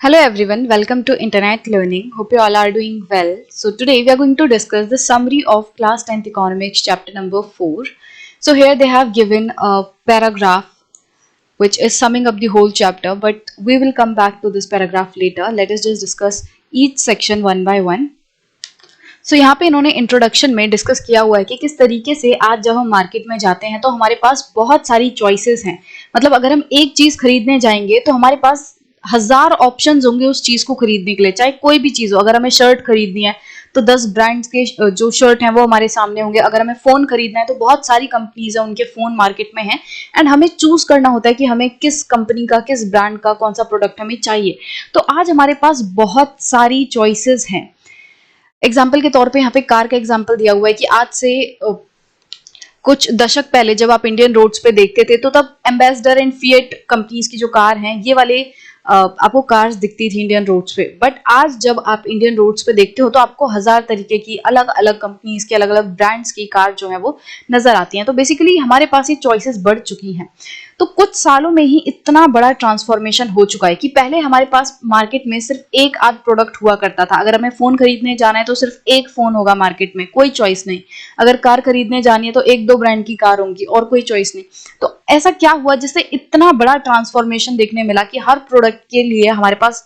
Hello everyone, welcome to Internet Learning. Hope you all are doing well. So today we are going to discuss the summary of class 10th economics chapter number 4. So here they have given a paragraph which is summing up the whole chapter, but we will come back to this paragraph later. Let us just discuss each section one by one. सो यहाँ पे इन्होंने introduction में discuss किया हुआ है कि किस तरीके से आज जब हम मार्केट में जाते हैं तो हमारे पास बहुत सारी चॉइसेस हैं। मतलब अगर हम एक चीज खरीदने जाएंगे तो हमारे पास हजार ऑप्शंस होंगे उस चीज को खरीदने के लिए, चाहे कोई भी चीज हो। अगर हमें शर्ट खरीदनी है तो 10 ब्रांड्स के जो शर्ट हैं वो हमारे सामने होंगे। अगर हमें फोन खरीदना है तो बहुत सारी कंपनीज है, उनके फोन मार्केट में हैं एंड हमें चूज करना होता है कि हमें किस कंपनी का, किस ब्रांड का कौन सा प्रोडक्ट हमें चाहिए। तो आज हमारे पास बहुत सारी चॉइसेस हैं। एग्जाम्पल के तौर पे यहाँ पे कार का एग्जाम्पल दिया हुआ है कि आज से कुछ दशक पहले जब आप इंडियन रोड्स पे देखते थे तो तब एम्बेसडर एंड फिएट कंपनीज की जो कार हैं ये वाले आपको कार्स दिखती थी इंडियन रोड्स पे। बट आज जब आप इंडियन रोड्स पे देखते हो तो आपको हजार तरीके की अलग अलग कंपनीज की, अलग अलग ब्रांड्स की कार जो है वो नजर आती हैं। तो बेसिकली हमारे पास ये चॉइसेस बढ़ चुकी हैं। तो कुछ सालों में ही इतना बड़ा ट्रांसफॉर्मेशन हो चुका है कि पहले हमारे पास मार्केट में सिर्फ एक आध प्रोडक्ट हुआ करता था। अगर हमें फोन खरीदने जाना है तो सिर्फ एक फोन होगा मार्केट में, कोई चॉइस नहीं। अगर कार खरीदने जानी है तो एक दो ब्रांड की कार होंगी और कोई चॉइस नहीं। तो ऐसा क्या हुआ जिससे इतना बड़ा ट्रांसफॉर्मेशन देखने मिला कि हर प्रोडक्ट के लिए हमारे पास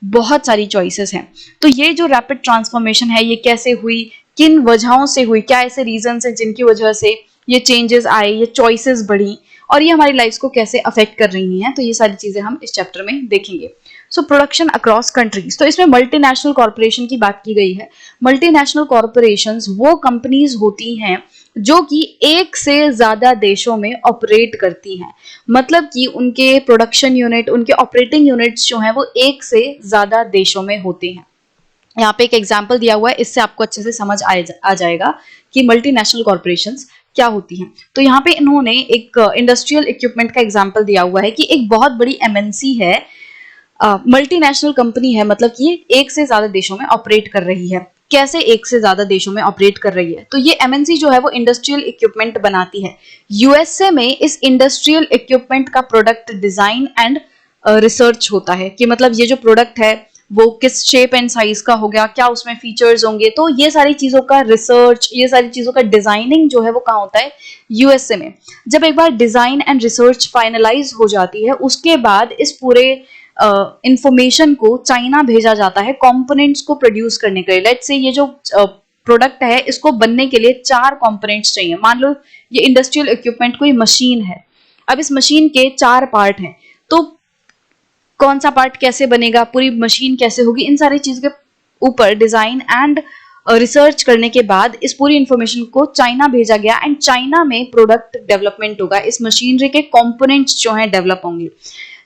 बहुत सारी चॉइसेस हैं। तो ये जो रैपिड ट्रांसफॉर्मेशन है ये कैसे हुई, किन वजहों से हुई, क्या ऐसे रीजन है जिनकी वजह से ये चेंजेस आए, ये चॉइसेस बढ़ी और ये हमारी लाइफ को कैसे अफेक्ट कर रही हैं, तो ये सारी चीजें हम इस चैप्टर में देखेंगे। सो प्रोडक्शन अक्रॉस कंट्रीज, तो इसमें मल्टीनेशनल कॉर्पोरेशन की बात की गई है। मल्टीनेशनल कॉर्पोरेशंस वो कंपनीज होती हैं जो कि एक से ज्यादा देशों में ऑपरेट करती हैं। मतलब कि उनके प्रोडक्शन यूनिट, उनके ऑपरेटिंग यूनिट्स जो हैं वो एक से ज्यादा देशों में होते हैं। यहाँ पे एक एग्जाम्पल दिया हुआ है, इससे आपको अच्छे से समझ आ जाएगा कि मल्टीनेशनल कॉर्पोरेशंस क्या होती हैं। तो यहाँ पे इन्होंने एक इंडस्ट्रियल इक्विपमेंट का एग्जाम्पल दिया हुआ है कि एक बहुत बड़ी एमएनसी है, मल्टीनेशनल कंपनी है, मतलब कि एक से ज्यादा देशों में ऑपरेट कर रही है। कैसे एक से ज्यादा देशों में ऑपरेट कर रही है? तो ये एमएनसी जो है वो इंडस्ट्रियल इक्विपमेंट बनाती है। यूएसए में इस इंडस्ट्रियल इक्विपमेंट का प्रोडक्ट डिजाइन एंड रिसर्च होता है कि मतलब ये जो प्रोडक्ट है वो किस शेप एंड साइज का हो गया, क्या उसमें फीचर्स होंगे। तो ये सारी चीजों का रिसर्च, ये सारी चीजों का डिजाइनिंग जो है वो कहाँ होता है? यूएसए में। जब एक बार डिजाइन एंड रिसर्च फाइनलाइज हो जाती है उसके बाद इस पूरे इंफॉर्मेशन को चाइना भेजा जाता है कंपोनेंट्स को प्रोड्यूस करने के लिए। लेट्स से ये जो प्रोडक्ट है इसको बनने के लिए 4 कंपोनेंट्स चाहिए। मान लो ये इंडस्ट्रियल इक्विपमेंट कोई मशीन है, अब इस मशीन के 4 पार्ट हैं, तो कौन सा पार्ट कैसे बनेगा, पूरी मशीन कैसे होगी, इन सारी चीज के ऊपर डिजाइन एंड रिसर्च करने के बाद इस पूरी इंफॉर्मेशन को चाइना भेजा गया एंड चाइना में प्रोडक्ट डेवलपमेंट होगा। इस मशीनरी के कंपोनेंट्स जो हैं डेवलप होंगे।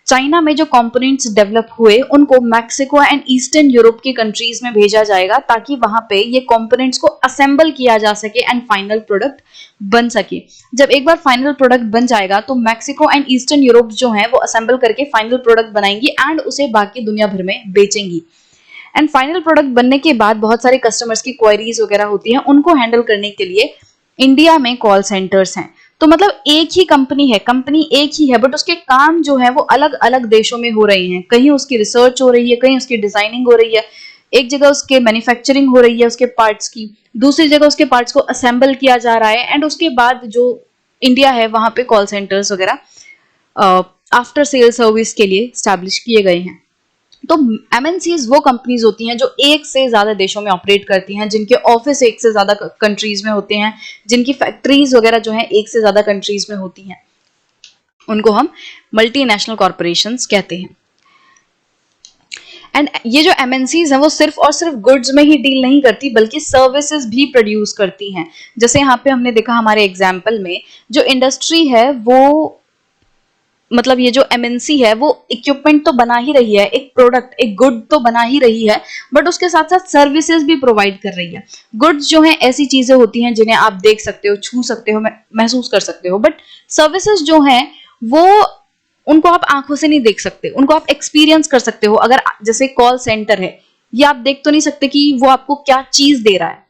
चाइना में जो कंपोनेंट्स डेवलप हुए उनको मैक्सिको एंड ईस्टर्न यूरोप की कंट्रीज में भेजा जाएगा ताकि वहां पे ये कंपोनेंट्स को असेंबल किया जा सके एंड फाइनल प्रोडक्ट बन सके। जब एक बार फाइनल प्रोडक्ट बन जाएगा तो मैक्सिको एंड ईस्टर्न यूरोप जो है वो असेंबल करके फाइनल प्रोडक्ट बनाएंगी एंड उसे बाकी दुनिया भर में बेचेंगी। एंड फाइनल प्रोडक्ट बनने के बाद बहुत सारे कस्टमर्स की क्वेरीज वगैरह होती हैं, उनको हैंडल करने के लिए इंडिया में कॉल सेंटर्स हैं। तो मतलब एक ही कंपनी है, कंपनी एक ही है, बट उसके काम जो है वो अलग अलग देशों में हो रहे हैं। कहीं उसकी रिसर्च हो रही है, कहीं उसकी डिजाइनिंग हो रही है, एक जगह उसके मैन्युफैक्चरिंग हो रही है उसके पार्ट्स की, दूसरी जगह उसके पार्ट्स को असेंबल किया जा रहा है एंड उसके बाद जो इंडिया है वहां पे कॉल सेंटर्स वगैरह आफ्टर सेल सर्विस के लिए स्टैब्लिश किए गए हैं। तो एमएनसीज वो कंपनीज होती हैं जो एक से ज्यादा देशों में ऑपरेट करती हैं, जिनके ऑफिस एक से ज्यादा कंट्रीज में होते हैं, जिनकी फैक्ट्रीज वगैरह जो हैं एक से ज्यादा कंट्रीज में होती हैं, उनको हम मल्टीनेशनल कॉर्पोरेशंस कहते हैं। एंड ये जो एमएनसीज हैं वो सिर्फ और सिर्फ गुड्स में ही डील नहीं करती बल्कि सर्विसेज भी प्रोड्यूस करती हैं। जैसे यहाँ पे हमने देखा हमारे एग्जाम्पल में जो इंडस्ट्री है वो, मतलब ये जो एमएनसी है वो इक्विपमेंट तो बना ही रही है, एक प्रोडक्ट, एक गुड तो बना ही रही है, बट उसके साथ साथ सर्विसेज भी प्रोवाइड कर रही है। गुड्स जो हैं ऐसी चीजें होती हैं जिन्हें आप देख सकते हो, छू सकते हो, महसूस कर सकते हो, बट सर्विसेज जो हैं वो उनको आप आंखों से नहीं देख सकते, उनको आप एक्सपीरियंस कर सकते हो। अगर जैसे कॉल सेंटर है, ये आप देख तो नहीं सकते कि वो आपको क्या चीज दे रहा है।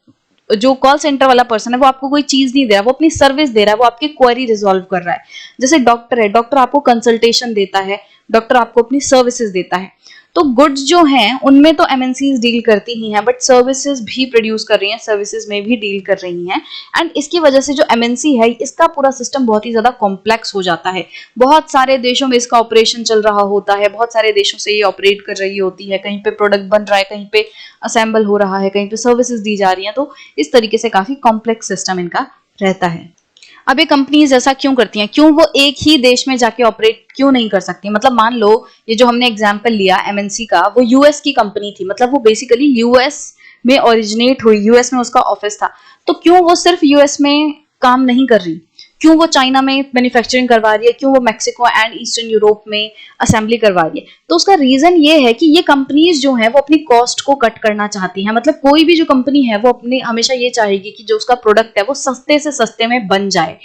जो कॉल सेंटर वाला पर्सन है वो आपको कोई चीज नहीं दे रहा, वो अपनी सर्विस दे रहा है, वो आपकी क्वेरी रिजॉल्व कर रहा है। जैसे डॉक्टर है, डॉक्टर आपको कंसल्टेशन देता है, डॉक्टर आपको अपनी सर्विसेज देता है। तो गुड्स जो हैं उनमें तो एमएनसीज डील करती ही हैं, बट सर्विसेज भी प्रोड्यूस कर रही हैं, सर्विसेज में भी डील कर रही हैं। एंड इसकी वजह से जो एमएनसी है इसका पूरा सिस्टम बहुत ही ज्यादा कॉम्प्लेक्स हो जाता है। बहुत सारे देशों में इसका ऑपरेशन चल रहा होता है, बहुत सारे देशों से ये ऑपरेट कर रही होती है, कहीं पे प्रोडक्ट बन रहा है, कहीं पे असेंबल हो रहा है, कहीं पे सर्विसेज दी जा रही हैं। तो इस तरीके से काफी कॉम्प्लेक्स सिस्टम इनका रहता है। अब ये कंपनीज ऐसा क्यों करती हैं, क्यों वो एक ही देश में जाके ऑपरेट क्यों नहीं कर सकती? मतलब मान लो ये जो हमने एग्जांपल लिया एमएनसी का, वो यूएस की कंपनी थी, मतलब वो बेसिकली यूएस में ओरिजिनेट हुई, यूएस में उसका ऑफिस था। तो क्यों वो सिर्फ यूएस में काम नहीं कर रही? क्यों वो चाइना में मैन्युफैक्चरिंग करवा रही है? क्यों वो मैक्सिको एंड ईस्टर्न यूरोप में असेंबली करवा रही है? तो उसका रीजन ये है कि ये कंपनीज जो है वो अपनी कॉस्ट को कट करना चाहती हैं। मतलब कोई भी जो कंपनी है वो अपने हमेशा ये चाहेगी कि जो उसका प्रोडक्ट है वो सस्ते से सस्ते में बन जाए।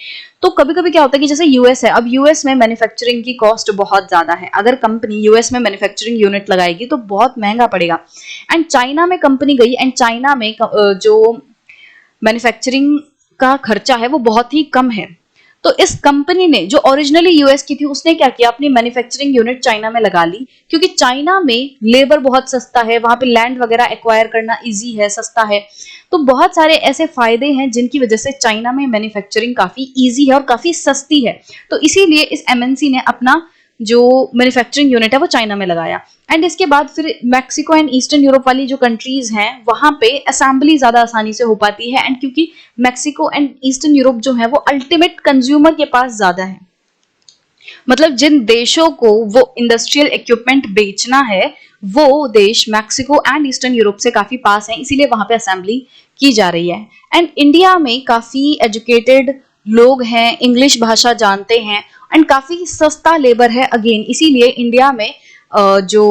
तो कभी कभी क्या होता है कि जैसे यूएस है, अब यूएस में मैन्युफैक्चरिंग की कॉस्ट बहुत ज्यादा है, अगर कंपनी यूएस में मैन्युफैक्चरिंग यूनिट लगाएगी तो बहुत महंगा पड़ेगा। एंड चाइना में कंपनी गई एंड चाइना में जो मैन्युफैक्चरिंग का खर्चा है वो बहुत ही कम है। तो इस कंपनी ने जो ओरिजिनली यूएस की थी उसने क्या किया, अपनी मैन्युफैक्चरिंग यूनिट चाइना में लगा ली, क्योंकि चाइना में लेबर बहुत सस्ता है, वहां पे लैंड वगैरह एक्वायर करना इजी है, सस्ता है। तो बहुत सारे ऐसे फायदे हैं जिनकी वजह से चाइना में मैन्युफैक्चरिंग काफी इजी है और काफी सस्ती है। तो इसीलिए इस एमएनसी ने अपना जो मैन्युफैक्चरिंग यूनिट है वो चाइना में लगाया। एंड इसके बाद फिर मैक्सिको एंड ईस्टर्न यूरोप वाली जो कंट्रीज हैं वहां पे असेंबली ज्यादा आसानी से हो पाती है। एंड क्योंकि मैक्सिको एंड ईस्टर्न यूरोप जो है वो अल्टीमेट कंज्यूमर के पास ज्यादा है, मतलब जिन देशों को वो इंडस्ट्रियल इक्विपमेंट बेचना है वो देश मैक्सिको एंड ईस्टर्न यूरोप से काफी पास है, इसीलिए वहां पे असेंबली की जा रही है। एंड इंडिया में काफी एजुकेटेड लोग हैं, इंग्लिश भाषा जानते हैं एंड काफी सस्ता लेबर है अगेन, इसीलिए इंडिया में जो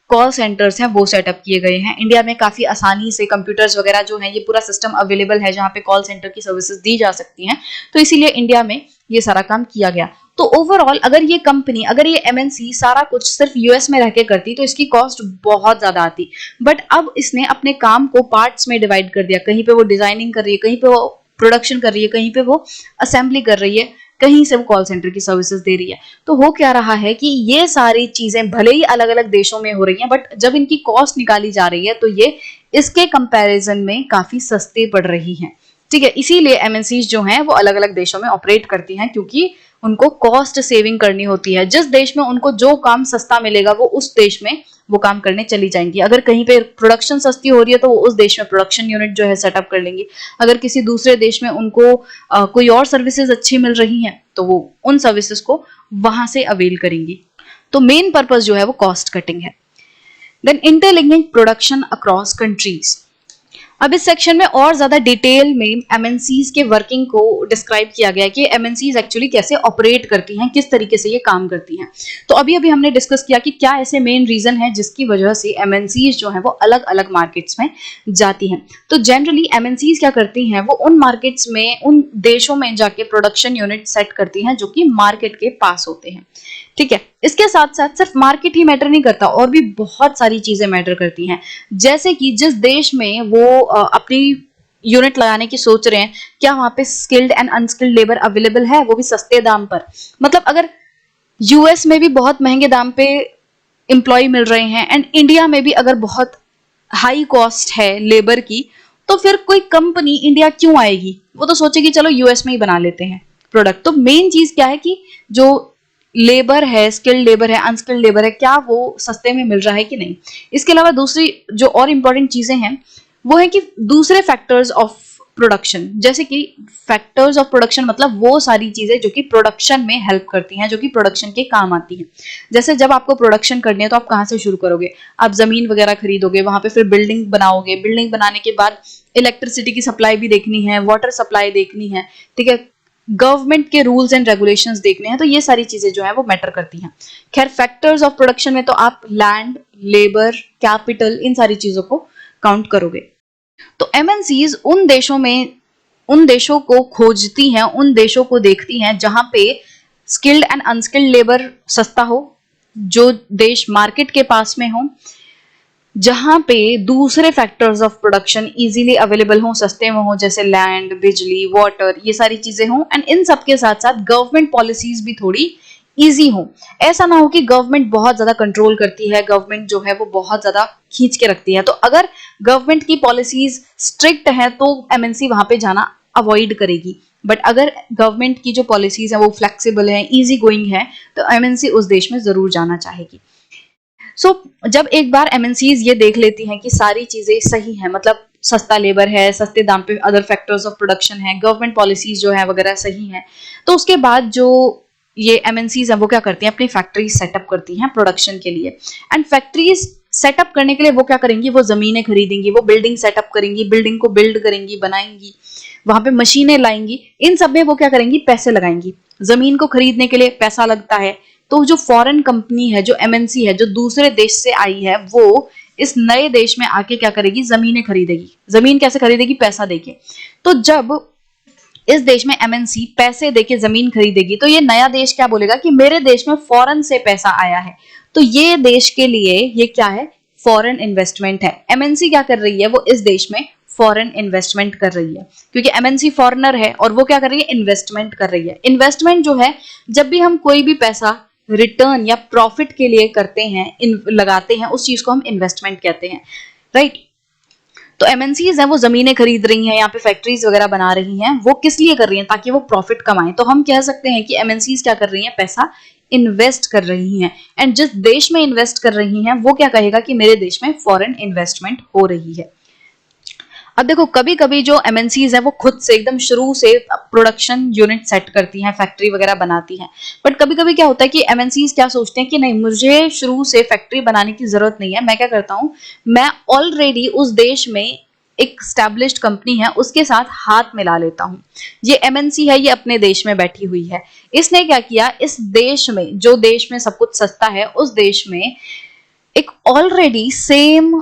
कॉल सेंटर्स हैं वो सेटअप किए गए हैं। इंडिया में काफी आसानी से कंप्यूटर्स वगैरह जो हैं ये पूरा सिस्टम अवेलेबल है जहाँ पे कॉल सेंटर की सर्विसेज दी जा सकती हैं, तो इसीलिए इंडिया में ये सारा काम किया गया। तो ओवरऑल अगर ये कंपनी, अगर ये एमएनसी सारा कुछ सिर्फ यूएस में रह के करती तो इसकी कॉस्ट बहुत ज्यादा आती, बट अब इसने अपने काम को पार्ट्स में डिवाइड कर दिया। कहीं पे वो डिजाइनिंग कर रही है, कहीं पे वो प्रोडक्शन कर रही है, कहीं पे वो असेंबली कर रही है, कहीं से वो कॉल सेंटर की सर्विसेज दे रही है। तो हो क्या रहा है कि ये सारी चीजें भले ही अलग अलग देशों में हो रही हैं, बट जब इनकी कॉस्ट निकाली जा रही है तो ये इसके कंपैरिजन में काफी सस्ते पड़ रही हैं। ठीक है, इसीलिए एमएनसीज जो हैं वो अलग अलग देशों में ऑपरेट करती हैं, क्योंकि उनको कॉस्ट सेविंग करनी होती है। जिस देश में उनको जो काम सस्ता मिलेगा वो उस देश में वो काम करने चली जाएंगी। अगर कहीं पे प्रोडक्शन सस्ती हो रही है तो वो उस देश में प्रोडक्शन यूनिट जो है सेटअप कर लेंगी। अगर किसी दूसरे देश में उनको कोई और सर्विसेज अच्छी मिल रही हैं तो वो उन सर्विसेज को वहां से अवेल करेंगी। तो मेन पर्पस जो है वो कॉस्ट कटिंग है। Then interlinking production across countries. अब इस सेक्शन में और ज्यादा डिटेल में एमएनसीज के वर्किंग को डिस्क्राइब किया गया है कि एमएनसीज एक्चुअली कैसे ऑपरेट करती हैं, किस तरीके से ये काम करती हैं। तो अभी अभी हमने डिस्कस किया कि क्या ऐसे मेन रीजन है जिसकी वजह से एमएनसीज जो है वो अलग अलग मार्केट्स में जाती हैं। तो जनरली एमएनसीज क्या करती हैं, वो उन मार्केट्स में, उन देशों में जाके प्रोडक्शन यूनिट सेट करती हैं जो कि मार्केट के पास होते हैं। ठीक है, इसके साथ साथ सिर्फ मार्केट ही मैटर नहीं करता, और भी बहुत सारी चीजें मैटर करती हैं। जैसे कि जिस देश में वो अपनी यूनिट लगाने की सोच रहे हैं, क्या वहां पे skilled and unskilled labour available है, वो भी सस्ते दाम पर। मतलब अगर यूएस में भी बहुत महंगे दाम पे एम्प्लॉय मिल रहे हैं एंड इंडिया में भी अगर बहुत हाई कॉस्ट है लेबर की, तो फिर कोई कंपनी इंडिया क्यों आएगी? वो तो सोचेगी चलो यूएस में ही बना लेते हैं प्रोडक्ट। तो मेन चीज क्या है कि जो लेबर है, स्किल्ड लेबर है, अनस्किल्ड लेबर है, क्या वो सस्ते में मिल रहा है कि नहीं। इसके अलावा दूसरी जो और इंपॉर्टेंट चीजें हैं वो है कि दूसरे फैक्टर्स ऑफ प्रोडक्शन, जैसे कि फैक्टर्स ऑफ प्रोडक्शन मतलब वो सारी चीजें जो कि प्रोडक्शन में हेल्प करती हैं, जो कि प्रोडक्शन के काम आती हैं। जैसे जब आपको प्रोडक्शन करनी है तो आप कहाँ से शुरू करोगे? आप जमीन वगैरह खरीदोगे, वहां पे फिर बिल्डिंग बनाओगे, बिल्डिंग बनाने के बाद इलेक्ट्रिसिटी की सप्लाई भी देखनी है, वाटर सप्लाई देखनी है, ठीक है, गवर्नमेंट के रूल्स एंड रेगुलेशंस देखने हैं। तो ये सारी चीजें जो है वो मैटर करती हैं। खैर, फैक्टर्स ऑफ प्रोडक्शन में तो आप लैंड, लेबर, कैपिटल, इन सारी चीजों को काउंट करोगे। तो एमएनसीज उन देशों में, उन देशों को खोजती हैं, उन देशों को देखती हैं जहां पे स्किल्ड एंड अनस्किल्ड लेबर सस्ता हो, जो देश मार्केट के पास में हो, जहां पे दूसरे factors of production easily available हो, सस्ते में हो, जैसे लैंड, बिजली, वाटर, ये सारी चीजें हों। एंड इन सब के साथ साथ गवर्नमेंट पॉलिसीज भी थोड़ी इजी हो। ऐसा ना हो कि गवर्नमेंट बहुत ज्यादा कंट्रोल करती है, गवर्नमेंट जो है वो बहुत ज्यादा खींच के रखती है। तो अगर गवर्नमेंट की पॉलिसीज स्ट्रिक्ट है तो एमएनसी वहां पे जाना अवॉइड करेगी, बट अगर गवर्नमेंट की जो पॉलिसीज है वो फ्लेक्सिबल है, इजी गोइंग है, तो एमएनसी उस देश में जरूर जाना चाहेगी। जब एक बार एमएनसीज ये देख लेती हैं कि सारी चीजें सही हैं, मतलब सस्ता लेबर है, सस्ते दाम पे अदर फैक्टर्स ऑफ प्रोडक्शन है, गवर्नमेंट पॉलिसीज जो है वगैरह सही है, तो उसके बाद जो ये एमएनसीज है वो क्या करती हैं, अपनी फैक्ट्रीज सेटअप करती हैं प्रोडक्शन के लिए। एंड फैक्ट्रीज सेटअप करने के लिए वो क्या करेंगी, वो जमीनें खरीदेंगी, वो बिल्डिंग सेटअप करेंगी, बिल्डिंग को बिल्ड करेंगी, बनाएंगी, वहां पे मशीनें लाएंगी, इन सब में वो क्या करेंगी, पैसे लगाएंगी। जमीन को खरीदने के लिए पैसा लगता है, तो जो फॉरेन कंपनी है, जो एमएनसी है, जो दूसरे देश से आई है, वो इस नए देश में आके क्या करेगी, जमीनें खरीदेगी। जमीन कैसे खरीदेगी, पैसा देके। तो जब इस देश में एमएनसी पैसे देके जमीन खरीदेगी तो ये नया देश क्या बोलेगा कि मेरे देश में फॉरेन से पैसा आया है, तो ये देश के लिए ये क्या है, फॉरेन इन्वेस्टमेंट है। एमएनसी क्या कर रही है, वो इस देश में फॉरेन इन्वेस्टमेंट कर रही है, क्योंकि एमएनसी फॉरेनर है और वो क्या कर रही है, इन्वेस्टमेंट कर रही है। इन्वेस्टमेंट जो है, जब भी हम कोई भी पैसा रिटर्न या प्रॉफिट के लिए करते हैं, लगाते हैं, उस चीज को हम इन्वेस्टमेंट कहते हैं, राइट। तो एमएनसीज हैं वो जमीनें खरीद रही हैं, यहाँ पे फैक्ट्रीज वगैरह बना रही हैं, वो किस लिए कर रही हैं, ताकि वो प्रॉफिट कमाएं। तो हम कह सकते हैं कि एमएनसीज क्या कर रही हैं, पैसा इन्वेस्ट कर रही हैं। एंड जिस देश में इन्वेस्ट कर रही हैं वो क्या कहेगा कि मेरे देश में फॉरेन इन्वेस्टमेंट हो रही है। अब देखो, कभी कभी जो एमएनसीज है वो खुद से एकदम शुरू से प्रोडक्शन यूनिट सेट करती हैं, फैक्ट्री वगैरह बनाती हैं, बट कभी कभी क्या होता है कि एमएनसीज क्या सोचते हैं कि नहीं, मुझे शुरू से फैक्ट्री बनाने की जरूरत नहीं है, मैं क्या करता हूं, मैं ऑलरेडी उस देश में एक स्टैब्लिश्ड कंपनी है उसके साथ हाथ मिला लेता हूं। ये एमएनसी है, ये अपने देश में बैठी हुई है, इसने क्या किया, इस देश में, जो देश में सब कुछ सस्ता है, उस देश में एक ऑलरेडी सेम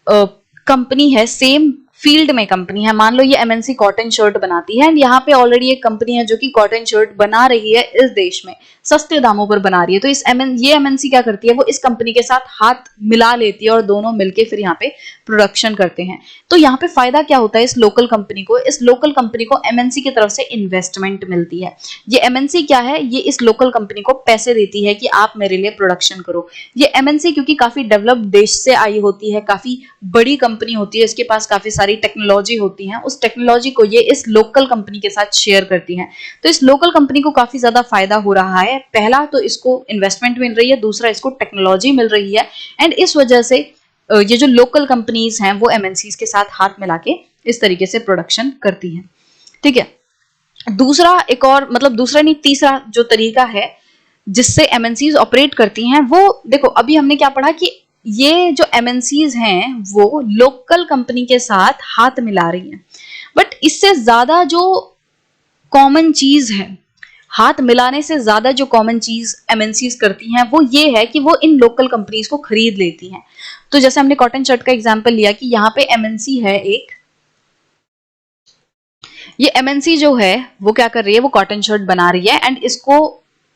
कंपनी है, सेम फील्ड में कंपनी है। मान लो ये एमएनसी कॉटन शर्ट बनाती है एंड यहाँ पे ऑलरेडी एक कंपनी है जो कि कॉटन शर्ट बना रही है इस देश में, सस्ते दामों पर बना रही है। तो ये एमएनसी क्या करती है, वो इस कंपनी के साथ हाथ मिला लेती है और दोनों मिलके फिर यहाँ पे प्रोडक्शन करते हैं। तो यहाँ पे फायदा क्या होता है इस लोकल कंपनी को, इस लोकल कंपनी को एमएनसी की तरफ से इन्वेस्टमेंट मिलती है। ये एमएनसी क्या है, ये इस लोकल कंपनी को पैसे देती है कि आप मेरे लिए प्रोडक्शन करो। ये एमएनसी क्योंकि काफी डेवलप्ड देश से आई होती है, काफी बड़ी कंपनी होती है, इसके पास काफी सारी टेक्नोलॉजी होती है, उस टेक्नोलॉजी को ये इस लोकल कंपनी के साथ शेयर करती है। तो इस लोकल कंपनी को काफी ज्यादा फायदा हो रहा है। पहला तो इसको इन्वेस्टमेंट मिल रही है, दूसरा इसको टेक्नोलॉजी मिल रही है, एंड इस वजह से ये जो लोकल कंपनीज हैं वो एमएनसीज के साथ हाथ मिला के इस तरीके से प्रोडक्शन करती हैं। ठीक है, दूसरा एक और, मतलब दूसरा नहीं, तीसरा जो तरीका है जिससे एमएनसीज ऑपरेट करती हैं, वो देखो अभी हमने क्या पढ़ा कि ये जो एमएनसीज हैं वो लोकल कंपनी के साथ हाथ मिला रही हैं, बट इससे ज्यादा जो कॉमन चीज है, हाथ मिलाने से ज्यादा जो कॉमन चीज एमएनसीज करती हैं वो ये है कि वो इन लोकल कंपनीज को खरीद लेती हैं। तो जैसे हमने कॉटन शर्ट का एग्जांपल लिया कि यहाँ पे एमएनसी है एक, ये एमएनसी जो है वो क्या कर रही है, वो कॉटन शर्ट बना रही है एंड इसको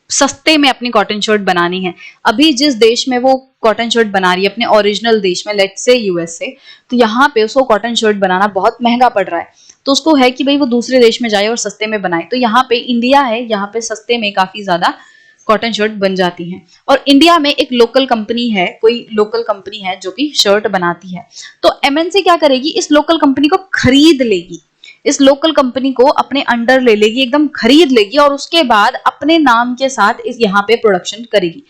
सस्ते में अपनी कॉटन शर्ट बनानी है। अभी जिस देश में वो कॉटन शर्ट बना रही है, अपने ओरिजिनल देश में, लेट्स से यूएसए, तो यहाँ पे उसको कॉटन शर्ट बनाना बहुत महंगा पड़ रहा है। तो उसको है कि भाई वो दूसरे देश में जाए और सस्ते में बनाए। तो यहाँ पे इंडिया है, यहाँ पे सस्ते में काफी ज्यादा कॉटन शर्ट बन जाती हैं। और इंडिया में एक लोकल कंपनी है, कोई लोकल कंपनी है जो कि शर्ट बनाती है, तो एमएनसी क्या करेगी, इस लोकल कंपनी को खरीद लेगी, इस लोकल कंपनी को अपने अंडर ले लेगी, एकदम खरीद लेगी, और उसके बाद अपने नाम के साथ इस यहाँ पे प्रोडक्शन करेगी।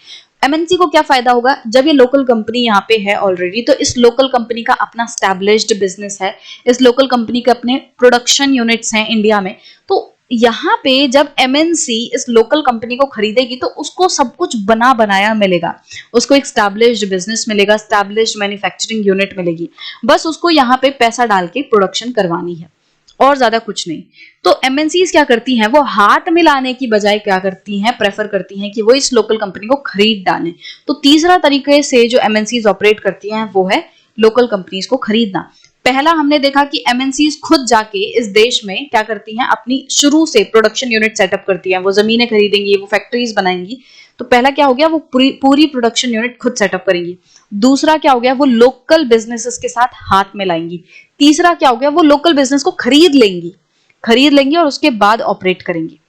एमएनसी को क्या फायदा होगा, जब ये लोकल कंपनी यहाँ पे है ऑलरेडी, तो इस लोकल कंपनी का अपना स्टैब्लिश्ड बिजनेस है, इस लोकल कंपनी के अपने प्रोडक्शन यूनिट्स हैं इंडिया में। तो यहाँ पे जब एमएनसी इस लोकल कंपनी को खरीदेगी तो उसको सब कुछ बना बनाया मिलेगा, उसको एक स्टैब्लिश्ड बिजनेस मिलेगा, स्टैब्लिश्ड मैन्युफैक्चरिंग यूनिट मिलेगी, बस उसको यहाँ पे पैसा डाल के प्रोडक्शन करवानी है और ज्यादा कुछ नहीं। तो एमएनसीज क्या करती हैं, वो हाथ मिलाने की बजाय क्या करती हैं, प्रेफर करती हैं कि वो इस लोकल कंपनी को खरीद डालें। तो तीसरा तरीके से जो एमएनसीज ऑपरेट करती हैं वो है लोकल कंपनीज को खरीदना। पहला हमने देखा कि एमएनसीज खुद जाके इस देश में क्या करती हैं, अपनी शुरू से प्रोडक्शन यूनिट सेटअप करती हैं, वो जमीनें खरीदेंगी, वो फैक्ट्रीज बनाएंगी। तो पहला क्या हो गया, वो पूरी प्रोडक्शन यूनिट खुद सेटअप करेंगी। दूसरा क्या हो गया, वो लोकल बिजनेसेस के साथ हाथ मिलाएंगी। तीसरा क्या हो गया, वो लोकल बिजनेस को खरीद लेंगी और उसके बाद ऑपरेट करेंगी।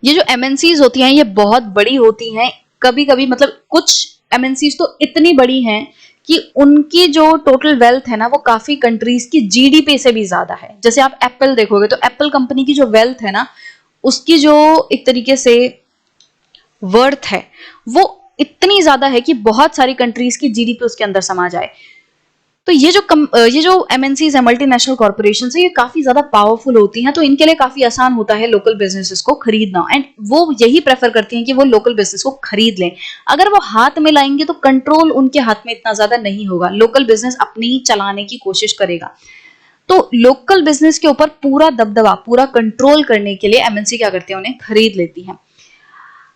ये जो एमएनसीज होती हैं ये बहुत बड़ी होती हैं, कभी कभी मतलब कुछ एमएनसीज तो इतनी बड़ी हैं कि उनकी जो टोटल वेल्थ है ना वो काफी कंट्रीज की जीडीपी से भी ज्यादा है। जैसे आप एप्पल देखोगे तो एप्पल कंपनी की जो वेल्थ है ना, उसकी जो एक तरीके से वर्थ है वो इतनी ज्यादा है कि बहुत सारी कंट्रीज की जीडीपी उसके अंदर समा जाए। तो ये जो एमएनसीज है, मल्टीनेशनल कॉर्पोरेशन है, ये काफी ज्यादा पावरफुल होती हैं, तो इनके लिए काफी आसान होता है लोकल बिजनेसेस को खरीदना, एंड वो यही प्रेफर करती हैं कि वो लोकल बिजनेस को खरीद लें। अगर वो हाथ में लाएंगे तो कंट्रोल उनके हाथ में इतना ज्यादा नहीं होगा, लोकल बिजनेस अपनी ही चलाने की कोशिश करेगा। तो लोकल बिजनेस के ऊपर पूरा दबदबा, पूरा कंट्रोल करने के लिए एमएनसी क्या करती है, उन्हें खरीद लेती है।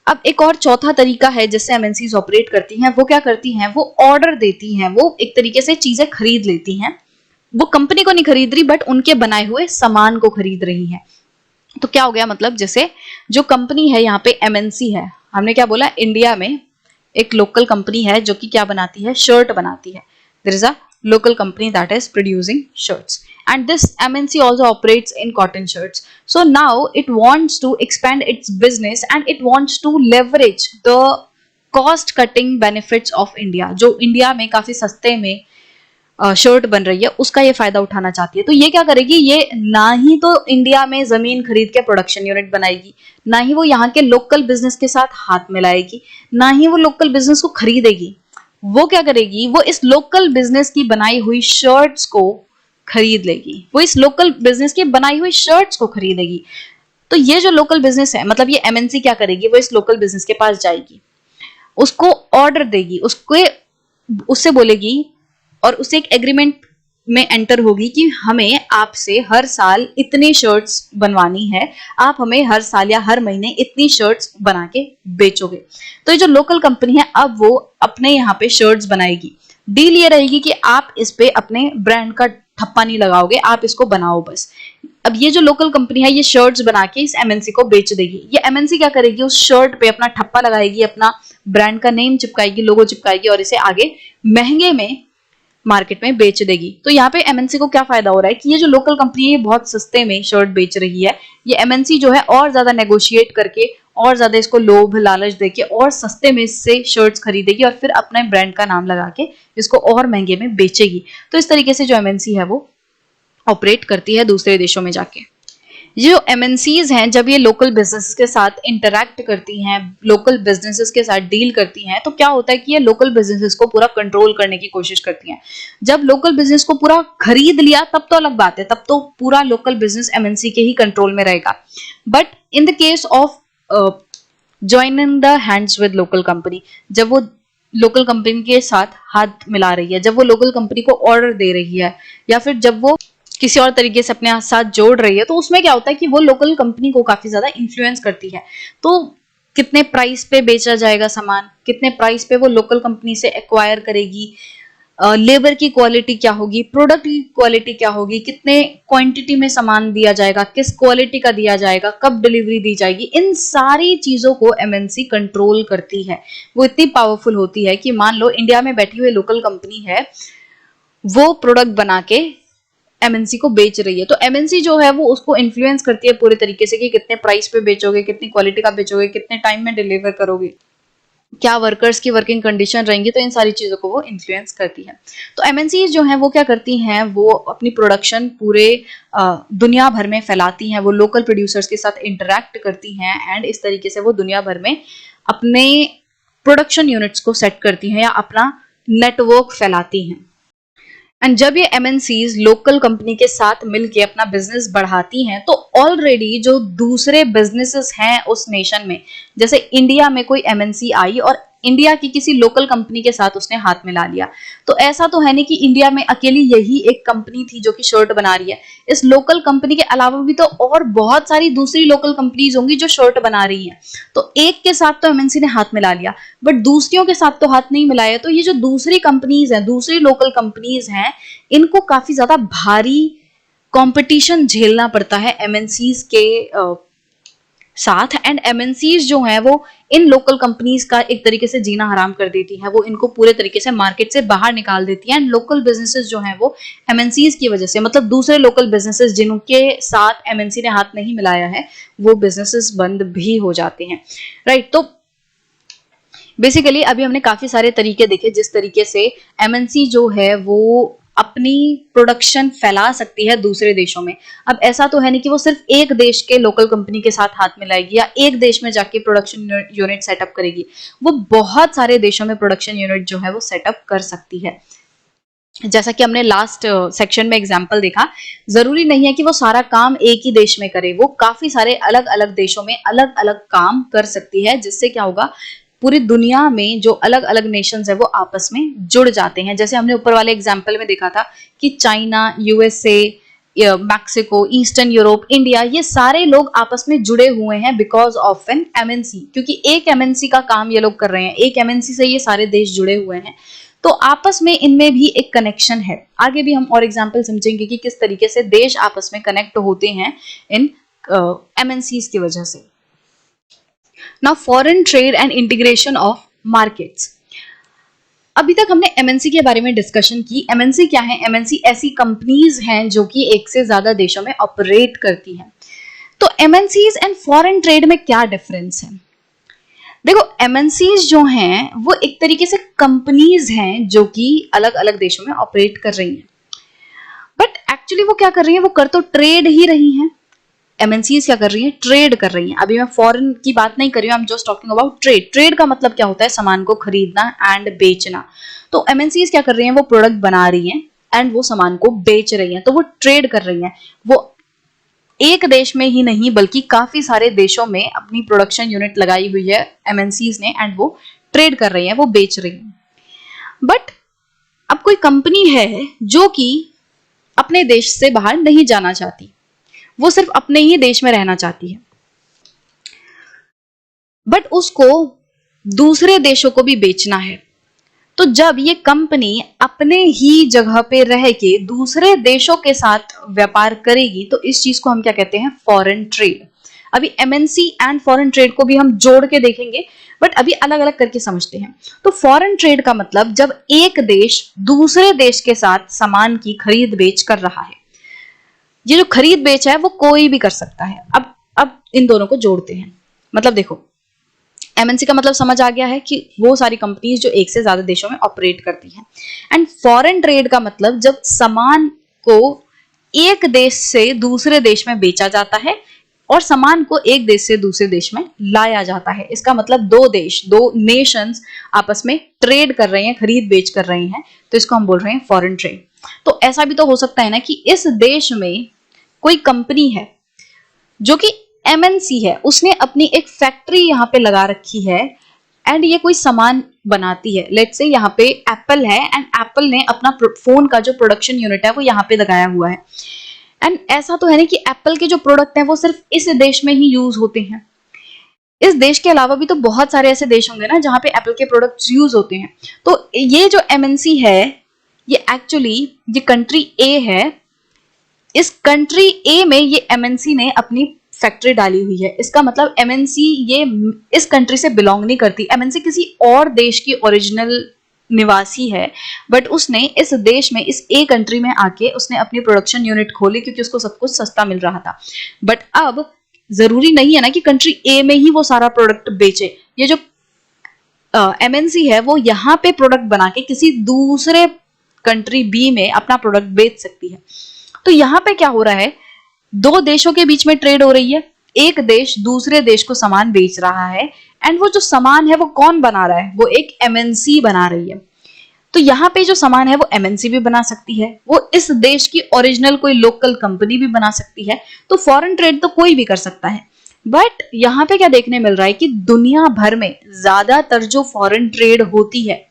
अब एक और चौथा तरीका है जिससे एमएनसीज ऑपरेट करती हैं, वो क्या करती हैं, वो ऑर्डर देती हैं, वो एक तरीके से चीजें खरीद लेती हैं। वो कंपनी को नहीं खरीद रही बट उनके बनाए हुए सामान को खरीद रही हैं। तो क्या हो गया, मतलब जैसे जो कंपनी है यहाँ पे एमएनसी है, हमने क्या बोला, इंडिया में एक लोकल कंपनी है जो कि क्या बनाती है, शर्ट बनाती है। There is a local company that is producing shirts, and this MNC also operates in cotton shirts. So now it wants to expand its business and it wants to leverage the cost cutting benefits of India, जो India में काफी सस्ते में shirt बन रही है उसका ये फायदा उठाना चाहती है। तो ये क्या करेगी, ये ना ही तो इंडिया में जमीन खरीद के प्रोडक्शन यूनिट बनाएगी, ना ही वो यहाँ के लोकल बिजनेस के साथ हाथ मिलाएगी, ना ही वो लोकल बिजनेस को खरीदेगी। वो क्या करेगी, वो इस लोकल बिजनेस की बनाई हुई शर्ट्स को खरीद लेगी, वो इस लोकल बिजनेस की बनाई हुई शर्ट्स को खरीदेगी। तो ये जो लोकल बिजनेस है, मतलब ये एमएनसी क्या करेगी, वो इस लोकल बिजनेस के पास जाएगी, उसको ऑर्डर देगी, उसको उससे बोलेगी और उससे एक एग्रीमेंट में एंटर होगी कि हमें आपसे हर साल इतनी शर्ट्स बनवानी है, आप हमें हर साल या हर महीने इतनी शर्ट्स बना के बेचोगे। तो ये जो लोकल कंपनी है अब वो अपने यहाँ पे शर्ट्स बनाएगी। डील ये रहेगी कि आप इस पे अपने ब्रांड का ठप्पा नहीं लगाओगे, आप इसको बनाओ बस। अब ये जो लोकल कंपनी है ये शर्ट्स बना के इस एमएनसी को बेच देगी। ये एमएनसी क्या करेगी, उस शर्ट पे अपना ठप्पा लगाएगी, अपना ब्रांड का नेम चिपकाएगी, लोगो चिपकाएगी और इसे आगे महंगे में मार्केट में बेच देगी। तो यहाँ पे एमएनसी को क्या फायदा हो रहा है कि ये जो लोकल कंपनी है ये बहुत सस्ते में शर्ट बेच रही है, ये एमएनसी जो है और ज्यादा नेगोशिएट करके और ज्यादा इसको लोभ लालच देके और सस्ते में इससे शर्ट्स खरीदेगी और फिर अपने ब्रांड का नाम लगा के इसको और महंगे में बेचेगी। तो इस तरीके से जो एमएनसी है वो ऑपरेट करती है दूसरे देशों में जाके। ये जो एमएनसीज हैं जब ये लोकल बिजनेस के साथ इंटरैक्ट करती हैं, लोकल बिजनेसेस के साथ डील करती हैं, तो क्या होता है कि ये लोकल बिजनेसेस को पूरा कंट्रोल करने की कोशिश करती हैं। जब लोकल बिजनेस को पूरा खरीद लिया तब तो अलग बात है, तब तो पूरा लोकल बिजनेस एमएनसी के ही कंट्रोल में रहेगा। But in the case of joining the hands with local company, जब वो लोकल कंपनी के साथ हाथ मिला रही है, जब वो लोकल कंपनी को ऑर्डर दे रही है, या फिर जब वो किसी और तरीके से अपने साथ जोड़ रही है, तो उसमें क्या होता है कि वो लोकल कंपनी को काफी ज्यादा इन्फ्लुएंस करती है। तो कितने प्राइस पे बेचा जाएगा सामान, कितने प्राइस पे वो लोकल कंपनी से एक्वायर करेगी, लेबर की क्वालिटी क्या होगी, प्रोडक्ट की क्वालिटी क्या होगी, कितने क्वांटिटी में सामान दिया जाएगा, किस क्वालिटी का दिया जाएगा, कब डिलीवरी दी जाएगी, इन सारी चीजों को एमएनसी कंट्रोल करती है। वो इतनी पावरफुल होती है कि मान लो इंडिया में बैठी हुई लोकल कंपनी है, वो प्रोडक्ट बना के एमएनसी को बेच रही है, तो एमएनसी जो है वो उसको इन्फ्लुएंस करती है पूरे तरीके से कि कितने प्राइस पे बेचोगे, कितनी क्वालिटी का बेचोगे, कितने टाइम में डिलीवर करोगे, क्या वर्कर्स की वर्किंग कंडीशन रहेंगी, तो इन सारी चीजों को वो इन्फ्लुएंस करती है। तो एमएनसी जो है वो क्या करती हैं, वो अपनी प्रोडक्शन पूरे दुनिया भर में फैलाती हैं, वो लोकल प्रोड्यूसर्स के साथ इंटरैक्ट करती हैं एंड इस तरीके से वो दुनिया भर में अपने प्रोडक्शन यूनिट्स को सेट करती हैं या अपना नेटवर्क फैलाती हैं। एंड जब ये एमएनसीज लोकल कंपनी के साथ मिलके अपना बिजनेस बढ़ाती हैं, तो ऑलरेडी जो दूसरे बिजनेसेस हैं उस नेशन में, जैसे इंडिया में कोई एमएनसी आई और इंडिया की किसी लोकल कंपनी के साथ उसने हाथ मिला लिया, तो ऐसा तो है नहीं कि इंडिया में अकेली यही एक कंपनी थी जो कि शर्ट बना रही है। इस लोकल कंपनी के अलावा भी तो और बहुत सारी दूसरी लोकल कंपनीज होंगी जो शर्ट बना रही हैं। तो एक के साथ तो एमएनसी ने हाथ मिला लिया बट दूसरियों के साथ तो हाथ नहीं मिलाया। तो ये जो दूसरी कंपनीज हैं, दूसरी लोकल कंपनीज हैं, इनको काफी ज्यादा भारी कंपटीशन झेलना पड़ता है एमएनसीज के साथ, एंड एमएनसीज जो हैं वो इन लोकल कंपनीज का एक तरीके से जीना हराम कर देती हैं, वो इनको पूरे तरीके से मार्केट से बाहर निकाल देती हैं। एंड लोकल बिजनेसेस जो हैं वो एमएनसीज की वजह से, मतलब दूसरे लोकल बिजनेसेस जिनके साथ एमएनसी ने हाथ नहीं मिलाया है, वो बिजनेसेस बंद भी हो जाते हैं, राइट। तो बेसिकली अभी हमने काफी सारे तरीके देखे जिस तरीके से एमएनसी जो है वो अपनी प्रोडक्शन फैला सकती है दूसरे देशों में। अब ऐसा तो है नहीं कि वो सिर्फ एक देश के लोकल कंपनी के साथ हाथ मिलाएगी या एक देश में जाके प्रोडक्शन यूनिट सेटअप करेगी, वो बहुत सारे देशों में प्रोडक्शन यूनिट जो है वो सेटअप कर सकती है। जैसा कि हमने लास्ट सेक्शन में एग्जांपल देखा, जरूरी नहीं है कि वो सारा काम एक ही देश में करे, वो काफी सारे अलग अलग देशों में अलग अलग काम कर सकती है, जिससे क्या होगा, पूरी दुनिया में जो अलग अलग नेशंस है वो आपस में जुड़ जाते हैं। जैसे हमने ऊपर वाले एग्जांपल में देखा था कि China, USA, Mexico, eastern Europe, India, ये सारे लोग आपस में जुड़े हुए हैं बिकॉज ऑफ एन एमएनसी, क्योंकि एक एमएनसी का काम ये लोग कर रहे हैं, एक एमएनसी से ये सारे देश जुड़े हुए हैं, तो आपस में इनमें भी एक कनेक्शन है। आगे भी हम और एग्जांपल समझेंगे कि किस तरीके से देश आपस में कनेक्ट होते हैं इन एमएनसीज की वजह से। Now foreign trade and integration of markets. अभी तक हमने एमएनसी के बारे में डिस्कशन की। एमएनसी क्या है? एमएनसी ऐसी कंपनीज हैं जो कि एक से ज्यादा देशों में ऑपरेट करती हैं। तो एमएनसीज एंड फॉरेन ट्रेड में क्या डिफरेंस है? देखो, एमएनसीज जो हैं वो एक तरीके से कंपनीज हैं जो कि अलग अलग देशों में ऑपरेट कर रही हैं, बट एक्चुअली वो क्या कर रही हैं? वो कर तो ट्रेड ही रही हैं। एमएनसीज क्या कर रही हैं? ट्रेड कर रही हैं। अभी मैं फॉरेन की बात नहीं कर रही हूँ, I am just talking about trade. Trade का मतलब क्या होता है? सामान को खरीदना एंड बेचना। तो एमएनसीज क्या कर रही हैं? वो प्रोडक्ट बना रही हैं एंड वो सामान को बेच रही हैं, तो वो ट्रेड कर रही हैं। वो एक देश में ही नहीं बल्कि काफी सारे देशों में अपनी प्रोडक्शन यूनिट लगाई हुई है एमएनसीज ने, एंड वो ट्रेड कर रही हैं, वो बेच रही हैं। बट अब कोई कंपनी है जो कि अपने देश से बाहर नहीं जाना चाहती, वो सिर्फ अपने ही देश में रहना चाहती है, बट उसको दूसरे देशों को भी बेचना है। तो जब ये कंपनी अपने ही जगह पे रह के दूसरे देशों के साथ व्यापार करेगी, तो इस चीज को हम क्या कहते हैं? Foreign trade. अभी एमएनसी एंड फॉरेन ट्रेड को भी हम जोड़ के देखेंगे, बट अभी अलग अलग करके समझते हैं। तो फॉरेन ट्रेड का मतलब जब एक देश दूसरे देश के साथ सामान की खरीद बेच कर रहा है। ये जो खरीद बेच है वो कोई भी कर सकता है। अब इन दोनों को जोड़ते हैं। मतलब देखो, एमएनसी का मतलब समझ आ गया है कि वो सारी कंपनीज जो एक से ज्यादा देशों में ऑपरेट करती हैं। एंड फॉरेन ट्रेड का मतलब जब सामान को एक देश से दूसरे देश में बेचा जाता है और सामान को एक देश से दूसरे देश में लाया जाता है। इसका मतलब दो देश, दो नेशंस आपस में ट्रेड कर रहे हैं, खरीद बेच कर रहे हैं, तो इसको हम बोल रहे हैं फॉरेन ट्रेड। तो ऐसा भी तो हो सकता है ना कि इस देश में कोई कंपनी है जो कि एमएनसी है, उसने अपनी एक फैक्ट्री यहाँ पे लगा रखी है एंड ये कोई सामान बनाती है। लेट्स से यहाँ पे एप्पल है एंड एप्पल ने अपना फोन का जो प्रोडक्शन यूनिट है वो यहाँ पे लगाया हुआ है। एंड ऐसा तो है नहीं कि एप्पल के जो प्रोडक्ट है वो सिर्फ इस देश में ही यूज होते हैं। इस देश के अलावा भी तो बहुत सारे ऐसे देश होंगे ना जहाँ पे एप्पल के प्रोडक्ट्स यूज होते हैं। तो ये जो एमएनसी है, ये एक्चुअली ये कंट्री ए है। इस कंट्री ए में ये एमएनसी ने अपनी फैक्ट्री डाली हुई है। इसका मतलब एमएनसी ये इस कंट्री से बिलोंग नहीं करती। एमएनसी किसी और देश की ओरिजिनल निवासी है, बट उसने इस देश में, इस ए कंट्री में आके उसने अपनी प्रोडक्शन यूनिट खोली क्योंकि उसको सब कुछ सस्ता मिल रहा था। बट अब जरूरी नहीं है ना कि कंट्री ए में ही वो सारा प्रोडक्ट बेचे। ये जो एमएनसी है वो यहाँ पे प्रोडक्ट बना के किसी दूसरे कंट्री बी में अपना प्रोडक्ट बेच सकती है। तो यहाँ पे क्या हो रहा है? दो देशों के बीच में ट्रेड हो रही है। एक देश दूसरे देश को सामान बेच रहा है एंड वो जो सामान है वो कौन बना रहा है? वो एक एमएनसी बना रही है। तो यहाँ पे जो सामान है वो एमएनसी भी बना सकती है, वो इस देश की ओरिजिनल कोई लोकल कंपनी भी बना सकती है। तो फॉरेन ट्रेड तो कोई भी कर सकता है। बट यहाँ पे क्या देखने मिल रहा है कि दुनिया भर में ज्यादातर जो फॉरेन ट्रेड होती है,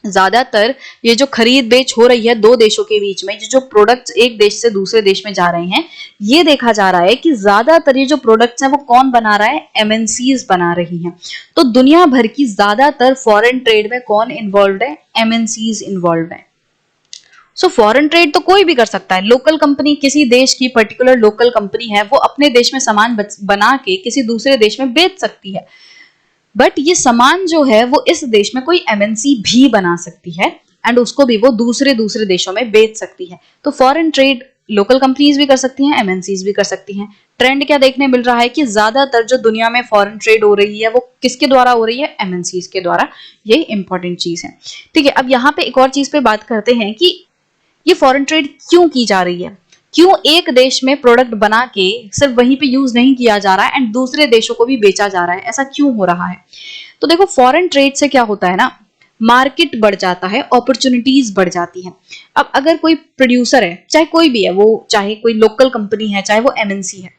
ज्यादातर ये जो खरीद बेच हो रही है दो देशों के बीच में, जो प्रोडक्ट्स एक देश से दूसरे देश में जा रहे हैं, ये देखा जा रहा है कि ज्यादातर ये जो प्रोडक्ट्स हैं वो कौन बना रहा है? एमएनसीज बना रही हैं। तो दुनिया भर की ज्यादातर फॉरेन ट्रेड में कौन इन्वॉल्व है? एमएनसीज इन्वॉल्व है। सो फॉरेन ट्रेड तो कोई भी कर सकता है। लोकल कंपनी, किसी देश की पर्टिकुलर लोकल कंपनी है, वो अपने देश में सामान बना के किसी दूसरे देश में बेच सकती है। बट ये सामान जो है वो इस देश में कोई एमएनसी भी बना सकती है एंड उसको भी वो दूसरे दूसरे देशों में बेच सकती है। तो फॉरेन ट्रेड लोकल कंपनीज भी कर सकती हैं, एमएनसीज भी कर सकती हैं। ट्रेंड क्या देखने मिल रहा है कि ज्यादातर जो दुनिया में फॉरेन ट्रेड हो रही है वो किसके द्वारा हो रही है? एमएनसीज के द्वारा। ये इंपॉर्टेंट चीज है। ठीक है, अब यहाँ पे एक और चीज पे बात करते हैं कि ये फॉरेन ट्रेड क्यों की जा रही है? क्यों एक देश में प्रोडक्ट बना के सिर्फ वहीं पे यूज नहीं किया जा रहा है एंड दूसरे देशों को भी बेचा जा रहा है? ऐसा क्यों हो रहा है? तो देखो, फॉरेन ट्रेड से क्या होता है ना, मार्केट बढ़ जाता है, अपॉर्चुनिटीज बढ़ जाती है। अब अगर कोई प्रोड्यूसर है, चाहे कोई भी है, वो चाहे कोई लोकल कंपनी है, चाहे वो एमएनसी है,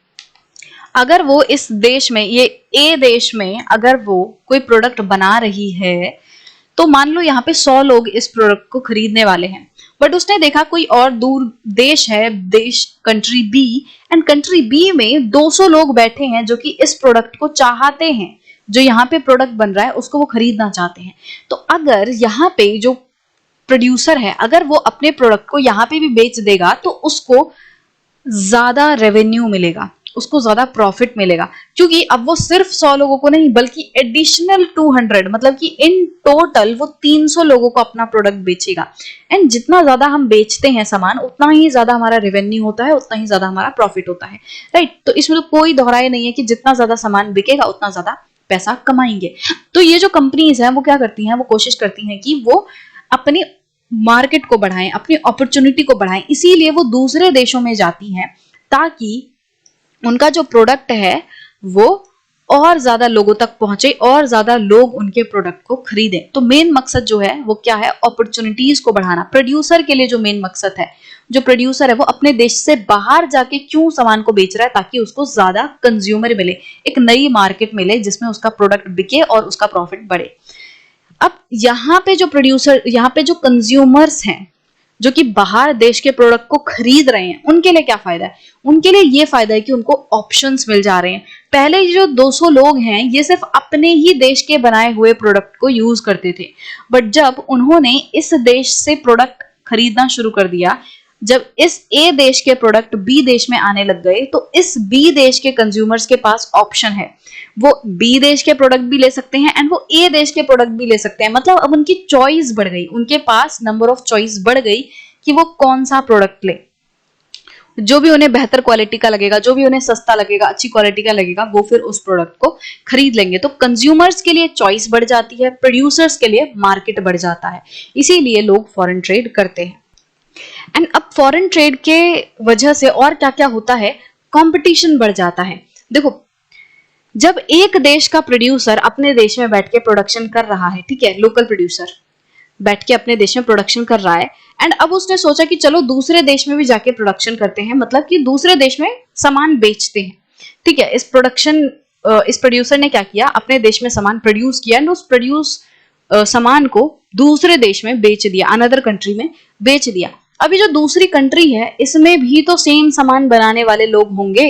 अगर वो इस देश में, ये ए देश में अगर वो कोई प्रोडक्ट बना रही है, तो मान लो यहाँ पे 100 लोग इस प्रोडक्ट को खरीदने वाले हैं, बट उसने देखा कोई और दूर देश है, देश country B, and country B में 200 लोग बैठे हैं जो कि इस प्रोडक्ट को चाहते हैं, जो यहाँ पे प्रोडक्ट बन रहा है उसको वो खरीदना चाहते हैं। तो अगर यहाँ पे जो प्रोड्यूसर है, अगर वो अपने प्रोडक्ट को यहाँ पे भी बेच देगा तो उसको ज्यादा रेवेन्यू मिलेगा, उसको ज्यादा प्रॉफिट मिलेगा, क्योंकि अब वो सिर्फ 100 लोगों को नहीं बल्कि एडिशनल 200, मतलब कि इन टोटल वो 300 लोगों को अपना प्रोडक्ट बेचेगा। एंड जितना ज्यादा हम बेचते हैं सामान, उतना ही ज्यादा हमारा रेवेन्यू होता है, उतना ही ज्यादा हमारा प्रॉफिट होता है, राइट? तो इसमें तो कोई दोहराई नहीं है कि जितना ज्यादा सामान बिकेगा उतना ज्यादा पैसा कमाएंगे। तो ये जो कंपनीज हैं वो क्या करती हैं, वो कोशिश करती हैं कि वो अपनी मार्केट को बढ़ाएं, अपनी अपॉर्चुनिटी को बढ़ाएं, इसीलिए वो दूसरे देशों में जाती हैं ताकि उनका जो प्रोडक्ट है वो और ज्यादा लोगों तक पहुंचे और ज्यादा लोग उनके प्रोडक्ट को खरीदें। तो मेन मकसद जो है वो क्या है? अपॉर्चुनिटीज को बढ़ाना। प्रोड्यूसर के लिए जो मेन मकसद है, जो प्रोड्यूसर है वो अपने देश से बाहर जाके क्यों सामान को बेच रहा है? ताकि उसको ज्यादा कंज्यूमर मिले, एक नई मार्केट मिले जिसमें उसका प्रोडक्ट बिके और उसका प्रॉफिट बढ़े। अब यहाँ पे जो प्रोड्यूसर, यहाँ पे जो कंज्यूमर्स हैं जो कि बाहर देश के प्रोडक्ट को खरीद रहे हैं, उनके लिए क्या फायदा है? उनके लिए ये फायदा है कि उनको ऑप्शंस मिल जा रहे हैं। पहले जो 200 लोग हैं ये सिर्फ अपने ही देश के बनाए हुए प्रोडक्ट को यूज करते थे, बट जब उन्होंने इस देश से प्रोडक्ट खरीदना शुरू कर दिया, जब इस ए देश के प्रोडक्ट बी देश में आने लग गए, तो इस बी देश के कंज्यूमर्स के पास ऑप्शन है, वो बी देश के प्रोडक्ट भी ले सकते हैं एंड वो ए देश के प्रोडक्ट भी ले सकते हैं। मतलब अब उनकी चॉइस बढ़ गई, उनके पास नंबर ऑफ चॉइस बढ़ गई कि वो कौन सा प्रोडक्ट ले। जो भी उन्हें बेहतर क्वालिटी का लगेगा, जो भी उन्हें सस्ता लगेगा, अच्छी क्वालिटी का लगेगा, वो फिर उस प्रोडक्ट को खरीद लेंगे। तो कंज्यूमर्स के लिए चॉइस बढ़ जाती है, प्रोड्यूसर्स के लिए मार्केट बढ़ जाता है, इसीलिए लोग फॉरेन ट्रेड करते हैं। एंड अब फॉरेन ट्रेड के वजह से और क्या क्या होता है? कंपटीशन बढ़ जाता है। देखो, जब एक देश का प्रोड्यूसर अपने देश में बैठ के प्रोडक्शन कर रहा है, ठीक है, लोकल प्रोड्यूसर बैठ के अपने देश में प्रोडक्शन कर रहा है, एंड अब उसने सोचा कि चलो दूसरे देश में भी जाके प्रोडक्शन करते हैं, मतलब कि दूसरे देश में सामान बेचते हैं। ठीक है, इस प्रोड्यूसर ने क्या किया? अपने देश में सामान प्रोड्यूस किया एंड उस सामान को दूसरे देश में बेच दिया, अनदर कंट्री में बेच दिया। अभी जो दूसरी कंट्री है इसमें भी तो सेम सामान बनाने वाले लोग होंगे,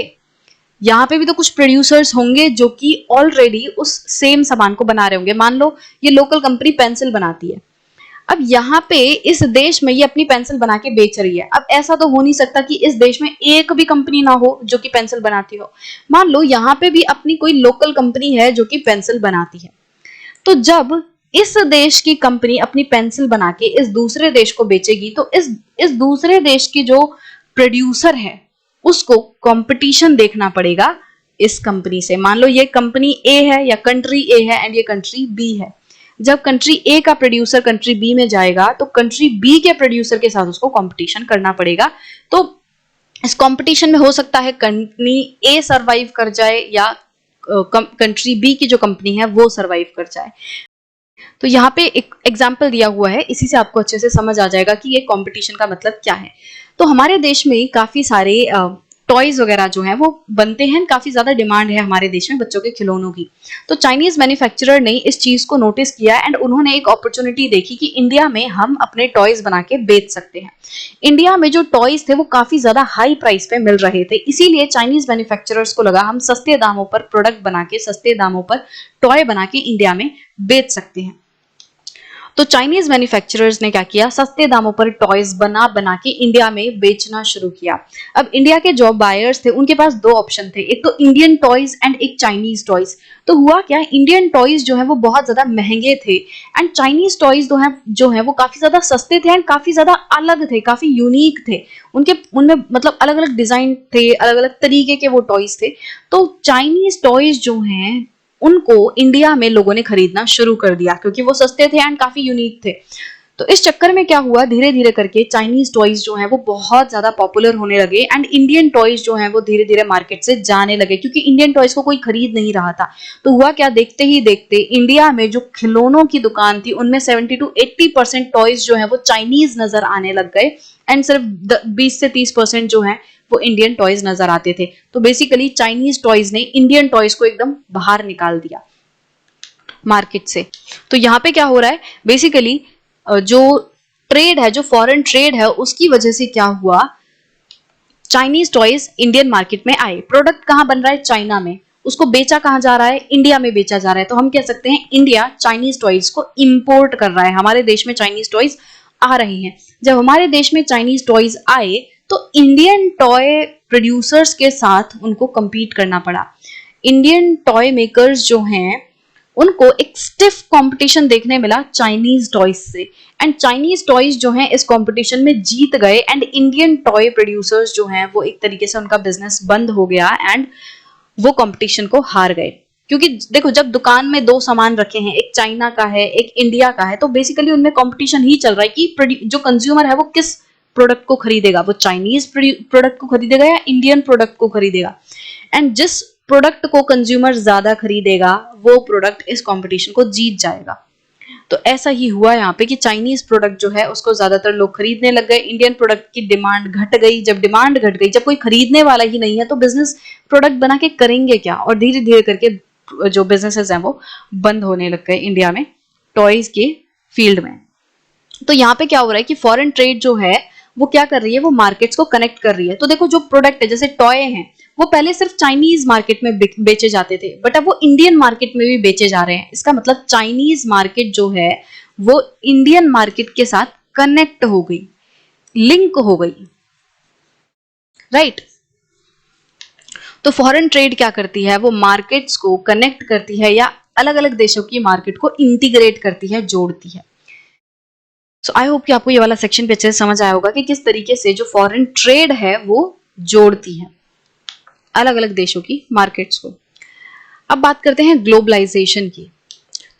यहाँ पे भी तो कुछ प्रोड्यूसर्स होंगे जो कि ऑलरेडी उस सेम सामान को बना रहे होंगे। मान लो ये लोकल कंपनी पेंसिल बनाती है, अब यहाँ पे इस देश में ये अपनी पेंसिल बना के बेच रही है। अब ऐसा तो हो नहीं सकता कि इस देश में एक भी कंपनी ना हो जो कि पेंसिल बनाती हो। मान लो यहाँ पे भी अपनी कोई लोकल कंपनी है जो कि पेंसिल बनाती है, तो जब इस देश की कंपनी अपनी पेंसिल बना के इस दूसरे देश को बेचेगी, तो इस दूसरे देश की जो प्रोड्यूसर है उसको कंपटीशन देखना पड़ेगा इस कंपनी से। मान लो ये कंपनी ए है या कंट्री ए है एंड ये कंट्री बी है। जब कंट्री ए का प्रोड्यूसर कंट्री बी में जाएगा तो कंट्री बी के प्रोड्यूसर के साथ उसको कंपटीशन करना पड़ेगा। तो इस कंपटीशन में हो सकता है कंपनी ए सरवाइव कर जाए या कंट्री बी की जो कंपनी है वो सरवाइव कर जाए। तो यहाँ पे एक एग्जाम्पल दिया हुआ है, इसी से आपको अच्छे से समझ आ जाएगा कि ये कंपटीशन का मतलब क्या है। तो हमारे देश में काफी सारे टॉयज वगैरह जो हैं वो बनते हैं, काफी ज्यादा डिमांड है हमारे देश में बच्चों के खिलौनों की। तो चाइनीज मैन्युफैक्चरर ने इस चीज को नोटिस किया एंड उन्होंने एक अपॉर्चुनिटी देखी कि इंडिया में हम अपने टॉयज बना के बेच सकते हैं। इंडिया में जो टॉयज थे वो काफी ज्यादा हाई प्राइस पे मिल रहे थे, इसीलिए चाइनीज मैन्युफैक्चरर्स को लगा हम सस्ते दामों पर प्रोडक्ट बना के, सस्ते दामों पर टॉय बना के इंडिया में बेच सकते हैं। तो चाइनीज मैन्युफैक्चरर्स ने क्या किया, सस्ते दामों पर टॉयज बना बना के इंडिया में बेचना शुरू किया। अब इंडिया के जो बायर्स थे उनके पास दो ऑप्शन थे, एक तो इंडियन टॉयज एंड एक चाइनीज टॉयज। तो हुआ क्या, इंडियन टॉयज जो है वो बहुत ज्यादा महंगे थे एंड चाइनीज टॉयज जो है वो काफी ज्यादा सस्ते थे एंड काफी ज्यादा अलग थे, काफी यूनिक थे। उनमें मतलब अलग अलग डिजाइन थे, अलग अलग तरीके के वो टॉयज थे। तो चाइनीज टॉयज जो हैं उनको इंडिया में लोगों ने खरीदना शुरू कर दिया क्योंकि वो सस्ते थे एंड काफी यूनिक थे। तो इस चक्कर में क्या हुआ, धीरे धीरे करके चाइनीज टॉयज जो हैं वो बहुत ज्यादा पॉपुलर होने लगे एंड इंडियन टॉयज जो हैं वो धीरे धीरे मार्केट से जाने लगे क्योंकि इंडियन टॉयज को कोई खरीद नहीं रहा था। तो हुआ क्या, देखते ही देखते इंडिया में जो खिलौनों की दुकान थी उनमें 70 to 80% टॉयज जो है वो चाइनीज नजर आने लग गए एंड सिर्फ 20 से 30% जो है वो इंडियन टॉयज नजर आते थे। तो बेसिकली चाइनीज टॉयज ने इंडियन टॉयज को एकदम बाहर निकाल दिया मार्केट से। तो यहाँ पे क्या हो रहा है, बेसिकली जो ट्रेड है, जो फॉरेन ट्रेड है, उसकी वजह से क्या हुआ, चाइनीज टॉयज इंडियन मार्केट में आए। प्रोडक्ट कहाँ बन रहा है, चाइना में, उसको बेचा कहाँ जा रहा है, इंडिया में बेचा जा रहा है। तो हम कह सकते हैं इंडिया चाइनीज टॉयज को इंपोर्ट कर रहा है, हमारे देश में चाइनीज टॉयज आ रही हैं। जब हमारे देश में चाइनीज टॉयज आए तो इंडियन टॉय प्रोड्यूसर्स के साथ उनको compete करना पड़ा। इंडियन टॉय मेकर्स जो हैं उनको एक स्टिफ कंपटीशन देखने मिला चाइनीज टॉयज से एंड चाइनीज टॉयज जो हैं इस कंपटीशन में जीत गए एंड इंडियन टॉय प्रोड्यूसर्स जो हैं वो एक तरीके से उनका बिजनेस बंद हो गया एंड वो कंपटीशन को हार गए। क्योंकि देखो, जब दुकान में दो सामान रखे हैं, एक चाइना का है एक इंडिया का है, तो बेसिकली उनमें कंपटीशन ही चल रहा है कि जो कंज्यूमर है वो किस प्रोडक्ट को खरीदेगा, वो चाइनीज प्रोडक्ट को खरीदेगा या इंडियन प्रोडक्ट को खरीदेगा। एंड जिस प्रोडक्ट को कंज्यूमर ज्यादा खरीदेगा वो प्रोडक्ट इस कंपटीशन को जीत जाएगा। तो ऐसा ही हुआ यहाँ पे कि चाइनीज प्रोडक्ट जो है उसको ज्यादातर लोग खरीदने लग गए, इंडियन प्रोडक्ट की डिमांड घट गई। जब डिमांड घट गई, जब कोई खरीदने वाला ही नहीं है तो बिजनेस प्रोडक्ट बना के करेंगे क्या, और धीरे धीरे करके जो बिजनेसेस हैं वो बंद होने लग गए इंडिया में टॉयज के फील्ड में। तो यहाँ पे क्या हो रहा है कि फॉरेन ट्रेड जो है वो क्या कर रही है, वो मार्केट्स को कनेक्ट कर रही है। तो देखो, जो प्रोडक्ट है जैसे टॉय हैं वो पहले सिर्फ चाइनीज मार्केट में बेचे जाते थे, बट अब वो इंडियन मार्केट में भी बेचे जा रहे हैं। इसका मतलब चाइनीज मार्केट जो है वो इंडियन मार्केट के साथ कनेक्ट हो गई, लिंक हो गई, राइट। तो फॉरेन ट्रेड क्या करती है, वो मार्केट्स को कनेक्ट करती है या अलग अलग देशों की मार्केट को इंटीग्रेट करती है, जोड़ती है। सो आई होप कि आपको ये वाला सेक्शन पे अच्छे से समझ आया होगा कि किस तरीके से जो फॉरेन ट्रेड है वो जोड़ती है अलग अलग देशों की मार्केट्स को। अब बात करते हैं ग्लोबलाइजेशन की।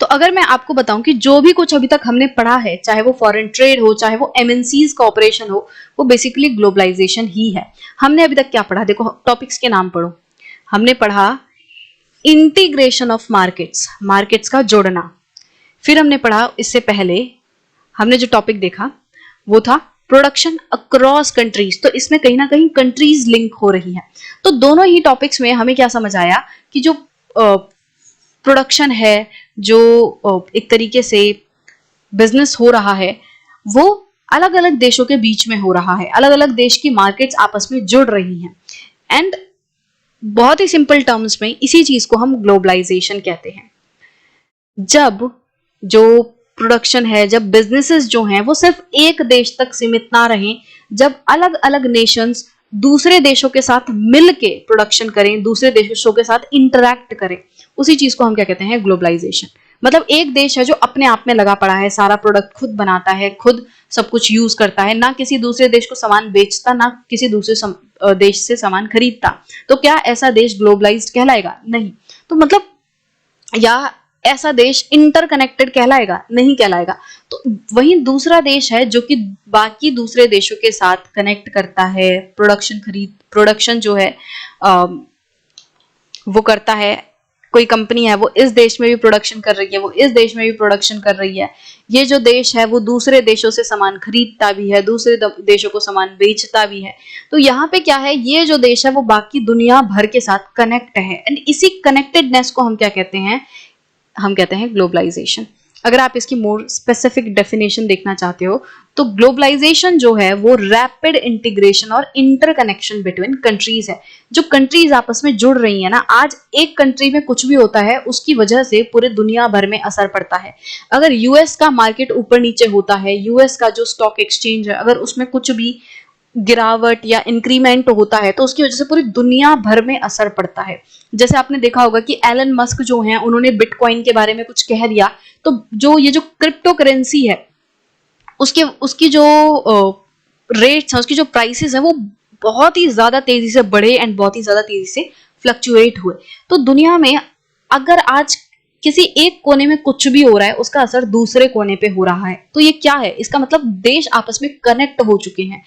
तो अगर मैं आपको बताऊं कि जो भी कुछ अभी तक हमने पढ़ा है, चाहे वो फॉरेन ट्रेड हो, चाहे वो एमएनसीज का ऑपरेशन हो, वो बेसिकली ग्लोबलाइजेशन ही है। हमने अभी तक क्या पढ़ा, देखो टॉपिक्स के नाम पढ़ो। हमने पढ़ा इंटीग्रेशन ऑफ मार्केट्स, मार्केट्स का जोड़ना। फिर हमने पढ़ा, इससे पहले हमने जो टॉपिक देखा वो था प्रोडक्शन अक्रॉस कंट्रीज। तो इसमें कहीं ना कहीं कंट्रीज लिंक हो रही है। तो दोनों ही टॉपिक्स में हमें क्या समझ आया कि जो प्रोडक्शन है, जो एक तरीके से बिजनेस हो रहा है, वो अलग अलग देशों के बीच में हो रहा है, अलग अलग देश की मार्केट्स आपस में जुड़ रही हैं। एंड बहुत ही सिंपल टर्म्स में इसी चीज को हम ग्लोबलाइजेशन कहते हैं। जब जो प्रोडक्शन है, जब बिजनेसेस जो हैं वो सिर्फ एक देश तक सीमित ना रहें, जब अलग अलग नेशंस दूसरे देशों के साथ मिलके प्रोडक्शन करें, दूसरे देशों के साथ इंटरैक्ट करें, उसी चीज को हम क्या कहते हैं, ग्लोबलाइजेशन। मतलब एक देश है जो अपने आप में लगा पड़ा है, सारा प्रोडक्ट खुद बनाता है, खुद सब कुछ यूज करता है, ना किसी दूसरे देश को सामान बेचता, ना किसी दूसरे देश से सामान खरीदता। तो क्या ऐसा देश ग्लोबलाइज्ड कहलाएगा? नहीं। तो मतलब या ऐसा देश इंटरकनेक्टेड कहलाएगा? नहीं कहलाएगा। तो वही दूसरा देश है जो कि बाकी दूसरे देशों के साथ कनेक्ट करता है, प्रोडक्शन जो है वो करता है। कोई कंपनी है वो इस देश में भी प्रोडक्शन कर रही है, वो इस देश में भी प्रोडक्शन कर रही है। ये जो देश है वो दूसरे देशों से सामान खरीदता भी है, दूसरे देशों को सामान बेचता भी है। तो यहाँ पे क्या है, ये जो देश है वो बाकी दुनिया भर के साथ कनेक्ट है एंड इसी कनेक्टेडनेस को हम क्या कहते हैं, हम कहते हैं ग्लोबलाइजेशन। अगर आप इसकी मोर स्पेसिफिक डेफिनेशन देखना चाहते हो तो ग्लोबलाइजेशन जो है वो रैपिड इंटीग्रेशन और इंटरकनेक्शन बिटवीन कंट्रीज है। जो कंट्रीज आपस में जुड़ रही है ना, आज एक कंट्री में कुछ भी होता है उसकी वजह से पूरे दुनिया भर में असर पड़ता है। अगर यूएस का मार्केट ऊपर नीचे होता है, यूएस का जो स्टॉक एक्सचेंज है अगर उसमें कुछ भी गिरावट या इंक्रीमेंट होता है तो उसकी वजह से पूरी दुनिया भर में असर पड़ता है। जैसे आपने देखा होगा कि एलन मस्क जो हैं उन्होंने बिटकॉइन के बारे में कुछ कह दिया, तो जो ये जो क्रिप्टो करेंसी है उसके उसकी जो रेट्स है, उसकी जो प्राइसेस है वो बहुत ही ज्यादा तेजी से बढ़े एंड बहुत ही ज्यादा तेजी से फ्लक्चुएट हुए। तो दुनिया में अगर आज किसी एक कोने में कुछ भी हो रहा है उसका असर दूसरे कोने पे हो रहा है, तो ये क्या है? इसका मतलब देश आपस में कनेक्ट हो चुके हैं।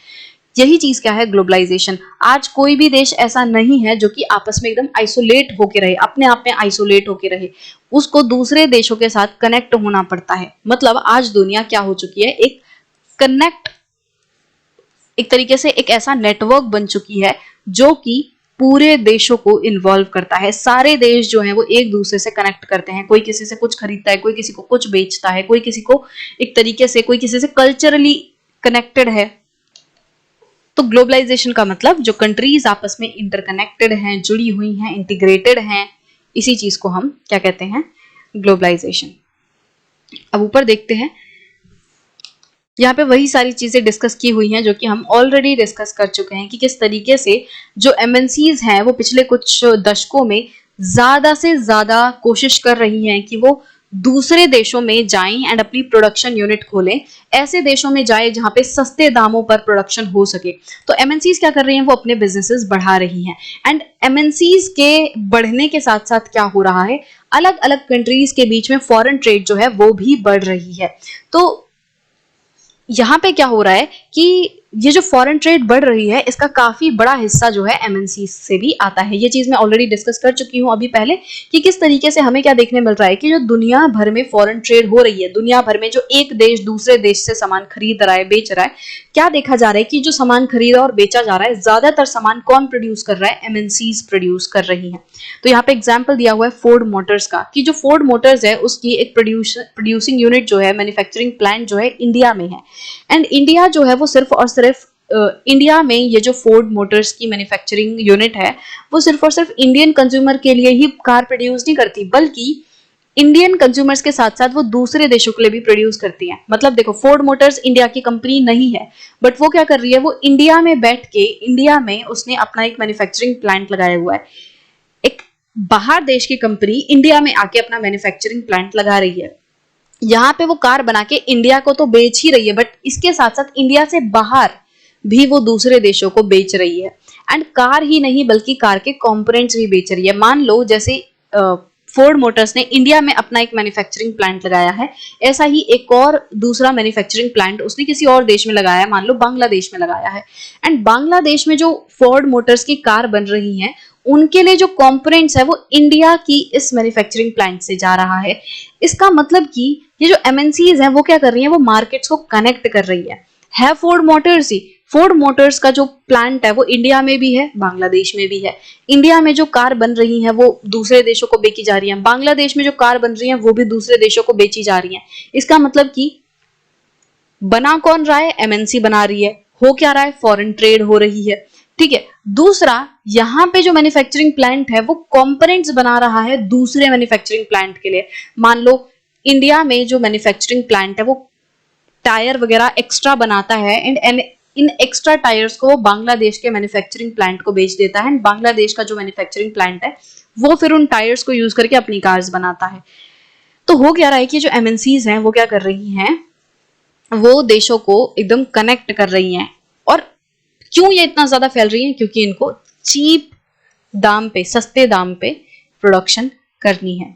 यही चीज क्या है? ग्लोबलाइजेशन। आज कोई भी देश ऐसा नहीं है जो कि आपस में एकदम आइसोलेट होके रहे, अपने आप में आइसोलेट होके रहे, उसको दूसरे देशों के साथ कनेक्ट होना पड़ता है। मतलब आज दुनिया क्या हो चुकी है? एक कनेक्ट, एक तरीके से एक ऐसा नेटवर्क बन चुकी है जो कि पूरे देशों को इन्वॉल्व करता है। सारे देश जो हैं वो एक दूसरे से कनेक्ट करते हैं, कोई किसी से कुछ खरीदता है, कोई किसी को कुछ बेचता है, कोई किसी को एक तरीके से, कोई किसी से कल्चरली कनेक्टेड है। तो ग्लोबलाइजेशन का मतलब जो कंट्रीज आपस में इंटरकनेक्टेड हैं, जुड़ी हुई हैं, इंटीग्रेटेड हैं, इसी चीज को हम क्या कहते हैं? ग्लोबलाइजेशन। अब ऊपर देखते हैं, यहाँ पे वही सारी चीजें डिस्कस की हुई हैं जो कि हम ऑलरेडी डिस्कस कर चुके हैं कि किस तरीके से जो एमएनसीज हैं वो पिछले कुछ दशकों में ज्यादा से ज्यादा कोशिश कर रही हैं कि वो दूसरे देशों में जाएं एंड अपनी प्रोडक्शन यूनिट खोलें, ऐसे देशों में जाए जहां पे सस्ते दामों पर प्रोडक्शन हो सके। तो एमएनसीज क्या कर रही हैं? वो अपने बिजनेसेस बढ़ा रही हैं। एंड एमएनसीज के बढ़ने के साथ साथ क्या हो रहा है? अलग अलग कंट्रीज के बीच में फॉरेन ट्रेड जो है वो भी बढ़ रही है। तो यहाँ पे क्या हो रहा है कि ये जो फॉरेन ट्रेड बढ़ रही है इसका काफी बड़ा हिस्सा जो है एमएनसी से भी आता है। ये चीज मैं ऑलरेडी डिस्कस कर चुकी हूँ अभी पहले कि किस तरीके से हमें क्या देखने मिल रहा है कि जो दुनिया भर में फॉरेन ट्रेड हो रही है, दुनिया भर में जो एक देश दूसरे देश से सामान खरीद रहा है, बेच रहा है, क्या देखा जा रहा है कि जो सामान खरीदा और बेचा जा रहा है ज्यादातर सामान कौन प्रोड्यूस कर रहा है? एमएनसीज प्रोड्यूस कर रही है। तो यहाँ पे एग्जाम्पल दिया हुआ है फोर्ड मोटर्स का, कि जो फोर्ड मोटर्स है उसकी एक प्रोड्यूसिंग यूनिट जो है, मैन्युफैक्चरिंग प्लांट जो है इंडिया में है। एंड इंडिया जो है वो सिर्फ और सिर्फ इंडिया में ये जो फोर्ड मोटर्स की मैन्युफैक्चरिंग यूनिट है वो सिर्फ और सिर्फ इंडियन कंज्यूमर के लिए ही कार प्रोड्यूस नहीं करती, बल्कि इंडियन कंज्यूमर्स के साथ साथ वो दूसरे देशों के लिए भी प्रोड्यूस करती हैं। मतलब देखो, फोर्ड मोटर्स इंडिया की कंपनी नहीं है, बट वो क्या कर रही है? वो इंडिया में बैठ के, इंडिया में उसने अपना एक मैन्युफैक्चरिंग प्लांट लगाया हुआ है। एक बाहर देश की कंपनी इंडिया में आके अपना मैन्युफैक्चरिंग प्लांट लगा रही है, यहाँ पे वो कार बना के इंडिया को तो बेच ही रही है, बट इसके साथ साथ इंडिया से बाहर भी वो दूसरे देशों को बेच रही है। एंड कार ही नहीं बल्कि कार के कंपोनेंट्स भी बेच रही है। मान लो जैसे फोर्ड मोटर्स ने इंडिया में अपना एक मैन्युफैक्चरिंग प्लांट लगाया है, ऐसा ही एक और दूसरा मैन्युफैक्चरिंग प्लांट उसने किसी और देश में लगाया है, मान लो बांग्लादेश में लगाया है। एंड बांग्लादेश में जो फोर्ड मोटर्स की कार बन रही हैं उनके लिए जो कंपोनेंट्स है वो इंडिया की इस मैन्युफैक्चरिंग प्लांट से जा रहा है। इसका मतलब कि ये जो एमएनसीज हैं वो क्या कर रही हैं? वो मार्केट्स को कनेक्ट कर रही है फोर्ड मोटर्स ही। फोर्ड मोटर्स का जो प्लांट है वो इंडिया में भी है, बांग्लादेश में भी है। इंडिया में जो कार बन रही है वो दूसरे देशों को बेची जा रही है, बांग्लादेश में जो कार बन रही है वो भी दूसरे देशों को बेची जा रही है। इसका मतलब कि बना कौन रहा है? एमएनसी बना रही है। हो क्या रहा है? फॉरेन ट्रेड हो रही है। ठीक है। दूसरा, यहाँ पे जो मैन्युफैक्चरिंग प्लांट है वो कंपोनेंट्स बना रहा है दूसरे मैन्युफैक्चरिंग प्लांट के लिए। मान लो इंडिया में जो मैन्युफैक्चरिंग प्लांट है वो टायर वगैरह एक्स्ट्रा बनाता है एंड इन एक्स्ट्रा टायर्स को बांग्लादेश के मैन्युफैक्चरिंग प्लांट को बेच देता है। एंड बांग्लादेश का जो मैन्युफैक्चरिंग प्लांट है वो फिर उन टायर्स को यूज करके अपनी कार्स बनाता है। तो हो क्या रहा है कि जो एमएनसीज हैं वो क्या कर रही हैं? वो देशों को एकदम कनेक्ट कर रही हैं। और क्यों ये इतना ज्यादा फैल रही है? क्योंकि इनको चीप दाम पे, सस्ते दाम पे प्रोडक्शन करनी है।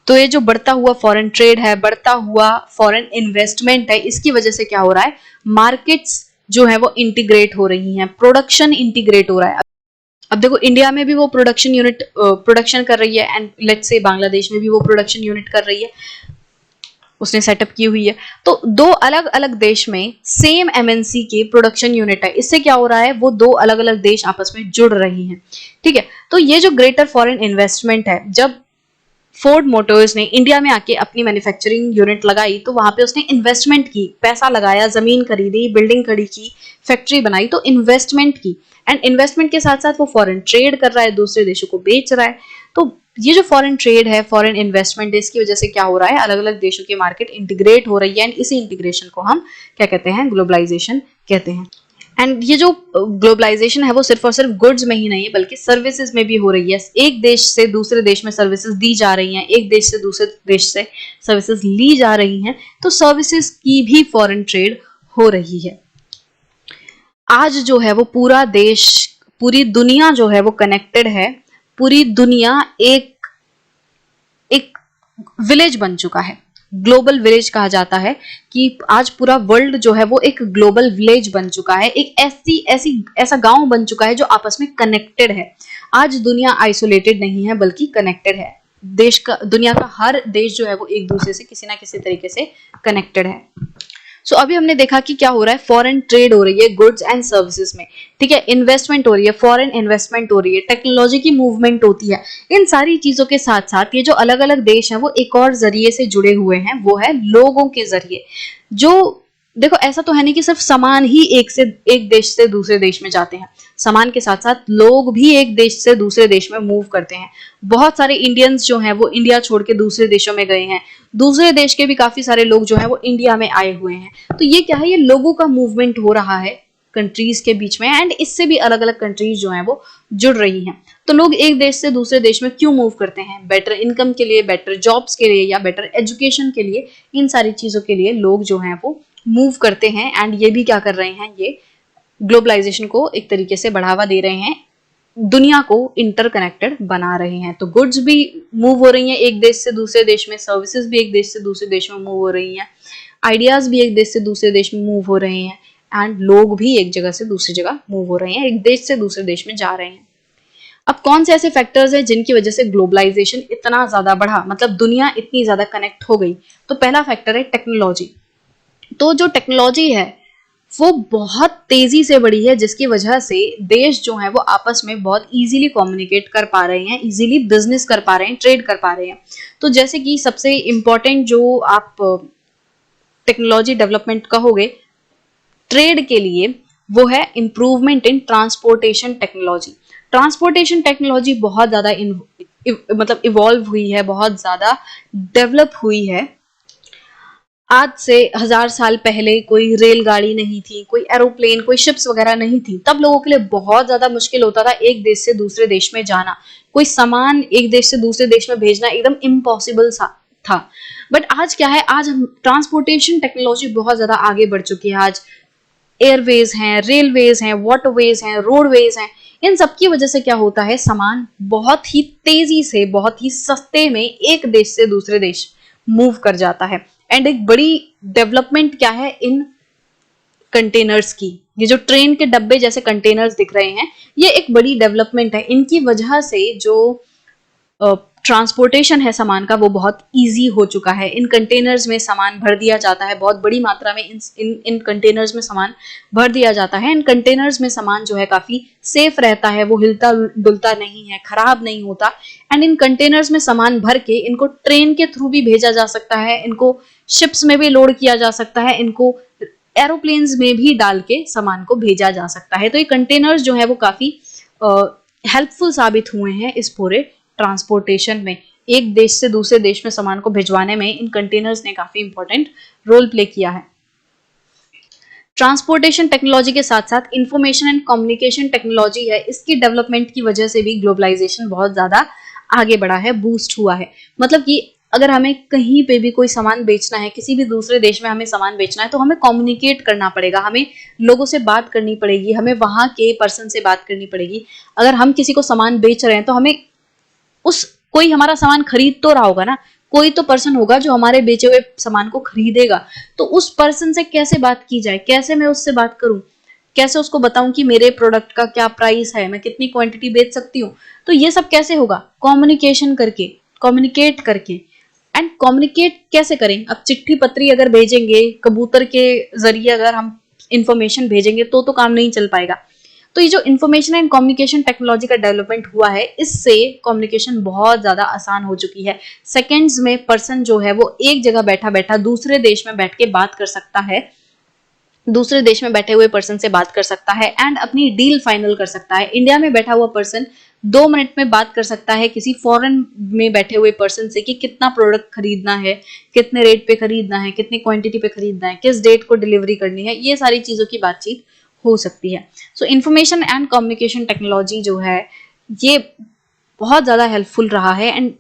तो ये जो बढ़ता हुआ फॉरेन ट्रेड है, बढ़ता हुआ फॉरेन इन्वेस्टमेंट है, इसकी वजह से क्या हो रहा है? मार्केट्स जो है वो इंटीग्रेट हो रही हैं, प्रोडक्शन इंटीग्रेट हो रहा है। अब देखो, इंडिया में भी वो प्रोडक्शन यूनिट प्रोडक्शन कर रही है एंड लेट्स से बांग्लादेश में भी वो प्रोडक्शन यूनिट कर रही है, उसने सेटअप की हुई है। तो दो अलग अलग देश में सेम एमएनसी के प्रोडक्शन यूनिट है। इससे क्या हो रहा है? वो दो अलग अलग देश आपस में जुड़ रही हैं। ठीक है। तो ये जो ग्रेटर फॉरेन इन्वेस्टमेंट है, जब फोर्ड मोटर्स ने इंडिया में आके अपनी मैन्युफैक्चरिंग यूनिट लगाई तो वहां पे उसने इन्वेस्टमेंट की, पैसा लगाया, जमीन खरीदी, बिल्डिंग खड़ी की, फैक्ट्री बनाई, तो इन्वेस्टमेंट की। एंड इन्वेस्टमेंट के साथ साथ वो फॉरेन ट्रेड कर रहा है, दूसरे देशों को बेच रहा है। तो ये जो फॉरेन ट्रेड है, फॉरेन इन्वेस्टमेंट है, इसकी वजह से क्या हो रहा है, अलग अलग देशों की मार्केट इंटीग्रेट हो रही है। एंड इसी इंटीग्रेशन को हम क्या कहते हैं, ग्लोबलाइजेशन कहते हैं। एंड ये जो ग्लोबलाइजेशन है वो सिर्फ और सिर्फ गुड्स में ही नहीं है बल्कि सर्विसेज में भी हो रही है। एक देश से दूसरे देश में सर्विसेज दी जा रही हैं, एक देश से दूसरे देश से सर्विसेज ली जा रही हैं, तो सर्विसेज की भी फॉरेन ट्रेड हो रही है। आज जो है वो पूरा देश, पूरी दुनिया जो है वो कनेक्टेड है। पूरी दुनिया एक एक विलेज बन चुका है, ग्लोबल विलेज कहा जाता है कि आज पूरा वर्ल्ड जो है वो एक ग्लोबल विलेज बन चुका है, एक ऐसा गांव बन चुका है जो आपस में कनेक्टेड है। आज दुनिया आइसोलेटेड नहीं है बल्कि कनेक्टेड है। दुनिया का हर देश जो है वो एक दूसरे से किसी ना किसी तरीके से कनेक्टेड है। सो अभी हमने देखा कि क्या हो रहा है, फॉरेन ट्रेड हो रही है गुड्स एंड सर्विसेज में, ठीक है, इन्वेस्टमेंट हो रही है, फॉरेन इन्वेस्टमेंट हो रही है, टेक्नोलॉजी की मूवमेंट होती है। इन सारी चीजों के साथ साथ ये जो अलग अलग देश हैं वो एक और जरिए से जुड़े हुए हैं, वो है लोगों के जरिए। जो देखो, ऐसा तो है नहीं कि सिर्फ सामान ही एक देश से दूसरे देश में जाते हैं, सामान के साथ साथ लोग भी एक देश से दूसरे देश में मूव करते हैं। बहुत सारे इंडियंस जो हैं वो इंडिया छोड़ के दूसरे देशों में गए हैं, दूसरे देश के भी काफी सारे लोग जो हैं वो इंडिया में आए हुए हैं। तो ये क्या है, ये लोगों का मूवमेंट हो रहा है कंट्रीज के बीच में, एंड इससे भी अलग अलग कंट्रीज जो हैं वो जुड़ रही हैं। तो लोग एक देश से दूसरे देश में क्यों मूव करते हैं? बेटर इनकम के लिए, बेटर जॉब्स के लिए, या बेटर एजुकेशन के लिए। इन सारी चीजों के लिए लोग जो हैं वो मूव करते हैं। एंड ये भी क्या कर रहे हैं, ये ग्लोबलाइजेशन को एक तरीके से बढ़ावा दे रहे हैं, दुनिया को इंटरकनेक्टेड बना रहे हैं। तो गुड्स भी मूव हो रही हैं एक देश से दूसरे देश में, सर्विसेज भी एक देश से दूसरे देश में मूव हो रही हैं, आइडियाज भी एक देश से दूसरे देश में मूव हो रहे हैं, एंड लोग भी एक जगह से दूसरी जगह मूव हो रहे हैं, एक देश से दूसरे देश में जा रहे हैं। अब कौन से ऐसे फैक्टर्स हैं जिनकी वजह से ग्लोबलाइजेशन इतना ज्यादा बढ़ा, मतलब दुनिया इतनी ज्यादा कनेक्ट हो गई? तो पहला फैक्टर है टेक्नोलॉजी। तो जो टेक्नोलॉजी है वो बहुत तेजी से बढ़ी है, जिसकी वजह से देश जो है वो आपस में बहुत इजीली कम्युनिकेट कर पा रहे हैं, इजीली बिजनेस कर पा रहे हैं, ट्रेड कर पा रहे हैं। तो जैसे कि सबसे इंपॉर्टेंट जो आप टेक्नोलॉजी डेवलपमेंट कहोगे ट्रेड के लिए, वो है improvement in transportation technology. Transportation technology बहुत ज्यादा मतलब इवॉल्व हुई है, बहुत ज्यादा डेवलप हुई है। आज से 1000 साल पहले कोई रेलगाड़ी नहीं थी, कोई एरोप्लेन, कोई शिप्स वगैरह नहीं थी, तब लोगों के लिए बहुत ज्यादा मुश्किल होता था एक देश से दूसरे देश में जाना। कोई सामान एक देश से दूसरे देश में भेजना एकदम इम्पॉसिबल सा था। बट आज क्या है, आज हम ट्रांसपोर्टेशन टेक्नोलॉजी बहुत ज्यादा आगे बढ़ चुकी है। आज एयरवेज हैं, रेलवेज हैं, वाटरवेज हैं, रोडवेज हैं। इन सब की वजह से क्या होता है, सामान बहुत ही तेजी से, बहुत ही सस्ते में एक देश से दूसरे देश मूव कर जाता है। एंड एक बड़ी डेवलपमेंट क्या है इन कंटेनर्स की, ये जो ट्रेन के डब्बे जैसे कंटेनर्स दिख रहे हैं, ये एक बड़ी डेवलपमेंट है। इनकी वजह से जो ट्रांसपोर्टेशन है सामान का वो बहुत इजी हो चुका है। इन कंटेनर्स में सामान भर दिया जाता है, बहुत बड़ी मात्रा में इन कंटेनर्स में सामान भर दिया जाता है। इन कंटेनर्स में सामान जो है काफी सेफ रहता है, वो हिलता डुलता नहीं है, खराब नहीं होता। एंड इन कंटेनर्स में सामान भर के इनको ट्रेन के थ्रू भी भेजा जा सकता है, इनको शिप्स में भी लोड किया जा सकता है, इनको एरोप्लेन्स में भी डाल के सामान को भेजा जा सकता है। तो ये कंटेनर्स जो है वो काफी हेल्पफुल साबित हुए हैं इस पूरे ट्रांसपोर्टेशन में। एक देश से दूसरे देश में सामान को भिजवाने में इन कंटेनर्स ने काफी इंपॉर्टेंट रोल प्ले किया है। ट्रांसपोर्टेशन टेक्नोलॉजी के साथ साथ इंफॉर्मेशन एंड कम्युनिकेशन टेक्नोलॉजी है, इसकी डेवलपमेंट की वजह से भी ग्लोबलाइजेशन बहुत ज्यादा आगे बढ़ा है, बूस्ट हुआ है। मतलब कि अगर हमें कहीं पे भी कोई सामान बेचना है, किसी भी दूसरे देश में हमें सामान बेचना है, तो हमें कम्युनिकेट करना पड़ेगा, हमें लोगों से बात करनी पड़ेगी, हमें वहां के पर्सन से बात करनी पड़ेगी। अगर हम किसी को सामान बेच रहे हैं तो हमें कोई हमारा सामान खरीद तो रहा होगा ना, कोई तो पर्सन होगा जो हमारे बेचे हुए सामान को खरीदेगा। तो उस पर्सन से कैसे बात की जाए, कैसे मैं उससे बात करूं, कैसे उसको बताऊं कि मेरे प्रोडक्ट का क्या प्राइस है, मैं कितनी क्वांटिटी बेच सकती हूँ। तो ये सब कैसे होगा, कम्युनिकेशन करके, कम्युनिकेट करके। एंड कम्युनिकेट कैसे करें, अब चिट्ठी पत्री अगर भेजेंगे, कबूतर के जरिए अगर हम इंफॉर्मेशन भेजेंगे तो काम नहीं चल पाएगा। तो ये जो इंफॉर्मेशन एंड कम्युनिकेशन टेक्नोलॉजी का डेवलपमेंट हुआ है, इससे कम्युनिकेशन बहुत ज्यादा आसान हो चुकी है। सेकेंड्स में पर्सन जो है वो एक जगह बैठा बैठा दूसरे देश में बैठ के बात कर सकता है, दूसरे देश में बैठे हुए पर्सन से बात कर सकता है एंड अपनी डील फाइनल कर सकता है। इंडिया में बैठा हुआ पर्सन 2 मिनट में बात कर सकता है किसी फॉरेन में बैठे हुए पर्सन से कि कितना प्रोडक्ट खरीदना है, कितने रेट पे खरीदना है, कितनी क्वांटिटी पे खरीदना है, किस डेट को डिलीवरी करनी है, ये सारी चीजों की बातचीत हो सकती है। सो इंफॉर्मेशन एंड कम्युनिकेशन टेक्नोलॉजी जो है ये बहुत ज्यादा हेल्पफुल रहा है एंड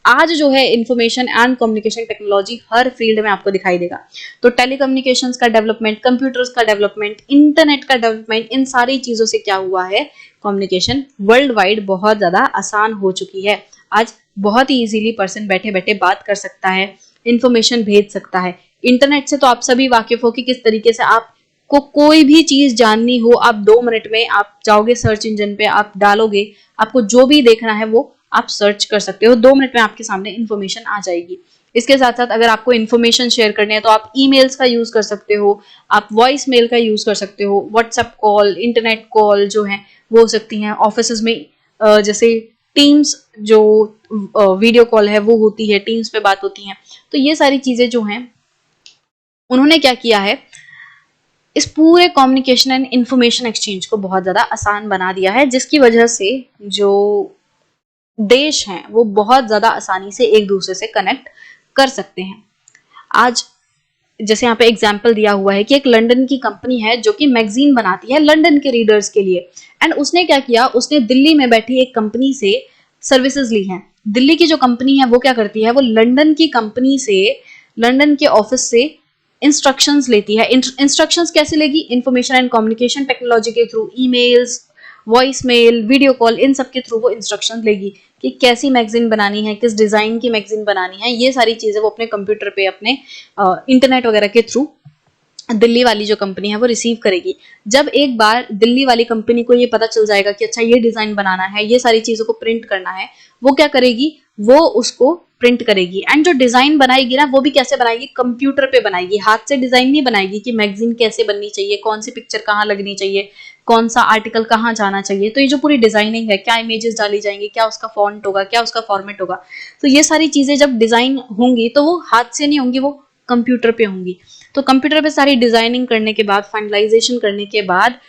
आज जो है information and communication technology her field में आपको दिखाई देगा। तो टेलीकम्युनिकेशंस का डेवलपमेंट, कंप्यूटर्स का डेवलपमेंट, इंटरनेट का डेवलपमेंट, इन सारी चीजों से क्या हुआ है, कम्युनिकेशन वर्ल्ड वाइड बहुत ज्यादा आसान हो चुकी है। आज बहुत ही इजीली पर्सन बैठे बैठे बात कर सकता है, इंफॉर्मेशन भेज सकता है। इंटरनेट से तो आप सभी वाकिफ हो कि किस तरीके से आपको कोई भी चीज जाननी हो, आप 2 मिनट में आप जाओगे सर्च इंजन पे, आप डालोगे, आपको जो भी देखना है वो आप सर्च कर सकते हो, 2 मिनट में आपके सामने इंफॉर्मेशन आ जाएगी। इसके साथ साथ अगर आपको इंफॉर्मेशन शेयर करनी है तो आप ईमेल्स का यूज कर सकते हो, आप वॉइस मेल का यूज कर सकते हो, व्हाट्सएप कॉल, इंटरनेट कॉल जो है वो हो सकती हैं। ऑफिस में जैसे टीम्स जो वीडियो कॉल है वो होती है, टीम्स पे बात होती है। तो ये सारी चीजें जो हैं उन्होंने क्या किया है, इस पूरे कम्युनिकेशन एंड इंफॉर्मेशन एक्सचेंज को बहुत ज्यादा आसान बना दिया है, जिसकी वजह से जो देश हैं वो बहुत ज्यादा आसानी से एक दूसरे से कनेक्ट कर सकते हैं। आज जैसे यहाँ पे एग्जाम्पल दिया हुआ है कि एक लंदन की कंपनी है जो कि मैगजीन बनाती है लंदन के रीडर्स के लिए, एंड उसने क्या किया, उसने दिल्ली में बैठी एक कंपनी से सर्विसेज ली हैं। दिल्ली की जो कंपनी है वो क्या करती है, वो लंदन की कंपनी से, लंदन के ऑफिस से इंस्ट्रक्शंस लेती है। इंस्ट्रक्शंस कैसे लेगी, इंफॉर्मेशन एंड कम्युनिकेशन टेक्नोलॉजी के through, emails, voice mail, video call, इन सब के थ्रू वो इंस्ट्रक्शन लेगी कि कैसी मैगजीन बनानी है, किस डिजाइन की मैगजीन बनानी है। ये सारी चीजें वो अपने कंप्यूटर पे, अपने इंटरनेट वगैरह के थ्रू दिल्ली वाली जो कंपनी है वो रिसीव करेगी। जब एक बार दिल्ली वाली कंपनी को ये पता चल जाएगा कि अच्छा ये डिजाइन बनाना है, ये सारी चीजों को प्रिंट करना है, वो क्या करेगी, वो उसको प्रिंट करेगी एंड जो डिजाइन बनाएगी ना वो भी कैसे बनाएगी, कंप्यूटर पे बनाएगी। हाथ से डिजाइन नहीं बनाएगी कि मैगजीन कैसे बननी चाहिए, कौन सी पिक्चर कहाँ लगनी चाहिए, कौन सा आर्टिकल कहाँ जाना चाहिए। तो ये जो पूरी डिजाइनिंग है, क्या इमेजेस डाली जाएंगी, क्या उसका फॉन्ट होगा, क्या उसका फॉर्मेट होगा, तो ये सारी चीजें जब डिजाइन होंगी तो वो हाथ से नहीं होंगी, वो कंप्यूटर पे होंगी। तो कंप्यूटर पे सारी डिजाइनिंग करने के बाद, फाइनलाइजेशन करने के बाद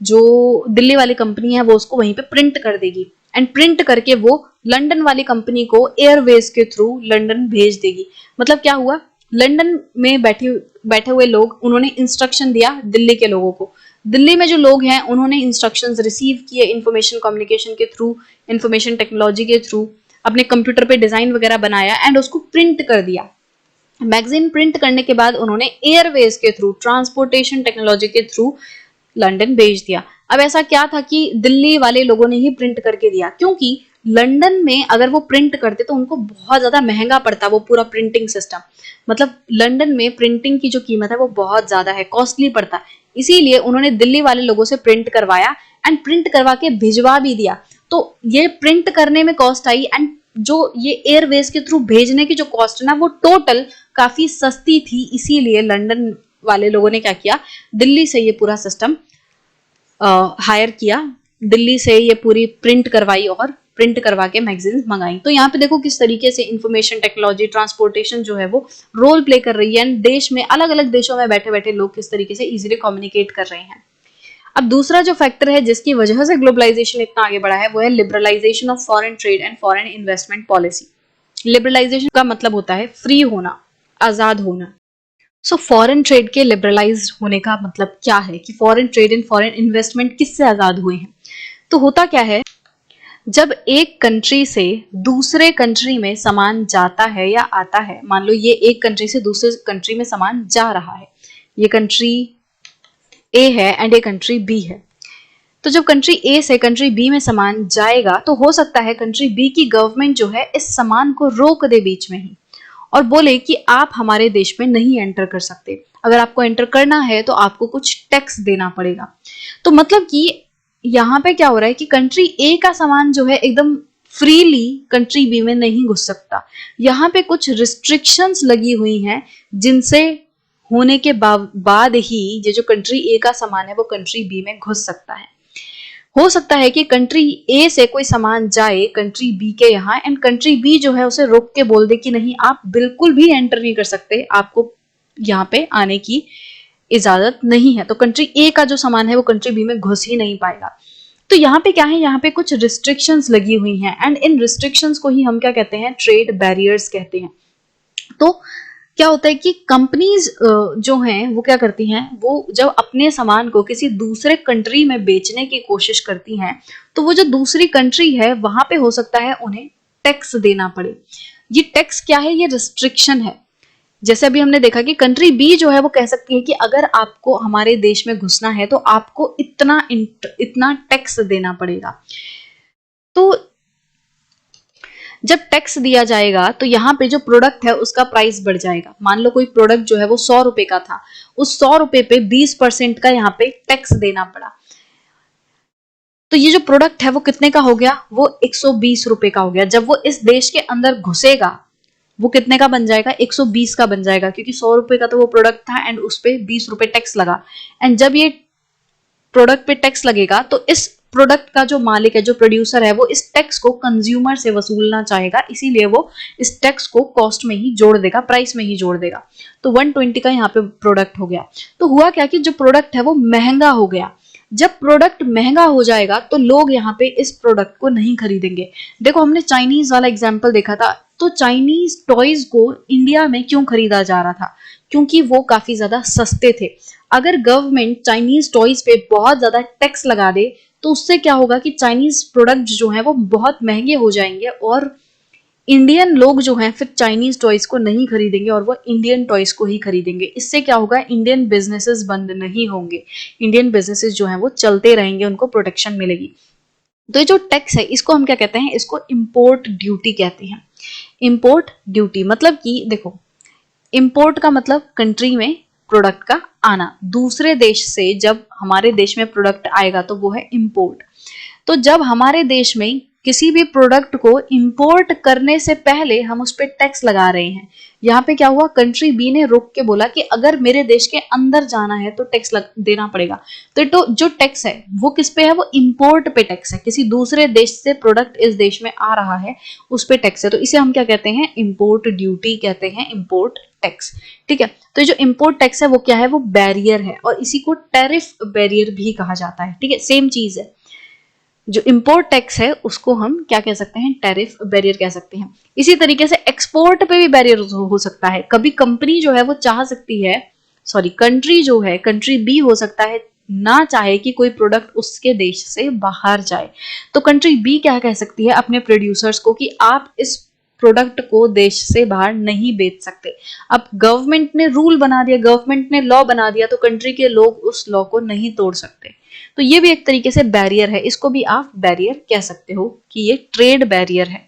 जो दिल्ली वाली कंपनी है वो उसको वहीं पे प्रिंट कर देगी एंड प्रिंट करके वो लंदन वाली कंपनी को एयरवेज के थ्रू लंदन भेज देगी। मतलब क्या हुआ, लंदन में बैठे हुए लोग, उन्होंने इंस्ट्रक्शन दिया दिल्ली के लोगों को, दिल्ली में जो लोग हैं उन्होंने इंस्ट्रक्शंस रिसीव किए इंफॉर्मेशन कम्युनिकेशन के थ्रू, इंफॉर्मेशन टेक्नोलॉजी के थ्रू, अपने कंप्यूटर पे डिजाइन वगैरह बनाया एंड उसको प्रिंट कर दिया। मैगजीन प्रिंट करने के बाद उन्होंने एयरवेज के थ्रू, ट्रांसपोर्टेशन टेक्नोलॉजी के थ्रू लंदन भेज दिया। अब ऐसा क्या था कि दिल्ली वाले लोगों ने ही प्रिंट करके दिया, क्योंकि लंदन में अगर वो प्रिंट करते तो उनको बहुत ज्यादा महंगा पड़ता वो पूरा प्रिंटिंग सिस्टम। मतलब लंदन में प्रिंटिंग की जो कीमत है वो बहुत ज्यादा है, कॉस्टली पड़ता। इसीलिए उन्होंने दिल्ली वाले लोगों से प्रिंट करवाया एंड प्रिंट करवा के भिजवा भी दिया। तो ये प्रिंट करने में कॉस्ट आई एंड जो ये एयरवेज के थ्रू भेजने की जो कॉस्ट है ना वो टोटल काफी सस्ती थी। इसीलिए लंदन वाले लोगों ने क्या किया, दिल्ली से ये पूरा सिस्टम हायर किया, दिल्ली से ये पूरी प्रिंट करवाई और प्रिंट करवा के मैगजीन्स मंगाई। तो यहाँ पे देखो किस तरीके से इंफॉर्मेशन टेक्नोलॉजी, ट्रांसपोर्टेशन जो है वो रोल प्ले कर रही है एंड देश में, अलग अलग देशों में बैठे बैठे लोग किस तरीके से इजीली कम्युनिकेट कर रहे हैं। अब दूसरा जो फैक्टर है जिसकी वजह से ग्लोबलाइजेशन इतना आगे बढ़ा है वो है liberalisation of foreign trade and foreign investment policy. Liberalisation का मतलब होता है फ्री होना, आजाद होना। सो फॉरेन ट्रेड के लिबरलाइज होने का मतलब क्या है कि foreign trade and foreign investment किससे आजाद हुए हैं। तो होता क्या है, जब एक कंट्री से दूसरे कंट्री में सामान जाता है या आता है, मान लो ये एक कंट्री से दूसरे कंट्री में सामान जा रहा है, ये कंट्री ए है एंड ये कंट्री बी है। तो जब कंट्री ए से कंट्री बी में सामान जाएगा तो हो सकता है कंट्री बी की गवर्नमेंट जो है इस सामान को रोक दे बीच में ही और बोले कि आप हमारे देश में नहीं एंटर कर सकते, अगर आपको एंटर करना है तो आपको कुछ टैक्स देना पड़ेगा। तो मतलब कि यहाँ पे क्या हो रहा है कि कंट्री ए का सामान जो है एकदम फ्रीली कंट्री बी में नहीं घुस सकता, यहाँ पे कुछ रिस्ट्रिक्शंस लगी हुई हैं जिनसे होने के बाद ही ये जो कंट्री ए का सामान है वो कंट्री बी में घुस सकता है। हो सकता है कि कंट्री ए से कोई सामान जाए कंट्री बी के यहाँ, एंड कंट्री बी जो है उसे रोक के बोल दे कि नहीं, आप बिल्कुल भी एंटर नहीं कर सकते, आपको यहाँ पे आने की इजाजत नहीं है। तो कंट्री ए का जो सामान है वो कंट्री बी में घुस ही नहीं पाएगा। तो यहाँ पे क्या है, यहाँ पे कुछ रिस्ट्रिक्शंस लगी हुई हैं, एंड इन रिस्ट्रिक्शंस को ही हम क्या कहते हैं, ट्रेड बैरियर्स कहते हैं। तो क्या होता है कि कंपनीज जो हैं वो क्या करती हैं, वो जब अपने सामान को किसी दूसरे कंट्री में बेचने की कोशिश करती हैं, तो वो जो दूसरी कंट्री है वहां पे हो सकता है उन्हें टैक्स देना पड़े। ये टैक्स क्या है, ये रिस्ट्रिक्शन है। जैसे अभी हमने देखा कि कंट्री बी जो है वो कह सकती है कि अगर आपको हमारे देश में घुसना है तो आपको इतना टैक्स देना पड़ेगा। तो जब टैक्स दिया जाएगा तो यहाँ पे जो प्रोडक्ट है उसका प्राइस बढ़ जाएगा। मान लो कोई प्रोडक्ट जो है वो 100 रुपए का था, उस 100 रुपए पे 20% का यहाँ पे टैक्स देना पड़ा। तो ये जो प्रोडक्ट है वो कितने का हो गया, वो 120 रुपए का हो गया। जब वो इस देश के अंदर घुसेगा वो कितने का बन जाएगा, 120 का बन जाएगा, क्योंकि 100 रुपए का तो वो प्रोडक्ट था एंड उस पे 20 रुपए टैक्स लगा। एंड जब ये प्रोडक्ट पे टैक्स लगेगा तो इस प्रोडक्ट का जो मालिक है, जो प्रोड्यूसर है, वो इस टैक्स को कंज्यूमर से वसूलना चाहेगा, इसीलिए वो इस टैक्स को कॉस्ट में ही जोड़ देगा, प्राइस में ही जोड़ देगा। तो 120 का यहाँ पे प्रोडक्ट हो गया। तो हुआ क्या कि जो प्रोडक्ट है वो महंगा हो गया। जब प्रोडक्ट महंगा हो जाएगा तो लोग यहाँ पे इस प्रोडक्ट को नहीं खरीदेंगे। देखो हमने चाइनीज वाला एग्जाम्पल देखा था, तो चाइनीज टॉयज को इंडिया में क्यों खरीदा जा रहा था, क्योंकि वो काफी ज्यादा सस्ते थे। अगर गवर्नमेंट चाइनीज टॉयज पे बहुत ज्यादा टैक्स लगा दे तो उससे क्या होगा कि चाइनीज प्रोडक्ट जो है वो बहुत महंगे हो जाएंगे, और इंडियन लोग जो हैं फिर चाइनीज टॉयज को नहीं खरीदेंगे और वो इंडियन टॉयज को ही खरीदेंगे। इससे क्या होगा, इंडियन बिजनेसेस बंद नहीं होंगे, इंडियन बिजनेसेस जो हैं वो चलते रहेंगे, उनको प्रोटेक्शन मिलेगी। तो ये जो टैक्स है इसको हम क्या कहते हैं, इसको इंपोर्ट ड्यूटी कहते हैं। इंपोर्ट ड्यूटी मतलब कि देखो, इंपोर्ट का मतलब कंट्री में प्रोडक्ट का आना, दूसरे देश से जब हमारे देश में प्रोडक्ट आएगा तो वो है इंपोर्ट। तो जब हमारे देश में किसी भी प्रोडक्ट को इंपोर्ट करने से पहले हम उस पर टैक्स लगा रहे हैं, यहाँ पे क्या हुआ, कंट्री बी ने रोक के बोला कि अगर मेरे देश के अंदर जाना है तो टैक्स देना पड़ेगा। तो जो टैक्स है वो किस पे है, वो इंपोर्ट पे टैक्स है। किसी दूसरे देश से प्रोडक्ट इस देश में आ रहा है उस पे टैक्स है, तो इसे हम क्या कहते हैं, इंपोर्ट ड्यूटी कहते हैं, इंपोर्ट टैक्स। ठीक है, तो जो इंपोर्ट टैक्स है वो क्या है, वो बैरियर है, और इसी को टैरिफ बैरियर भी कहा जाता है। ठीक है, सेम चीज है। जो इंपोर्ट टैक्स है उसको हम क्या कह सकते हैं, टैरिफ बैरियर कह सकते हैं। इसी तरीके से एक्सपोर्ट पे भी बैरियर हो सकता है। कभी कंपनी जो है वो चाह सकती है, सॉरी कंट्री जो है, कंट्री बी हो सकता है ना चाहे कि कोई प्रोडक्ट उसके देश से बाहर जाए, तो कंट्री बी क्या कह सकती है अपने प्रोड्यूसर्स को कि आप इस प्रोडक्ट को देश से बाहर नहीं बेच सकते। अब गवर्नमेंट ने रूल बना दिया, गवर्नमेंट ने लॉ बना दिया, तो कंट्री के लोग उस लॉ को नहीं तोड़ सकते। तो ये भी एक तरीके से बैरियर है, इसको भी आप बैरियर कह सकते हो कि ये ट्रेड बैरियर है।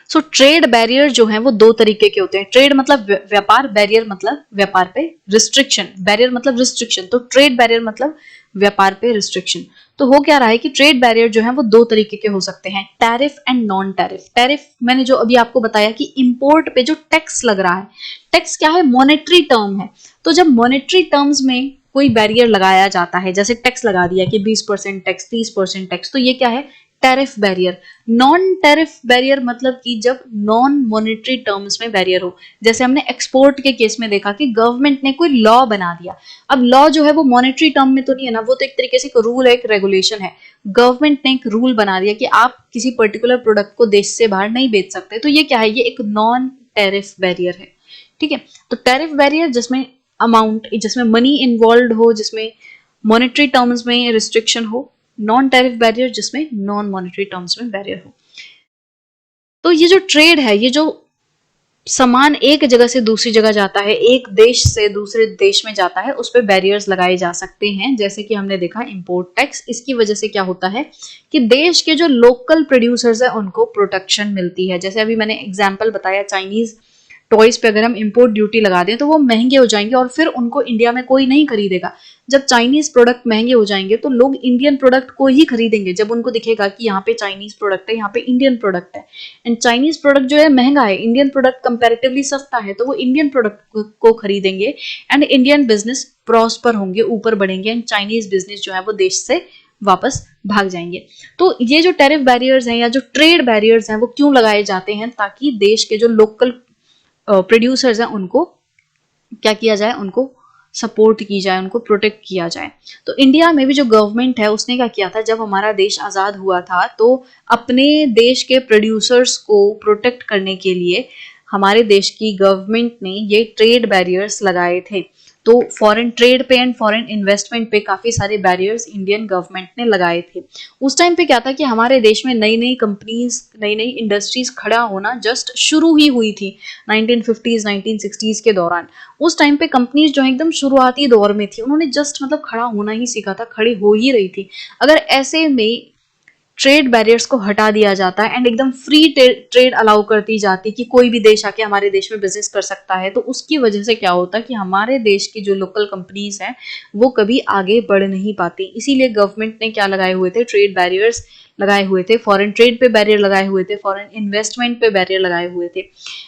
सो ट्रेड बैरियर जो है वो दो तरीके के होते हैं। ट्रेड मतलब व्यापार, बैरियर मतलब व्यापार पे रिस्ट्रिक्शन, बैरियर मतलब रिस्ट्रिक्शन, तो ट्रेड बैरियर मतलब व्यापार पे रिस्ट्रिक्शन। तो हो क्या रहा है कि ट्रेड बैरियर जो है वो दो तरीके के हो सकते हैं, tariff and non tariff. Tariff मैंने जो अभी आपको बताया कि इंपोर्ट पे जो टैक्स लग रहा है, टैक्स क्या है, मॉनेटरी टर्म है। तो जब मॉनेटरी टर्म्स में कोई बैरियर लगाया जाता है, जैसे टैक्स लगा दिया कि 20% टैक्स, 30% टैक्स, तो ये क्या है, tariff barrier. Non tariff barrier मतलब कि जब नॉन मॉनेटरी टर्म्स में बैरियर हो, जैसे हमने एक्सपोर्ट के केस में देखा कि गवर्नमेंट ने कोई लॉ बना दिया। अब लॉ जो है वो मॉनेटरी टर्म में तो नहीं है ना, वो तो एक तरीके से एक रूल है, एक रेगुलेशन है। गवर्नमेंट ने एक रूल बना दिया कि आप किसी पर्टिकुलर प्रोडक्ट को देश से बाहर नहीं बेच सकते, तो ये क्या है, ये एक नॉन टैरिफ बैरियर है। ठीक है, तो टैरिफ बैरियर जिसमें अमाउंट, जिसमें मनी इन्वॉल्व हो, जिसमें मॉनेटरी टर्म्स में रिस्ट्रिक्शन हो। नॉन टैरिफ बैरियर जिसमें नॉन मॉनेटरी टर्म्स में बैरियर हो। तो ये जो ट्रेड है, ये जो सामान एक जगह से दूसरी जगह जाता है, एक देश से दूसरे देश में जाता है, उस पर बैरियर्स लगाए जा सकते हैं। जैसे कि हमने देखा इंपोर्ट टैक्स, इसकी वजह से क्या होता है कि देश के जो लोकल प्रोड्यूसर्स है उनको प्रोटेक्शन मिलती है। जैसे अभी मैंने एग्जाम्पल बताया, चाइनीज टॉयज पे अगर हम इंपोर्ट ड्यूटी लगा दें तो वो महंगे हो जाएंगे और फिर उनको इंडिया में कोई नहीं खरीदेगा। जब चाइनीज प्रोडक्ट महंगे हो जाएंगे तो लोग इंडियन प्रोडक्ट को ही खरीदेंगे, जब उनको दिखेगा कि यहाँ पे चाइनीज प्रोडक्ट है, यहाँ पे इंडियन प्रोडक्ट है। एंड चाइनीज प्रोडक्ट जो है महंगा है, इंडियन प्रोडक्ट कंपैरेटिवली सस्ता है, तो वो इंडियन प्रोडक्ट को खरीदेंगे एंड इंडियन बिजनेस प्रॉस्पर होंगे, ऊपर बढ़ेंगे, एंड चाइनीज बिजनेस जो है वो देश से वापस भाग जाएंगे। तो ये जो टैरिफ बैरियर्स हैं या जो ट्रेड बैरियर्स हैं वो क्यों लगाए जाते हैं, ताकि देश के जो लोकल प्रोड्यूसर्स हैं उनको क्या किया जाए, उनको सपोर्ट की जाए, उनको प्रोटेक्ट किया जाए। तो इंडिया में भी जो गवर्नमेंट है उसने क्या किया था, जब हमारा देश आज़ाद हुआ था तो अपने देश के प्रोड्यूसर्स को प्रोटेक्ट करने के लिए हमारे देश की गवर्नमेंट ने ये ट्रेड बैरियर्स लगाए थे। तो फॉरेन ट्रेड पे एंड फॉरेन इन्वेस्टमेंट पे काफ़ी सारे बैरियर्स इंडियन गवर्नमेंट ने लगाए थे। उस टाइम पे क्या था कि हमारे देश में नई नई कंपनीज, नई नई इंडस्ट्रीज खड़ा होना जस्ट शुरू ही हुई थी 1950s 1960s के दौरान। उस टाइम पे कंपनीज जो एकदम शुरुआती दौर में थी, उन्होंने जस्ट मतलब खड़ा होना ही सीखा था, खड़ी हो ही रही थी। अगर ऐसे में ट्रेड बैरियर्स को हटा दिया जाता है एंड एकदम फ्री ट्रेड अलाउ कर दी जाती कि कोई भी देश आके हमारे देश में बिजनेस कर सकता है, तो उसकी वजह से क्या होता कि हमारे देश की जो लोकल कंपनीज हैं वो कभी आगे बढ़ नहीं पाती। इसीलिए गवर्नमेंट ने क्या लगाए हुए थे, ट्रेड बैरियर्स लगाए हुए थे, फॉरेन ट्रेड पे बैरियर लगाए हुए थे, फॉरेन इन्वेस्टमेंट पे बैरियर लगाए हुए थे।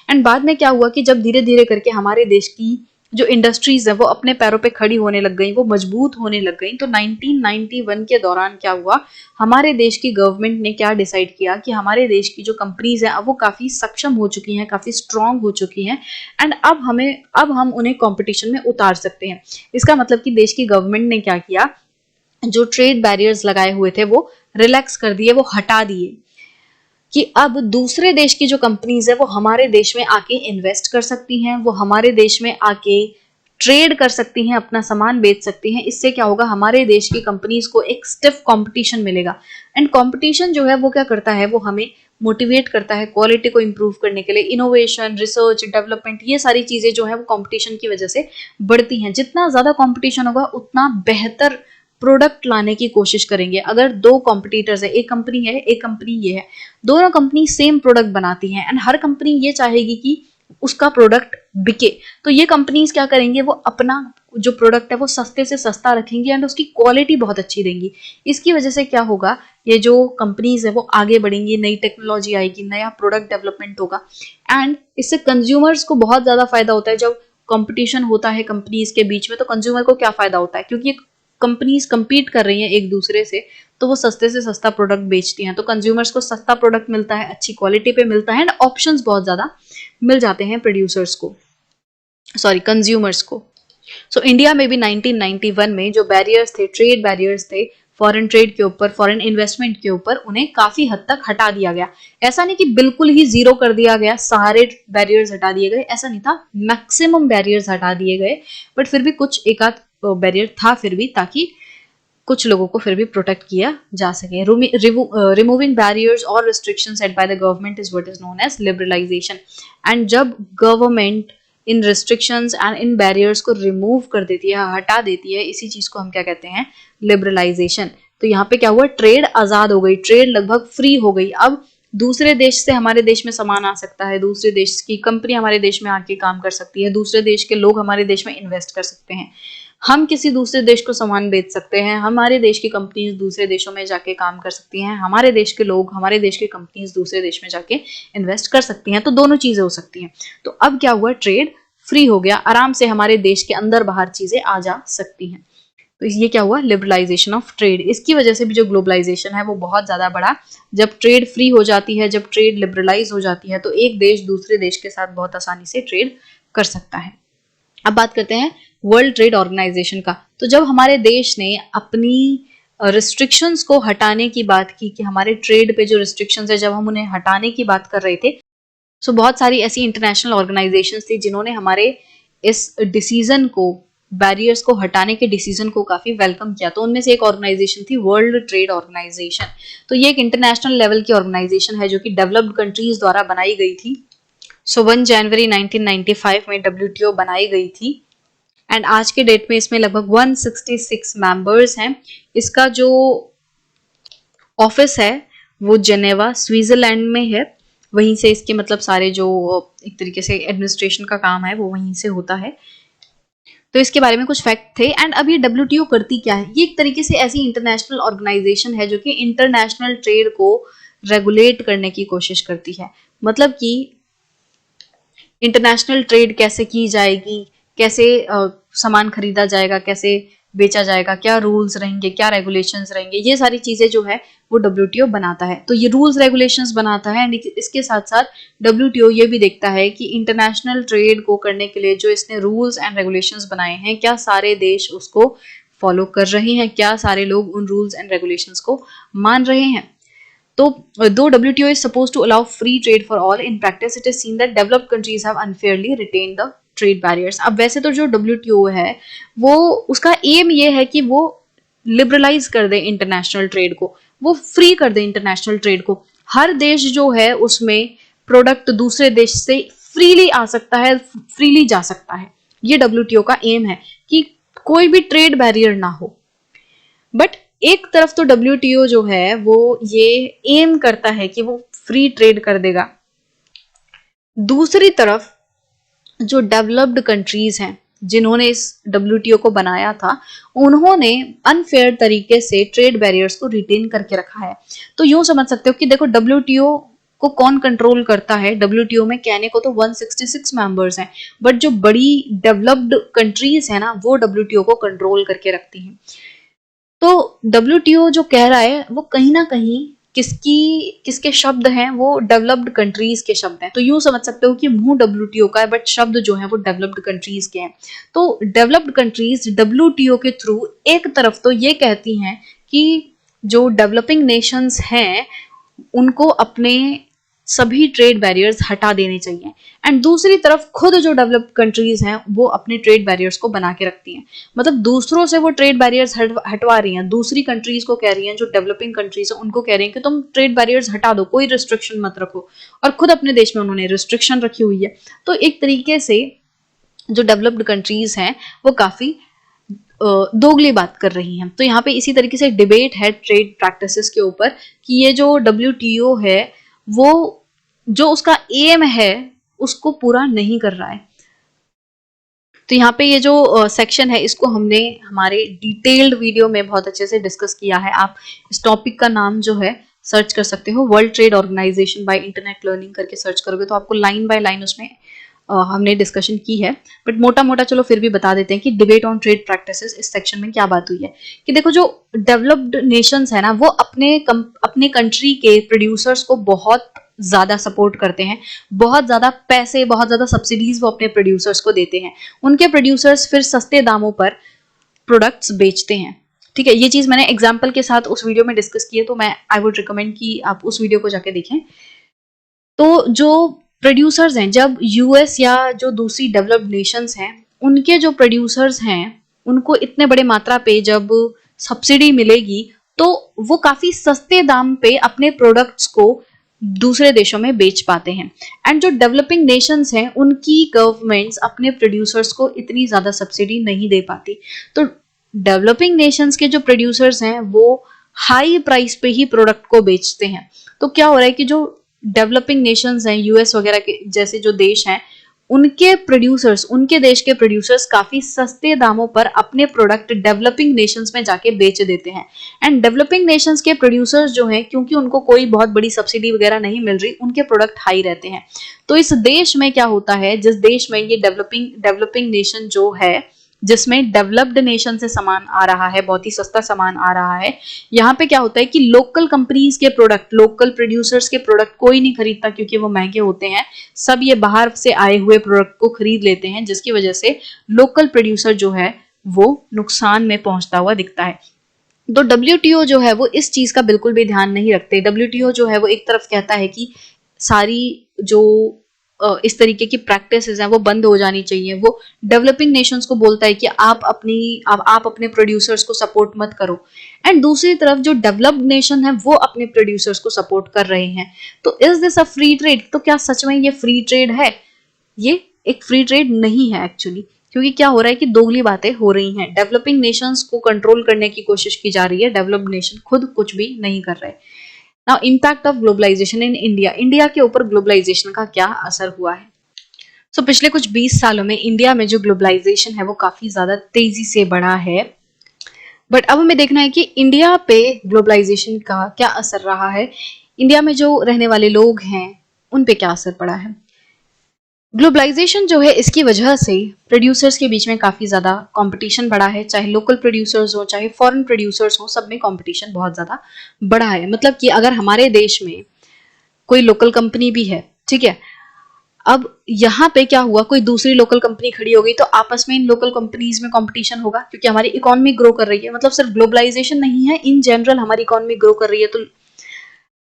एंड बाद में क्या हुआ कि जब धीरे धीरे करके हमारे देश की जो इंडस्ट्रीज है वो अपने पैरों पे खड़ी होने लग गई, वो मजबूत होने लग गई, तो 1991 के दौरान क्या हुआ, हमारे देश की गवर्नमेंट ने क्या डिसाइड किया कि हमारे देश की जो कंपनीज हैं अब वो काफ़ी सक्षम हो चुकी हैं, काफ़ी स्ट्रांग हो चुकी हैं एंड अब हम उन्हें कंपटीशन में उतार सकते हैं। इसका मतलब कि देश की गवर्नमेंट ने क्या किया, जो ट्रेड बैरियर्स लगाए हुए थे वो रिलैक्स कर दिए, वो हटा दिए कि अब दूसरे देश की जो कंपनीज है वो हमारे देश में आके इन्वेस्ट कर सकती हैं, वो हमारे देश में आके ट्रेड कर सकती हैं, अपना सामान बेच सकती हैं। इससे क्या होगा, हमारे देश की कंपनीज को एक स्टिफ कंपटीशन मिलेगा। एंड कंपटीशन जो है वो क्या करता है, वो हमें मोटिवेट करता है क्वालिटी को इंप्रूव करने के लिए। इनोवेशन, रिसर्च, डेवलपमेंट, ये सारी चीजें जो है वो कंपटीशन की वजह से बढ़ती हैं। जितना ज्यादा कंपटीशन होगा उतना बेहतर प्रोडक्ट लाने की कोशिश करेंगे। अगर दो कॉम्पिटिटर्स है, एक कंपनी है एक कंपनी ये है, दोनों कंपनी सेम प्रोडक्ट बनाती हैं एंड हर कंपनी ये चाहेगी कि उसका प्रोडक्ट बिके, तो ये कंपनीज क्या करेंगे, वो अपना जो प्रोडक्ट है वो सस्ते से सस्ता रखेंगे एंड उसकी क्वालिटी बहुत अच्छी देंगी। इसकी वजह से क्या होगा, ये जो कंपनीज है वो आगे बढ़ेंगी, नई टेक्नोलॉजी आएगी, नया प्रोडक्ट डेवलपमेंट होगा एंड इससे कंज्यूमर्स को बहुत ज्यादा फायदा होता है। जब कंपटीशन होता है कंपनीज के बीच में तो कंज्यूमर को क्या फायदा होता है, क्योंकि कंपनीज compete कर रही हैं एक दूसरे से, तो वो सस्ते से सस्ता प्रोडक्ट बेचती हैं, तो कंज्यूमर्स को सस्ता प्रोडक्ट मिलता है, अच्छी क्वालिटी पे मिलता है एंड ऑप्शंस बहुत ज्यादा मिल जाते हैं प्रोड्यूसर्स को, सॉरी कंज्यूमर्स को। सो इंडिया में भी 1991 में जो बैरियर्स थे, ट्रेड बैरियर्स थे फॉरेन ट्रेड के ऊपर, फॉरेन इन्वेस्टमेंट के ऊपर, उन्हें काफी हद तक हटा दिया गया। ऐसा नहीं कि बिल्कुल ही जीरो कर दिया गया, सारे बैरियर्स हटा दिए गए, ऐसा नहीं था, मैक्सिमम बैरियर्स हटा दिए गए, बट फिर भी कुछ एक आध बैरियर था फिर भी, ताकि कुछ लोगों को फिर भी प्रोटेक्ट किया जा सके। रिमूविंग बैरियर्स और restrictions set by the government is what is known as liberalisation. And जब गवर्नमेंट इन रिस्ट्रिक्शंस एंड इन बैरियर्स को रिमूव कर देती है, हटा देती है, इसी चीज को हम क्या कहते हैं, लिबरलाइजेशन। तो यहाँ पे क्या हुआ, ट्रेड आजाद हो गई, ट्रेड लगभग फ्री हो गई। अब दूसरे देश से हमारे देश में सामान आ सकता है, दूसरे देश की कंपनी हमारे देश में आके काम कर सकती है, दूसरे देश के लोग हमारे देश में इन्वेस्ट कर सकते हैं, हम किसी दूसरे देश को सामान बेच सकते हैं, हमारे देश की कंपनीज दूसरे देशों में जाके काम कर सकती हैं, हमारे देश के लोग, हमारे देश की कंपनीज दूसरे देश में जाके इन्वेस्ट कर सकती हैं। तो दोनों चीजें हो सकती हैं। तो अब क्या हुआ, ट्रेड फ्री हो गया, आराम से हमारे देश के अंदर बाहर चीजें आ जा सकती हैं। तो ये क्या हुआ, लिबरलाइजेशन ऑफ ट्रेड। इसकी वजह से भी जो ग्लोबलाइजेशन है वो बहुत ज्यादा बढ़ा। जब ट्रेड फ्री हो जाती है, जब ट्रेड लिबरलाइज हो जाती है, तो एक देश दूसरे देश के साथ बहुत आसानी से ट्रेड कर सकता है। अब बात करते हैं वर्ल्ड ट्रेड ऑर्गेनाइजेशन का। तो जब हमारे देश ने अपनी रिस्ट्रिक्शंस को हटाने की बात की, कि हमारे ट्रेड पे जो रिस्ट्रिक्शंस है जब हम उन्हें हटाने की बात कर रहे थे, सो बहुत सारी ऐसी इंटरनेशनल ऑर्गेनाइजेशंस थी जिन्होंने हमारे इस डिसीजन को, बैरियर्स को हटाने के डिसीजन को काफी वेलकम किया। तो उनमें से एक ऑर्गेनाइजेशन थी वर्ल्ड ट्रेड ऑर्गेनाइजेशन। तो ये एक इंटरनेशनल लेवल की ऑर्गेनाइजेशन है जो कि डेवलप्ड कंट्रीज द्वारा बनाई गई थी। सो 1 जनवरी 1995 में WTO बनाई गई थी एंड आज के डेट में इसमें लगभग 166 मेंबर्स हैं। इसका जो ऑफिस है वो जेनेवा स्विट्जरलैंड में है। वहीं से इसके मतलब सारे जो एक तरीके से एडमिनिस्ट्रेशन का काम है वो वहीं से होता है। तो इसके बारे में कुछ फैक्ट थे। एंड अब ये WTO करती क्या है, ये एक तरीके से ऐसी इंटरनेशनल ऑर्गेनाइजेशन है जो कि इंटरनेशनल ट्रेड को रेगुलेट करने की कोशिश करती है। मतलब कि इंटरनेशनल ट्रेड कैसे की जाएगी, कैसे सामान खरीदा जाएगा, कैसे बेचा जाएगा, क्या रूल्स रहेंगे, क्या रेगुलेशंस रहेंगे, ये सारी चीजें जो है वो WTO बनाता है। तो ये रूल्स रेगुलेशंस बनाता है एंड इसके साथ साथ WTO ये भी देखता है कि इंटरनेशनल ट्रेड को करने के लिए जो इसने रूल्स एंड रेगुलेशंस बनाए हैं, क्या सारे देश उसको फॉलो कर रहे हैं, क्या सारे लोग उन रूल्स एंड रेगुलेशंस को मान रहे हैं। तो though WTO is supposed to allow free trade for all, in practice it is seen that developed countries have unfairly retained the trade barriers। अब वैसे तो जो WTO है वो उसका एम ये है कि वो लिबरलाइज कर दे इंटरनेशनल ट्रेड को, वो फ्री कर दे इंटरनेशनल ट्रेड को। हर देश जो है उसमें प्रोडक्ट दूसरे देश से फ्रीली आ सकता है, फ्रीली जा सकता है। ये WTO का एम है कि कोई भी ट्रेड बैरियर ना हो। बट एक तरफ तो WTO जो है वो ये एम करता है कि वो फ्री ट्रेड कर देगा, दूसरी तरफ जो डेवलप्ड कंट्रीज हैं जिन्होंने इस WTO को बनाया था, उन्होंने अनफेयर तरीके से ट्रेड बैरियर्स को रिटेन करके रखा है। तो यूं समझ सकते हो कि देखो WTO को कौन कंट्रोल करता है। WTO में कहने को तो 166 मेंबर्स हैं, बट जो बड़ी डेवलप्ड कंट्रीज है ना वो WTO को कंट्रोल करके रखती हैं। तो WTO जो कह रहा है वो कहीं ना कहीं किसके शब्द हैं, वो डेवलप्ड कंट्रीज के शब्द हैं। तो यूं समझ सकते हो कि मुंह WTO का है बट शब्द जो है वो डेवलप्ड कंट्रीज के हैं। तो डेवलप्ड कंट्रीज WTO के थ्रू एक तरफ तो ये कहती हैं कि जो डेवलपिंग नेशंस हैं उनको अपने सभी ट्रेड बैरियर्स हटा देने चाहिए, एंड दूसरी तरफ खुद जो डेवलप्ड कंट्रीज हैं वो अपने ट्रेड बैरियर्स को बना के रखती हैं। मतलब दूसरों से वो ट्रेड बैरियर्स हटवा रही हैं, दूसरी कंट्रीज को कह रही हैं, जो डेवलपिंग कंट्रीज हैं उनको कह रही हैं कि तुम ट्रेड बैरियर्स हटा दो, कोई रिस्ट्रिक्शन मत रखो, और खुद अपने देश में उन्होंने रिस्ट्रिक्शन रखी हुई है। तो एक तरीके से जो डेवलप्ड कंट्रीज हैं वो काफी दोगली बात कर रही हैं। तो यहाँ पे इसी तरीके से डिबेट है ट्रेड प्रैक्टिसेस के ऊपर कि ये जो WTO है वो जो उसका एम है उसको पूरा नहीं कर रहा है। तो यहाँ पे ये जो सेक्शन है इसको हमने हमारे डिटेल्ड वीडियो में बहुत अच्छे से डिस्कस किया है। आप इस टॉपिक का नाम जो है सर्च कर सकते हो, world trade organisation by internet learning करके सर्च करोगे तो आपको लाइन बाय लाइन उसमें हमने डिस्कशन की है। बट मोटा मोटा चलो फिर भी बता देते हैं कि डिबेट ऑन ट्रेड प्रैक्टिसेस इस सेक्शन में क्या बात हुई है कि देखो जो डेवलप्ड नेशंस है ना वो अपने कंट्री के प्रोड्यूसर्स को बहुत ज्यादा सपोर्ट करते हैं, बहुत ज्यादा पैसे, बहुत ज्यादा सब्सिडीज वो अपने प्रोड्यूसर्स को देते हैं। उनके प्रोड्यूसर्स फिर सस्ते दामों पर प्रोडक्ट्स बेचते हैं। ठीक है, ये चीज मैंने एग्जाम्पल के साथ उस वीडियो में डिस्कस की है, तो मैं आई वुड रिकमेंड कि आप उस वीडियो को जाके देखें। तो जो प्रोड्यूसर्स हैं, जब US या जो दूसरी डेवलप्ड नेशंस हैं उनके जो प्रोड्यूसर्स हैं उनको इतने बड़े मात्रा पे जब सब्सिडी मिलेगी तो वो काफी सस्ते दाम पे अपने प्रोडक्ट्स को दूसरे देशों में बेच पाते हैं। एंड जो डेवलपिंग नेशंस हैं उनकी गवर्नमेंट्स अपने प्रोड्यूसर्स को इतनी ज्यादा सब्सिडी नहीं दे पाती। तो डेवलपिंग नेशंस के जो प्रोड्यूसर्स हैं वो हाई प्राइस पे ही प्रोडक्ट को बेचते हैं। तो क्या हो रहा है कि जो डेवलपिंग नेशंस हैं, US वगैरह के जैसे जो देश हैं, उनके प्रोड्यूसर्स, उनके देश के प्रोड्यूसर्स काफी सस्ते दामों पर अपने प्रोडक्ट डेवलपिंग नेशंस में जाके बेच देते हैं। एंड डेवलपिंग नेशंस के प्रोड्यूसर्स जो हैं, क्योंकि उनको कोई बहुत बड़ी सब्सिडी वगैरह नहीं मिल रही, उनके प्रोडक्ट हाई रहते हैं। तो इस देश में क्या होता है, जिस देश में ये डेवलपिंग नेशन जो है, जिसमें डेवलप्ड नेशन से सामान आ रहा है, बहुत ही सस्ता सामान आ रहा है, यहाँ पे क्या होता है कि लोकल कंपनीज के प्रोडक्ट, लोकल प्रोड्यूसर्स के प्रोडक्ट कोई नहीं खरीदता क्योंकि वो महंगे होते हैं। सब ये बाहर से आए हुए प्रोडक्ट को खरीद लेते हैं, जिसकी वजह से लोकल प्रोड्यूसर जो है वो नुकसान में पहुंचता हुआ दिखता है। तो WTO जो है वो इस चीज का बिल्कुल भी ध्यान नहीं रखते। WTO जो है वो एक तरफ कहता है कि सारी जो इस तरीके की प्रैक्टिसेस हैं वो बंद हो जानी चाहिए। वो डेवलपिंग नेशंस को बोलता है कि आप अपने प्रोड्यूसर्स को सपोर्ट मत करो, एंड दूसरी तरफ जो डेवलप्ड नेशन है वो अपने प्रोड्यूसर्स को सपोर्ट कर रहे हैं। तो is this a free trade? तो क्या सच में ये फ्री ट्रेड है? ये एक फ्री ट्रेड नहीं है एक्चुअली, क्योंकि क्या हो रहा है कि दोगली बातें हो रही हैं। डेवलपिंग नेशंस को कंट्रोल करने की कोशिश की जा रही है, डेवलप्ड नेशन खुद कुछ भी नहीं कर रहे। Now impact of globalisation in India. India के ऊपर ग्लोबलाइजेशन का क्या असर हुआ है? पिछले कुछ 20 सालों में इंडिया में जो ग्लोबलाइजेशन है वो काफी ज्यादा तेजी से बढ़ा है। बट अब हमें देखना है कि इंडिया पे ग्लोबलाइजेशन का क्या असर रहा है, इंडिया में जो रहने वाले लोग हैं उन पे क्या असर पड़ा है। ग्लोबलाइजेशन जो है इसकी वजह से प्रोड्यूसर्स के बीच में काफ़ी ज़्यादा कंपटीशन बढ़ा है, चाहे लोकल प्रोड्यूसर्स हो चाहे फॉरेन प्रोड्यूसर्स हो, सब में कंपटीशन बहुत ज़्यादा बढ़ा है। मतलब कि अगर हमारे देश में कोई लोकल कंपनी भी है, ठीक है, अब यहाँ पे क्या हुआ, कोई दूसरी लोकल कंपनी खड़ी हो गई तो आपस में इन लोकल कंपनीज में कंपटीशन होगा, क्योंकि हमारी इकोनॉमी ग्रो कर रही है। मतलब सिर्फ ग्लोबलाइजेशन नहीं है, इन जनरल हमारी इकोनॉमी ग्रो कर रही है, तो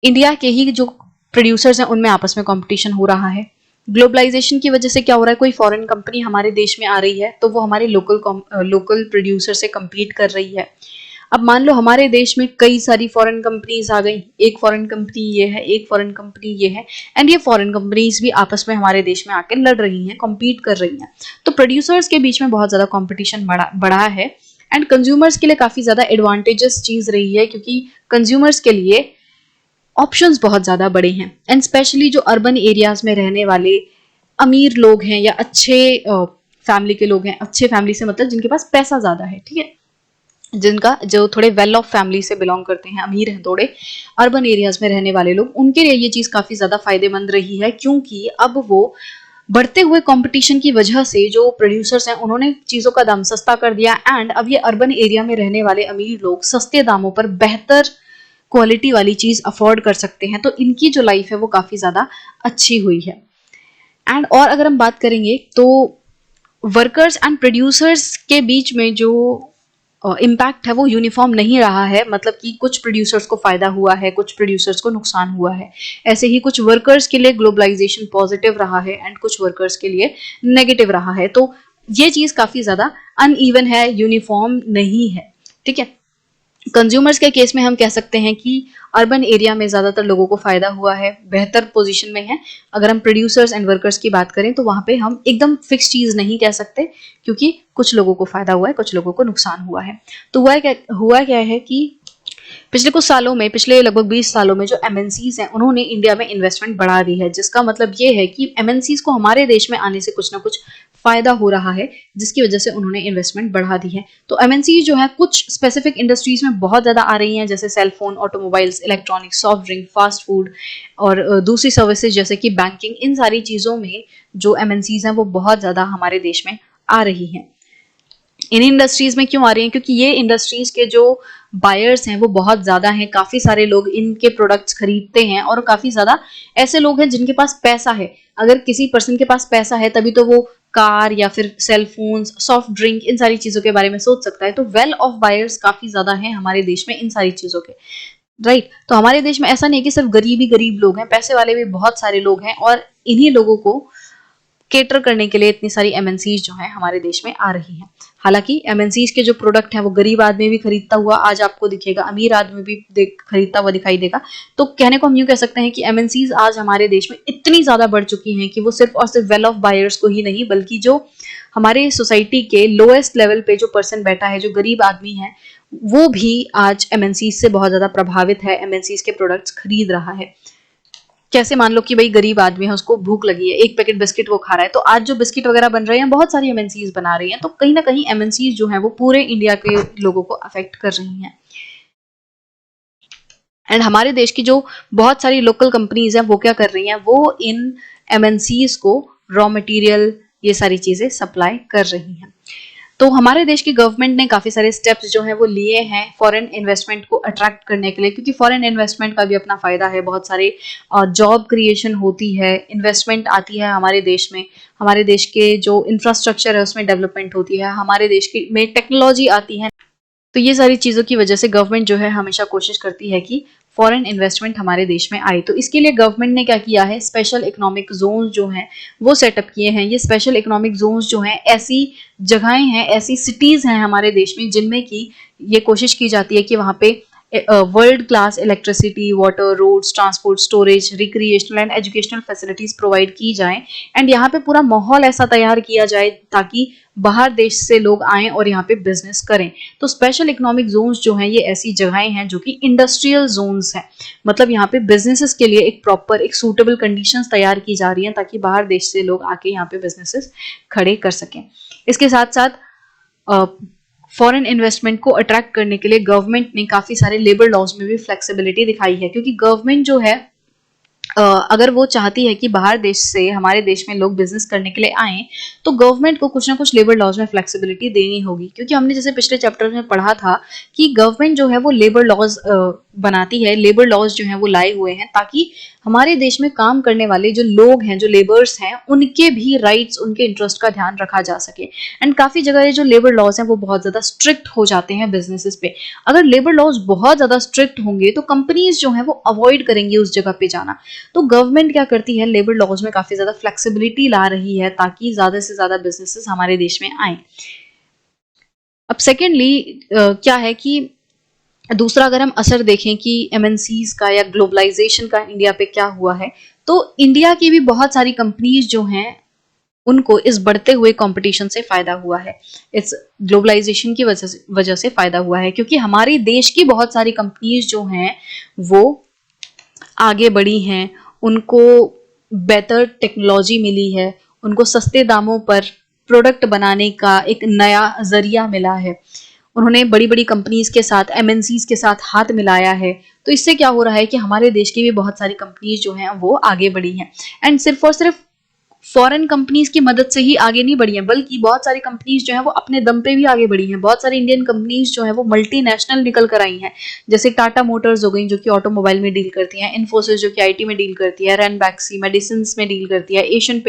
इंडिया के ही जो प्रोड्यूसर्स हैं उनमें आपस में कंपटीशन हो रहा है। ग्लोबलाइजेशन की वजह से क्या हो रहा है, कोई फॉरेन कंपनी हमारे देश में आ रही है तो वो हमारे लोकल प्रोड्यूसर से compete कर रही है। अब मान लो हमारे देश में कई सारी फॉरेन कंपनीज आ गई, एक फॉरेन कंपनी ये है, एक फॉरेन कंपनी ये है, एंड ये फॉरेन कंपनीज भी आपस में हमारे देश में आके लड़ रही हैं, compete कर रही हैं। तो प्रोड्यूसर्स के बीच में बहुत ज्यादा कंपटीशन बढ़ा है, एंड कंज्यूमर्स के लिए काफी ज्यादा एडवांटेजेस चीज रही है, क्योंकि कंज्यूमर्स के लिए ऑप्शंस बहुत ज़्यादा बड़े हैं, एंड स्पेशली जो अर्बन एरियाज में रहने वाले अमीर लोग हैं या अच्छे फैमिली के लोग हैं, अच्छे फैमिली से मतलब जिनके पास पैसा ज़्यादा है, ठीक है, जिनका जो थोड़े वेल ऑफ फैमिली से बिलोंग करते हैं, अमीर हैं थोड़े, अर्बन एरियाज में रहने वाले लोग, उनके लिए ये चीज़ काफ़ी ज़्यादा फायदेमंद रही है, क्योंकि अब वो बढ़ते हुए कंपटीशन की वजह से जो प्रोड्यूसर्स हैं उन्होंने चीज़ों का दाम सस्ता कर दिया, एंड अब ये अर्बन एरिया में रहने वाले अमीर लोग सस्ते दामों पर बेहतर क्वालिटी वाली चीज अफोर्ड कर सकते हैं, तो इनकी जो लाइफ है वो काफी ज्यादा अच्छी हुई है। एंड और अगर हम बात करेंगे तो वर्कर्स एंड प्रोड्यूसर्स के बीच में जो इम्पैक्ट है वो यूनिफॉर्म नहीं रहा है, मतलब कि कुछ प्रोड्यूसर्स को फायदा हुआ है, कुछ प्रोड्यूसर्स को नुकसान हुआ है। ऐसे ही कुछ वर्कर्स के लिए ग्लोबलाइजेशन पॉजिटिव रहा है एंड कुछ वर्कर्स के लिए नेगेटिव रहा है, तो ये चीज काफी ज्यादा अनइवन है, यूनिफॉर्म नहीं है, ठीक है। कंज्यूमर्स के केस में हम कह सकते हैं कि अर्बन एरिया में ज्यादातर लोगों को फायदा हुआ है, बेहतर पोजीशन में है। अगर हम प्रोड्यूसर्स एंड वर्कर्स की बात करें तो वहां पे हम एकदम फिक्स चीज नहीं कह सकते, क्योंकि कुछ लोगों को फायदा हुआ है, कुछ लोगों को नुकसान हुआ है। तो हुआ क्या है कि पिछले कुछ सालों में, पिछले लगभग 20 सालों में जो एमएनसीज हैं उन्होंने इंडिया में इन्वेस्टमेंट बढ़ा दी है, जिसका मतलब ये है कि एमएनसीज को हमारे देश में आने से कुछ ना कुछ फायदा हो रहा है, जिसकी वजह से उन्होंने इन्वेस्टमेंट बढ़ा दी है। तो एमएनसीज जो है कुछ स्पेसिफिक इंडस्ट्रीज में बहुत ज्यादा आ रही हैं, जैसे cellphone, automobiles, electronics, soft drink, fast food और दूसरी सर्विसेज जैसे कि बैंकिंग, इन सारी चीजों में जो एमएनसीज हैं वो बहुत ज्यादा हमारे देश में आ रही हैं। इन इंडस्ट्रीज में क्यों आ रही हैं, क्योंकि ये इंडस्ट्रीज के जो बायर्स हैं वो बहुत ज्यादा हैं, काफी सारे लोग इनके प्रोडक्ट्स खरीदते हैं, और काफी ज्यादा ऐसे लोग हैं जिनके पास पैसा है। अगर किसी पर्सन के पास पैसा है तभी तो वो कार या फिर सेल फोन्स, सॉफ्ट ड्रिंक, इन सारी चीजों के बारे में सोच सकता है। तो वेल ऑफ बायर्स काफी ज्यादा हैं हमारे देश में इन सारी चीजों के, राइट। तो हमारे देश में ऐसा नहीं कि सिर्फ गरीब ही गरीब लोग हैं, पैसे वाले भी बहुत सारे लोग हैं, और इन्हीं लोगों को केटर करने के लिए इतनी सारी एमएनसीज जो हैं हमारे देश में आ रही हैं। हालांकि एमएनसीज के जो प्रोडक्ट हैं वो गरीब आदमी भी खरीदता हुआ आज आपको दिखेगा, अमीर आदमी भी खरीदता हुआ दिखाई देगा। तो कहने को हम यूं कह सकते हैं कि एमएनसीज आज हमारे देश में इतनी ज्यादा बढ़ चुकी हैं कि वो सिर्फ और सिर्फ वेल ऑफ बायर्स को ही नहीं, बल्कि जो हमारे सोसाइटी के लोएस्ट लेवल पे जो पर्सन बैठा है, जो गरीब आदमी है, वो भी आज एमएनसीज से बहुत ज्यादा प्रभावित है, एमएनसीज के प्रोडक्ट्स खरीद रहा है। कैसे, मान लो कि भाई गरीब आदमी है, उसको भूख लगी है, एक पैकेट बिस्किट वो खा रहा है, तो आज जो बिस्किट वगैरह बन रहे हैं बहुत सारी एमएनसीज बना रही हैं, तो कहीं ना कहीं एमएनसीज जो है वो पूरे इंडिया के लोगों को अफेक्ट कर रही हैं। एंड हमारे देश की जो बहुत सारी लोकल कंपनीज हैं वो क्या कर रही हैं, वो इन एमएनसीज को रॉ मटेरियल, ये सारी चीजें सप्लाई कर रही हैं। तो हमारे देश की गवर्नमेंट ने काफी सारे स्टेप्स जो हैं वो लिए हैं फॉरेन इन्वेस्टमेंट को अट्रैक्ट करने के लिए, क्योंकि फॉरेन इन्वेस्टमेंट का भी अपना फायदा है, बहुत सारे जॉब क्रिएशन होती है, इन्वेस्टमेंट आती है हमारे देश में, हमारे देश के जो इंफ्रास्ट्रक्चर है उसमें डेवलपमेंट होती है, हमारे देश की में टेक्नोलॉजी आती है। तो ये सारी चीजों की वजह से गवर्नमेंट जो है हमेशा कोशिश करती है कि फॉरेन इन्वेस्टमेंट हमारे देश में आए। तो इसके लिए गवर्नमेंट ने क्या किया है, स्पेशल इकोनॉमिक जोन्स जो हैं वो सेटअप किए हैं। ये स्पेशल इकोनॉमिक जोन्स जो हैं ऐसी जगहें हैं, ऐसी सिटीज हैं हमारे देश में जिनमें की ये कोशिश की जाती है कि वहाँ पे world class electricity, water, roads, transport, storage, recreational and educational facilities provide की जाएं, एंड यहाँ पे पूरा माहौल ऐसा तैयार किया जाए ताकि बाहर देश से लोग आएं और यहाँ पे बिजनेस करें। तो स्पेशल इकोनॉमिक जोन्स जो हैं ये ऐसी जगहें हैं जो कि इंडस्ट्रियल जोन्स हैं, मतलब यहाँ पे बिजनेसेस के लिए एक प्रॉपर, एक सूटेबल कंडीशंस तैयार की जा रही हैं ताकि बाहर देश से लोग आके यहाँ पे बिजनेसेस खड़े कर सकें। इसके साथ साथ फॉरेन इन्वेस्टमेंट को अट्रैक्ट करने के लिए गवर्नमेंट ने काफी सारे लेबर लॉज में भी फ्लेक्सिबिलिटी दिखाई है, क्योंकि गवर्नमेंट जो है अगर वो चाहती है कि बाहर देश से हमारे देश में लोग बिजनेस करने के लिए आएं, तो गवर्नमेंट को कुछ ना कुछ लेबर लॉज में फ्लेक्सिबिलिटी देनी होगी, क्योंकि हमने जैसे पिछले चैप्टर में पढ़ा था कि गवर्नमेंट जो है वो लेबर लॉज बनाती है, लेबर लॉज जो है वो लाए हुए हैं ताकि हमारे देश में काम करने वाले जो लोग हैं, जो लेबर्स हैं, उनके भी राइट्स, उनके इंटरेस्ट का ध्यान रखा जा सके। एंड काफी जगह ये जो लेबर लॉज हैं वो बहुत ज्यादा स्ट्रिक्ट हो जाते हैं बिजनेसेस पे। अगर लेबर लॉज बहुत ज्यादा स्ट्रिक्ट होंगे तो कंपनीज जो है वो अवॉइड करेंगी उस जगह पे जाना। तो गवर्नमेंट क्या करती है, लेबर लॉज में काफी ज्यादा फ्लेक्सिबिलिटी ला रही है ताकि ज्यादा से ज्यादा बिजनेसेस हमारे देश में आए। अब सेकेंडली क्या है कि दूसरा अगर हम असर देखें कि एमएनसीज का या ग्लोबलाइजेशन का इंडिया पे क्या हुआ है, तो इंडिया की भी बहुत सारी कंपनीज जो हैं उनको इस बढ़ते हुए कंपटीशन से फायदा हुआ है, इस ग्लोबलाइजेशन की वजह से फायदा हुआ है, क्योंकि हमारे देश की बहुत सारी कंपनीज जो हैं वो आगे बढ़ी हैं, उनको बेहतर टेक्नोलॉजी मिली है, उनको सस्ते दामों पर प्रोडक्ट बनाने का एक नया जरिया मिला है, उन्होंने बड़ी बड़ी कंपनीज के साथ, एमएनसीज के साथ हाथ मिलाया है। तो इससे क्या हो रहा है कि हमारे देश की भी बहुत सारी कंपनीज जो हैं वो आगे बढ़ी हैं। एंड सिर्फ और सिर्फ फॉरेन कंपनीज की मदद से ही आगे नहीं बढ़ी हैं, बल्कि बहुत सारी कंपनीज जो हैं वो अपने दम पे भी आगे बढ़ी हैं। बहुत सारी इंडियन कंपनीज जो हैं वो मल्टीनेशनल निकल कर आई हैं, जैसे टाटा मोटर्स हो गई जो कि ऑटोमोबाइल में डील करती हैं, इन्फोसिस जो कि आईटी में डील करती है, रैनबैक्सी मेडिसिन में डील करती है, एशियन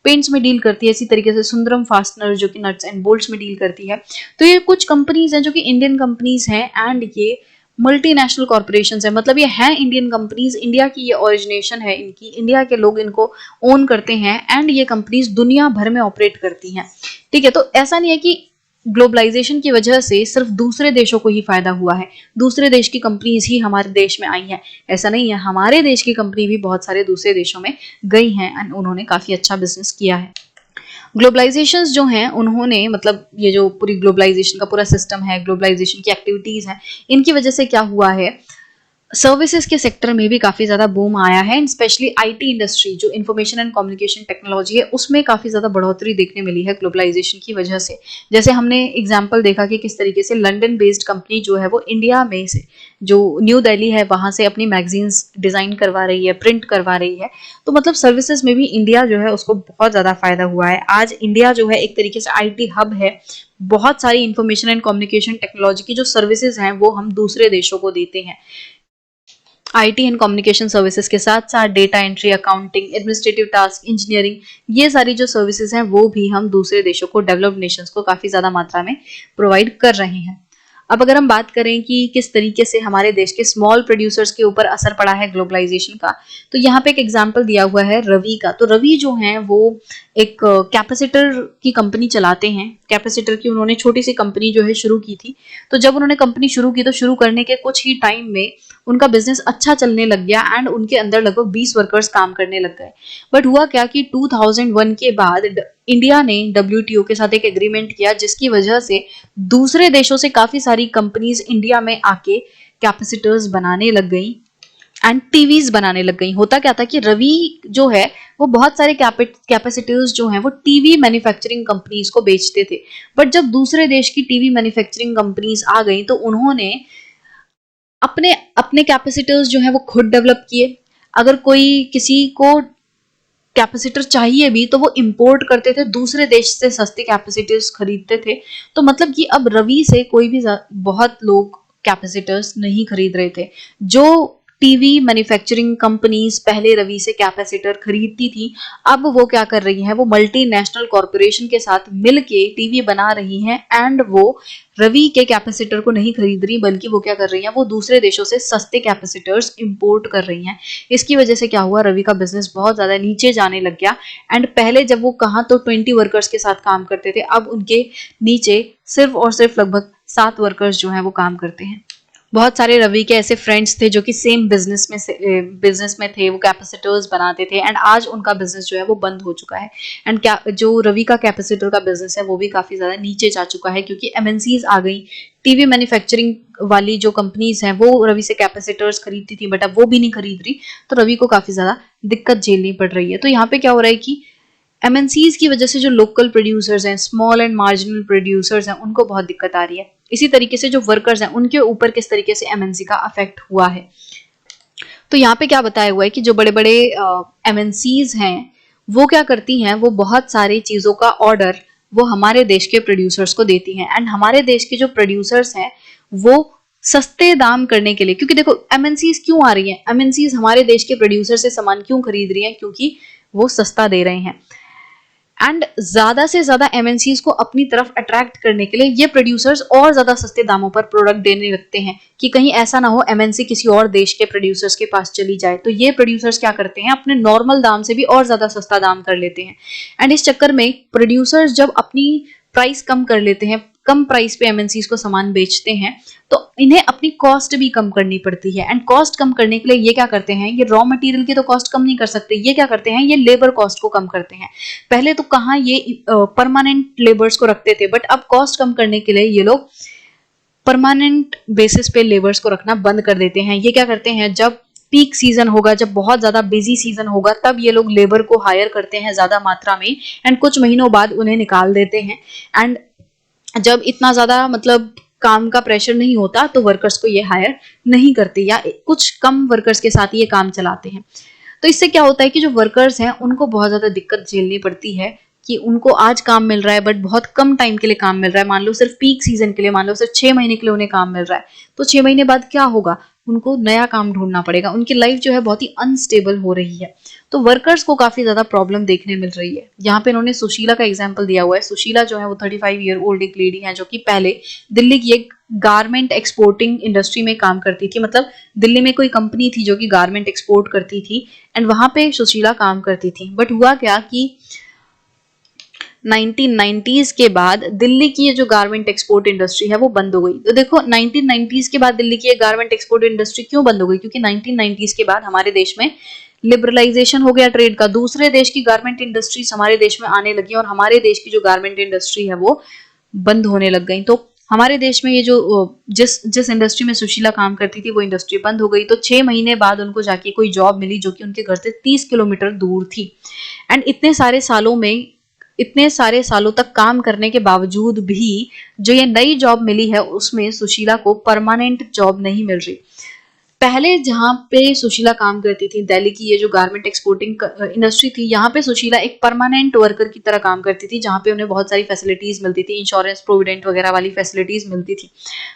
पेंट्स में डील करती है, इसी तरीके से सुंदरम फास्टनर जो कि नट्स एंड बोल्ट्स में डील करती है। तो ये कुछ कंपनीज हैं जो कि इंडियन कंपनीज हैं एंड ये मल्टीनेशनल कॉर्पोरेशंस है, मतलब ये हैं इंडियन कंपनीज, इंडिया की ये ओरिजिनेशन है इनकी, इंडिया के लोग इनको ओन करते हैं एंड ये कंपनीज दुनिया भर में ऑपरेट करती हैं। ठीक है, तो ऐसा नहीं है कि ग्लोबलाइजेशन की वजह से सिर्फ दूसरे देशों को ही फायदा हुआ है, दूसरे देश की कंपनीज ही हमारे देश में आई हैं, ऐसा नहीं है। हमारे देश की कंपनी भी बहुत सारे दूसरे देशों में गई हैं एंड उन्होंने काफी अच्छा बिजनेस किया है। ग्लोबलाइजेशन जो हैं उन्होंने, मतलब ये जो पूरी ग्लोबलाइजेशन का पूरा सिस्टम है, ग्लोबलाइजेशन की एक्टिविटीज है, इनकी वजह से क्या हुआ है, सर्विसेज के सेक्टर में भी काफी ज्यादा बूम आया है, स्पेशली आईटी इंडस्ट्री जो इंफॉर्मेशन एंड कम्युनिकेशन टेक्नोलॉजी है उसमें काफी ज्यादा बढ़ोतरी देखने मिली है ग्लोबलाइजेशन की वजह से। जैसे हमने एग्जांपल देखा कि किस तरीके से लंदन बेस्ड कंपनी जो है वो इंडिया में से, जो न्यू दिल्ली है वहां से अपनी मैगजीन्स डिजाइन करवा रही है, प्रिंट करवा रही है। तो मतलब सर्विसेज में भी इंडिया जो है उसको बहुत ज्यादा फायदा हुआ है। आज इंडिया जो है एक तरीके से आईटी हब है, बहुत सारी इंफॉर्मेशन एंड कम्युनिकेशन टेक्नोलॉजी की जो सर्विसेज हैं वो हम दूसरे देशों को देते हैं। आईटी एंड कम्युनिकेशन सर्विसेज के साथ साथ data entry, accounting, administrative task, engineering, ये सारी जो सर्विसेज हैं वो भी हम दूसरे देशों को, डेवलप्ड नेशंस को काफी ज्यादा मात्रा में प्रोवाइड कर रहे हैं। अब अगर हम बात करें कि किस तरीके से हमारे देश के स्मॉल प्रोड्यूसर्स के ऊपर असर पड़ा है ग्लोबलाइजेशन का, तो यहाँ पे एक एग्जांपल दिया हुआ है रवि का। तो रवि जो है वो एक कैपेसिटर की कंपनी चलाते हैं, कैपेसिटर की उन्होंने छोटी सी कंपनी जो है शुरू की थी। तो जब उन्होंने कंपनी शुरू की तो शुरू करने के कुछ ही टाइम में उनका बिजनेस अच्छा चलने लग गया एंड उनके अंदर लगभग 20 वर्कर्स काम करने लग गए। बट हुआ क्या कि 2001 के बाद इंडिया ने डब्ल्यूटीओ के साथ एक एग्रीमेंट किया, जिसकी वजह से दूसरे देशों से काफी सारी कंपनीज इंडिया में आके कैपेसिटर्स बनाने लग गई एंड टीवीज बनाने लग गई। होता क्या था कि रवि जो है वो बहुत सारे कैपेसिटर्स जो हैं वो टीवी मैन्युफैक्चरिंग कंपनीज को बेचते थे। बट जब दूसरे देश की टीवी मैन्युफैक्चरिंग कंपनीज आ गई तो उन्होंने अपने अपने कैपेसिटर्स जो है वो खुद डेवलप किए। अगर कोई किसी को कैपेसिटर चाहिए भी तो वो इंपोर्ट करते थे, दूसरे देश से सस्ते कैपेसिटर्स खरीदते थे। तो मतलब कि अब रवि से कोई भी बहुत लोग कैपेसिटर्स नहीं खरीद रहे थे। जो टीवी मैन्युफैक्चरिंग कंपनीज पहले रवि से कैपेसिटर खरीदती थी, अब वो क्या कर रही हैं, वो मल्टीनेशनल कॉर्पोरेशन के साथ मिलके टीवी बना रही हैं एंड वो रवि के कैपेसिटर को नहीं खरीद रही, बल्कि वो क्या कर रही हैं, वो दूसरे देशों से सस्ते कैपेसिटर्स इंपोर्ट कर रही हैं। इसकी वजह से क्या हुआ, रवि का बिजनेस बहुत ज्यादा नीचे जाने लग गया एंड पहले जब वो कहाँ तो 20 वर्कर्स के साथ काम करते थे, अब उनके नीचे सिर्फ और सिर्फ लगभग 7 वर्कर्स जो हैं वो काम करते हैं। बहुत सारे रवि के ऐसे फ्रेंड्स थे जो कि सेम बिजनेस में थे, वो कैपेसिटर्स बनाते थे एंड आज उनका बिजनेस जो है वो बंद हो चुका है। एंड क्या जो रवि का कैपेसिटर का बिजनेस है वो भी काफी ज्यादा नीचे जा चुका है, क्योंकि एमएनसीज आ गई। टीवी मैन्युफैक्चरिंग वाली जो कंपनीज हैं वो रवि से कैपेसिटर्स खरीदती थी, बट अब वो भी नहीं खरीद रही, तो रवि को काफी ज्यादा दिक्कत झेलनी पड़ रही है। तो यहाँ पे क्या हो रहा है कि एमएनसीज की वजह से जो लोकल प्रोड्यूसर्स हैं, स्मॉल एंड मार्जिनल प्रोड्यूसर्स हैं, उनको बहुत दिक्कत आ रही है। इसी तरीके से जो वर्कर्स हैं उनके ऊपर किस तरीके से एमएनसी का अफेक्ट हुआ है। तो यहाँ पे क्या बताया हुआ है कि जो बड़े बड़े एमएनसीज हैं वो क्या करती हैं, वो बहुत सारी चीजों का ऑर्डर वो हमारे देश के प्रोड्यूसर्स को देती हैं, एंड हमारे देश के जो प्रोड्यूसर्स हैं वो सस्ते दाम करने के लिए, क्योंकि देखो एमएनसीज क्यों आ रही हैं, एमएनसीज हमारे देश के प्रोड्यूसर से सामान क्यों खरीद रही हैं, क्योंकि वो सस्ता दे रहे हैं। एंड ज्यादा से ज्यादा एमएनसीज को अपनी तरफ अट्रैक्ट करने के लिए ये प्रोड्यूसर्स और ज्यादा सस्ते दामों पर प्रोडक्ट देने लगते हैं कि कहीं ऐसा ना हो एमएनसी किसी और देश के प्रोड्यूसर्स के पास चली जाए। तो ये प्रोड्यूसर्स क्या करते हैं, अपने नॉर्मल दाम से भी और ज्यादा सस्ता दाम कर लेते हैं। एंड इस चक्कर में प्रोड्यूसर्स जब अपनी प्राइस कम कर लेते हैं, कम प्राइस पे एमएनसीज को सामान बेचते हैं, तो इन्हें अपनी कॉस्ट भी कम करनी पड़ती है। एंड कॉस्ट कम करने के लिए ये क्या करते हैं, ये रॉ मटेरियल की तो कॉस्ट कम नहीं कर सकते, ये क्या करते हैं, ये लेबर कॉस्ट को कम करते हैं। पहले तो कहाँ ये परमानेंट लेबर्स को रखते थे, बट अब कॉस्ट कम करने के लिए ये लोग परमानेंट बेसिस पे लेबर्स को रखना बंद कर देते हैं। ये क्या करते हैं, जब पीक सीजन होगा, जब बहुत ज्यादा बिजी सीजन होगा, तब ये लोग लेबर को हायर करते हैं ज्यादा मात्रा में, एंड कुछ महीनों बाद उन्हें निकाल देते हैं। एंड जब इतना ज्यादा मतलब काम का प्रेशर नहीं होता तो वर्कर्स को ये हायर नहीं करते, या कुछ कम वर्कर्स के साथ ये काम चलाते हैं। तो इससे क्या होता है कि जो वर्कर्स हैं उनको बहुत ज्यादा दिक्कत झेलनी पड़ती है कि उनको आज काम मिल रहा है बट बहुत कम टाइम के लिए काम मिल रहा है। मान लो सिर्फ पीक सीजन के लिए, मान लो सिर्फ 6 महीने के लिए उन्हें काम मिल रहा है, तो 6 महीने बाद क्या होगा, उनको नया काम ढूंढना पड़ेगा। उनकी लाइफ जो है बहुत ही अनस्टेबल हो रही है। तो वर्कर्स को काफी ज्यादा प्रॉब्लम देखने मिल रही है। यहाँ पे इन्होंने सुशीला का एग्जाम्पल दिया हुआ है। सुशीला जो है वो 35 ईयर ओल्ड एक लेडी है जो कि पहले दिल्ली की एक गारमेंट एक्सपोर्टिंग इंडस्ट्री में काम करती थी। मतलब दिल्ली में कोई कंपनी थी जो कि गारमेंट एक्सपोर्ट करती थी, एंड वहां पे सुशीला काम करती थी। बट हुआ क्या कि 1990s के बाद दिल्ली की ये जो गारमेंट एक्सपोर्ट इंडस्ट्री है वो बंद हो गई। तो देखो 1990s के बाद दिल्ली की ये गारमेंट एक्सपोर्ट इंडस्ट्री क्यों बंद हो गई, क्योंकि 1990s के बाद हमारे देश में लिबरलाइजेशन हो गया ट्रेड का, दूसरे देश की गारमेंट इंडस्ट्रीज हमारे देश में आने लगी और हमारे देश की जो गारमेंट इंडस्ट्री है वो बंद होने लग गई। तो हमारे देश में ये जो जिस जिस इंडस्ट्री में सुशीला काम करती थी वो इंडस्ट्री बंद हो गई। तो 6 महीने बाद उनको जाके कोई जॉब मिली जो कि उनके घर से 30 किलोमीटर दूर थी। एंड इतने सारे सालों तक काम करने के बावजूद भी जो ये नई जॉब मिली है उसमें सुशीला को परमानेंट जॉब नहीं मिल रही। पहले जहाँ पे सुशीला काम करती थी, दिल्ली की ये जो गारमेंट एक्सपोर्टिंग इंडस्ट्री थी, यहाँ पे सुशीला एक परमानेंट वर्कर की तरह काम करती थी, जहाँ पे उन्हें बहुत सारी फैसिलिटीज मिलती थी, इंश्योरेंस प्रोविडेंट वगैरह वाली फैसिलिटीज मिलती थी।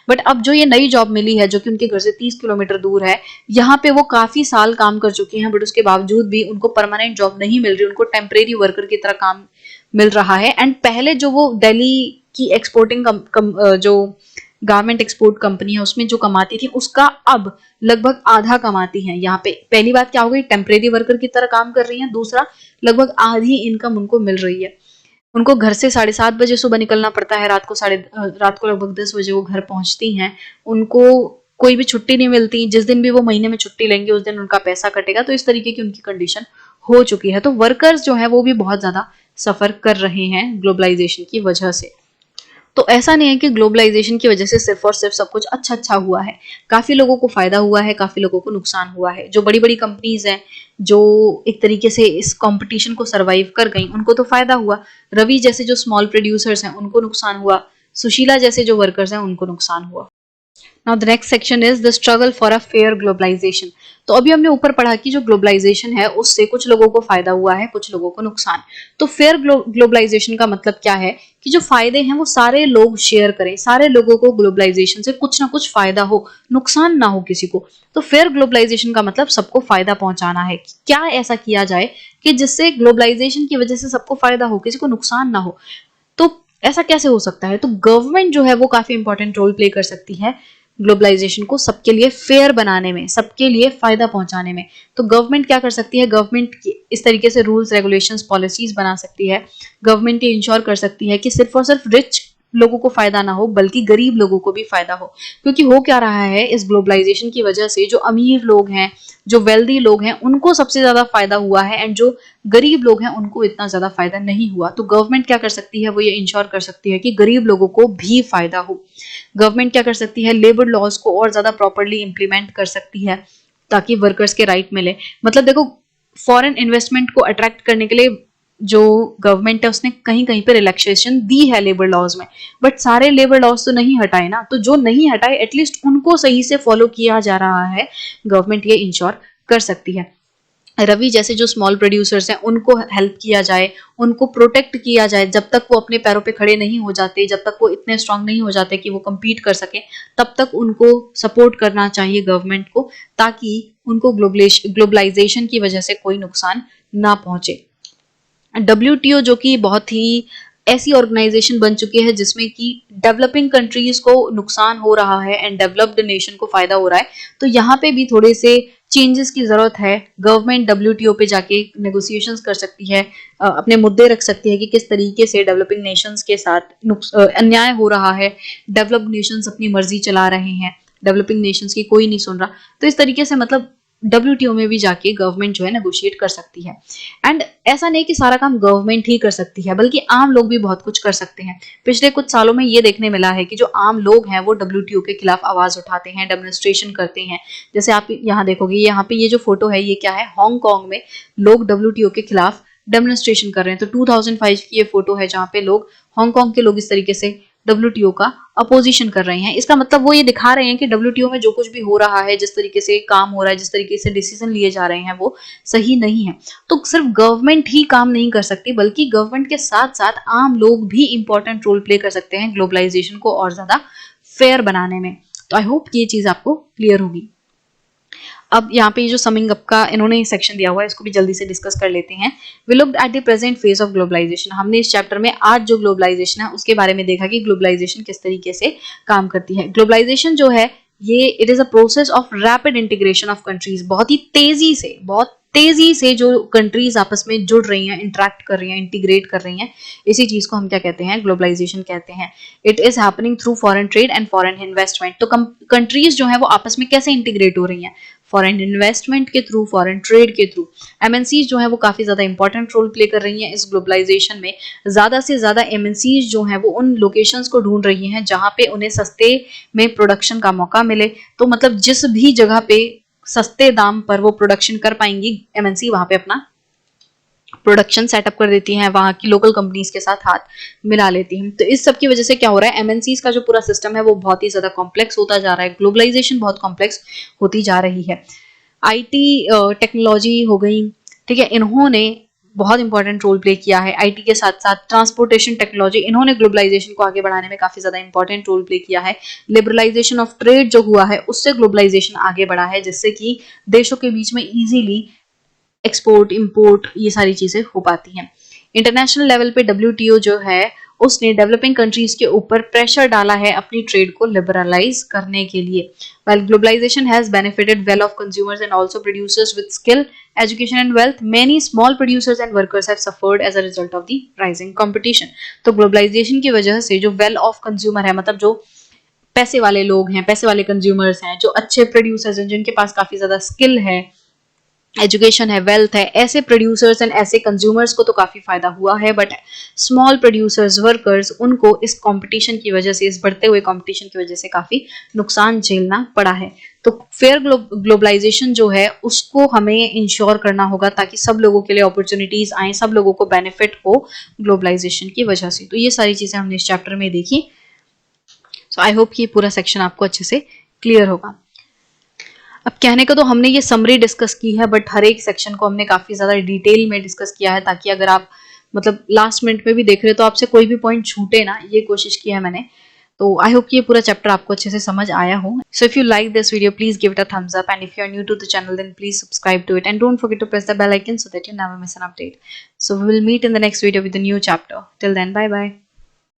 बट अब जो ये नई जॉब मिली है जो कि उनके घर से 30 किलोमीटर दूर है, यहाँ पे वो काफी साल काम कर चुकी हैं, बट उसके बावजूद भी उनको परमानेंट जॉब नहीं मिल रही, उनको टेम्परेरी वर्कर की तरह काम मिल रहा है। एंड पहले जो वो दिल्ली की एक्सपोर्टिंग जो गारमेंट एक्सपोर्ट कंपनी है उसमें जो कमाती थी उसका अब लगभग आधा कमाती हैं। यहाँ पे पहली बात क्या हो गई, टेम्परेरी वर्कर की तरह काम कर रही हैं, दूसरा लगभग आधी इनकम उनको मिल रही है। उनको घर से 7:30 बजे सुबह निकलना पड़ता है, रात को लगभग 10 बजे वो घर पहुंचती हैं। उनको कोई भी छुट्टी नहीं मिलती, जिस दिन भी वो महीने में छुट्टी लेंगे उस दिन उनका पैसा कटेगा। तो इस तरीके की उनकी कंडीशन हो चुकी है। तो वर्कर्स जो है वो भी बहुत ज्यादा सफर कर रहे हैं ग्लोबलाइजेशन की वजह से। तो ऐसा नहीं है कि ग्लोबलाइजेशन की वजह से सिर्फ और सिर्फ सब कुछ अच्छा अच्छा हुआ है, काफी लोगों को फायदा हुआ है, काफी लोगों को नुकसान हुआ है। जो बड़ी बड़ी कंपनीज हैं जो एक तरीके से इस कंपटीशन को सरवाइव कर गई उनको तो फायदा हुआ, रवि जैसे जो स्मॉल प्रोड्यूसर्स हैं उनको नुकसान हुआ, सुशीला जैसे जो वर्कर्स हैं उनको नुकसान हुआ। Now the next section is the struggle for a fair globalisation. तो अभी हमने ऊपर पढ़ा कि जो ग्लोबलाइजेशन है उससे कुछ लोगों को फायदा हुआ है, कुछ लोगों को नुकसान। तो फेयर ग्लोबलाइजेशन का मतलब क्या है कि जो फायदे हैं वो सारे लोग शेयर करें, सारे लोगों को ग्लोबलाइजेशन से कुछ ना कुछ फायदा हो, नुकसान ना हो किसी को। तो फेयर ग्लोबलाइजेशन का मतलब सबको फायदा पहुंचाना है। क्या ऐसा किया जाए कि जिससे ग्लोबलाइजेशन की वजह से सबको फायदा हो, किसी को नुकसान ना हो। तो ऐसा कैसे हो सकता है, तो गवर्नमेंट जो है वो काफी इंपॉर्टेंट रोल प्ले कर सकती है ग्लोबलाइजेशन को सबके लिए फेयर बनाने में, सबके लिए फायदा पहुंचाने में। तो गवर्नमेंट क्या कर सकती है, गवर्नमेंट इस तरीके से रूल्स रेगुलेशंस पॉलिसीज बना सकती है। गवर्नमेंट ये इंश्योर कर सकती है कि सिर्फ और सिर्फ रिच लोगों को फायदा ना हो बल्कि गरीब लोगों को भी फायदा हो। क्योंकि हो क्या रहा है, इस ग्लोबलाइजेशन की वजह से जो अमीर लोग हैं, जो वेल्दी लोग हैं उनको सबसे ज्यादा फायदा हुआ है, एंड जो गरीब लोग हैं उनको इतना ज्यादा फायदा नहीं हुआ। तो गवर्नमेंट क्या कर सकती है, वो ये इंश्योर कर सकती है कि गरीब लोगों को भी फायदा हो। गवर्नमेंट क्या कर सकती है, लेबर लॉज को और ज्यादा प्रॉपर्ली इंप्लीमेंट कर सकती है ताकि वर्कर्स के राइट मिले। मतलब देखो, फॉरेन इन्वेस्टमेंट को अट्रैक्ट करने के लिए जो गवर्नमेंट है उसने कहीं कहीं पे रिलैक्सेशन दी है लेबर लॉज में, बट सारे लेबर लॉज तो नहीं हटाए ना, तो जो नहीं हटाए एटलीस्ट उनको सही से फॉलो किया जा रहा है, गवर्नमेंट ये इंश्योर कर सकती है। रवि जैसे जो स्मॉल प्रोड्यूसर्स हैं उनको हेल्प किया जाए, उनको प्रोटेक्ट किया जाए, जब तक वो अपने पैरों पे खड़े नहीं हो जाते, जब तक वो इतने स्ट्रांग नहीं हो जाते कि वो compete कर सके, तब तक उनको सपोर्ट करना चाहिए गवर्नमेंट को, ताकि उनको ग्लोबलाइजेशन की वजह से कोई नुकसान ना पहुंचे। WTO जो कि बहुत ही ऐसी ऑर्गेनाइजेशन बन चुकी है जिसमें कि डेवलपिंग कंट्रीज को नुकसान हो रहा है एंड डेवलप्ड नेशन को फायदा हो रहा है, तो यहाँ पे भी थोड़े से चेंजेस की जरूरत है। गवर्नमेंट WTO पे जाके नेगोशिएशंस कर सकती है, अपने मुद्दे रख सकती है कि किस तरीके से डेवलपिंग नेशंस के साथ अन्याय हो रहा है, डेवलप्ड नेशंस अपनी मर्जी चला रहे हैं, डेवलपिंग नेशंस की कोई नहीं सुन रहा। तो इस तरीके से मतलब WTO में भी जाके गवर्नमेंट जो है नेगोशिएट कर सकती है। एंड ऐसा नहीं कि सारा काम गवर्नमेंट ही कर सकती है, बल्कि आम लोग भी बहुत कुछ कर सकते हैं। पिछले कुछ सालों में ये देखने मिला है कि जो आम लोग हैं वो WTO के खिलाफ आवाज उठाते हैं, डेमोन्स्ट्रेशन करते हैं। जैसे आप यहाँ देखोगे, यहाँ पे ये जो फोटो है ये क्या है, हांगकांग में लोग WTO के खिलाफ डेमोन्स्ट्रेशन कर रहे हैं। तो 2005 की ये फोटो है जहाँ पे लोग, हांगकांग के लोग इस तरीके से WTO का अपोजिशन कर रहे हैं। इसका मतलब वो ये दिखा रहे हैं कि WTO में जो कुछ भी हो रहा है, जिस तरीके से काम हो रहा है, जिस तरीके से डिसीजन लिए जा रहे हैं, वो सही नहीं है। तो सिर्फ गवर्नमेंट ही काम नहीं कर सकती, बल्कि गवर्नमेंट के साथ साथ आम लोग भी इंपॉर्टेंट रोल प्ले कर सकते हैं ग्लोबलाइजेशन को और ज्यादा फेयर बनाने में। तो आई होप कि ये चीज आपको क्लियर होगी। अब यहाँ पे जो समिंग अप का इन्होंने सेक्शन दिया हुआ है, इसको भी जल्दी से डिस्कस कर लेते हैं। We looked at the present phase of globalisation. हमने इस चैप्टर में आज जो ग्लोबलाइजेशन है उसके बारे में देखा कि ग्लोबलाइजेशन किस तरीके से काम करती है। ग्लोबलाइजेशन जो है ये it is a process of rapid integration of countries. बहुत तेजी से जो कंट्रीज आपस में जुड़ रही हैं, इंटरेक्ट कर रही हैं, इंटीग्रेट कर रही हैं, इसी चीज को हम क्या कहते हैं, ग्लोबलाइजेशन कहते हैं। It is happening through foreign trade and foreign investment. तो कंट्रीज जो है वो आपस में कैसे इंटीग्रेट हो रही हैं, फॉरेन इन्वेस्टमेंट के थ्रू, फॉरेन ट्रेड के थ्रू। MNCs जो है वो काफी ज्यादा इंपॉर्टेंट रोल प्ले कर रही हैं इस ग्लोबलाइजेशन में। ज्यादा से ज्यादा MNCs जो है वो उन लोकेशंस को ढूंढ रही हैं जहां पे उन्हें सस्ते में प्रोडक्शन का मौका मिले। तो मतलब जिस भी जगह पे सस्ते दाम पर वो प्रोडक्शन कर पाएंगी, MNC वहां पे अपना प्रोडक्शन सेटअप कर देती हैं, वहां की लोकल कंपनीज के साथ हाथ मिला लेती हैं। तो इस सब की वजह से क्या हो रहा है, MNCs का जो पूरा सिस्टम है वो बहुत ही ज्यादा कॉम्प्लेक्स होता जा रहा है, ग्लोबलाइजेशन बहुत कॉम्प्लेक्स होती जा रही है। IT टेक्नोलॉजी हो गई, ठीक है, इन्होंने बहुत इंपॉर्टेंट रोल प्ले किया है। IT के साथ साथ ट्रांसपोर्टेशन टेक्नोलॉजी, इन्होंने ग्लोबलाइजेशन को आगे बढ़ाने में काफी ज्यादा इंपॉर्टेंट रोल प्ले किया है। लिबरलाइजेशन ऑफ ट्रेड जो हुआ है उससे ग्लोबलाइजेशन आगे बढ़ा है, जिससे कि देशों के बीच में इजीली एक्सपोर्ट इंपोर्ट ये सारी चीजें हो पाती हैं। इंटरनेशनल लेवल पे WTO जो है उसने डेवलपिंग कंट्रीज के ऊपर प्रेशर डाला है अपनी ट्रेड को लिबरलाइज करने के लिए। While globalization has benefited well of consumers and also producers with skill, education and wealth, many small producers and workers have suffered as a result of the rising competition. तो globalisation की वजह से जो well of consumer है, मतलब जो पैसे वाले लोग हैं, पैसे वाले कंज्यूमर्स हैं, जो अच्छे प्रोड्यूसर्स हैं, जिनके पास काफी ज्यादा स्किल है, एजुकेशन है, वेल्थ है, ऐसे प्रोड्यूसर्स एंड ऐसे कंज्यूमर्स को तो काफी फायदा हुआ है, बट स्मॉल प्रोड्यूसर्स, वर्कर्स, उनको इस कंपटीशन की वजह से, इस बढ़ते हुए कंपटीशन की वजह से काफी नुकसान झेलना पड़ा है। तो फेयर ग्लोबलाइजेशन जो है उसको हमें इंश्योर करना होगा ताकि सब लोगों के लिए अपॉर्चुनिटीज आए, सब लोगों को बेनिफिट हो ग्लोबलाइजेशन की वजह से। तो ये सारी चीजें हमने इस चैप्टर में देखी। सो आई होप कि पूरा सेक्शन आपको अच्छे से क्लियर होगा। अब कहने को तो हमने ये समरी डिस्कस की है, बट हर एक सेक्शन को हमने काफी ज्यादा डिटेल में डिस्कस किया है, ताकि अगर आप मतलब लास्ट मिनट में भी देख रहे हो तो आपसे कोई भी पॉइंट छूटे ना, ये कोशिश की है मैंने। तो आई होप कि ये पूरा चैप्टर आपको अच्छे से समझ आया हो। So if you like this video please give it a thumbs up, and if you are new to the channel then please subscribe to it and don't forget to press the bell icon so that you never miss an update. So we will meet in the next video with a new chapter. Till then, bye bye.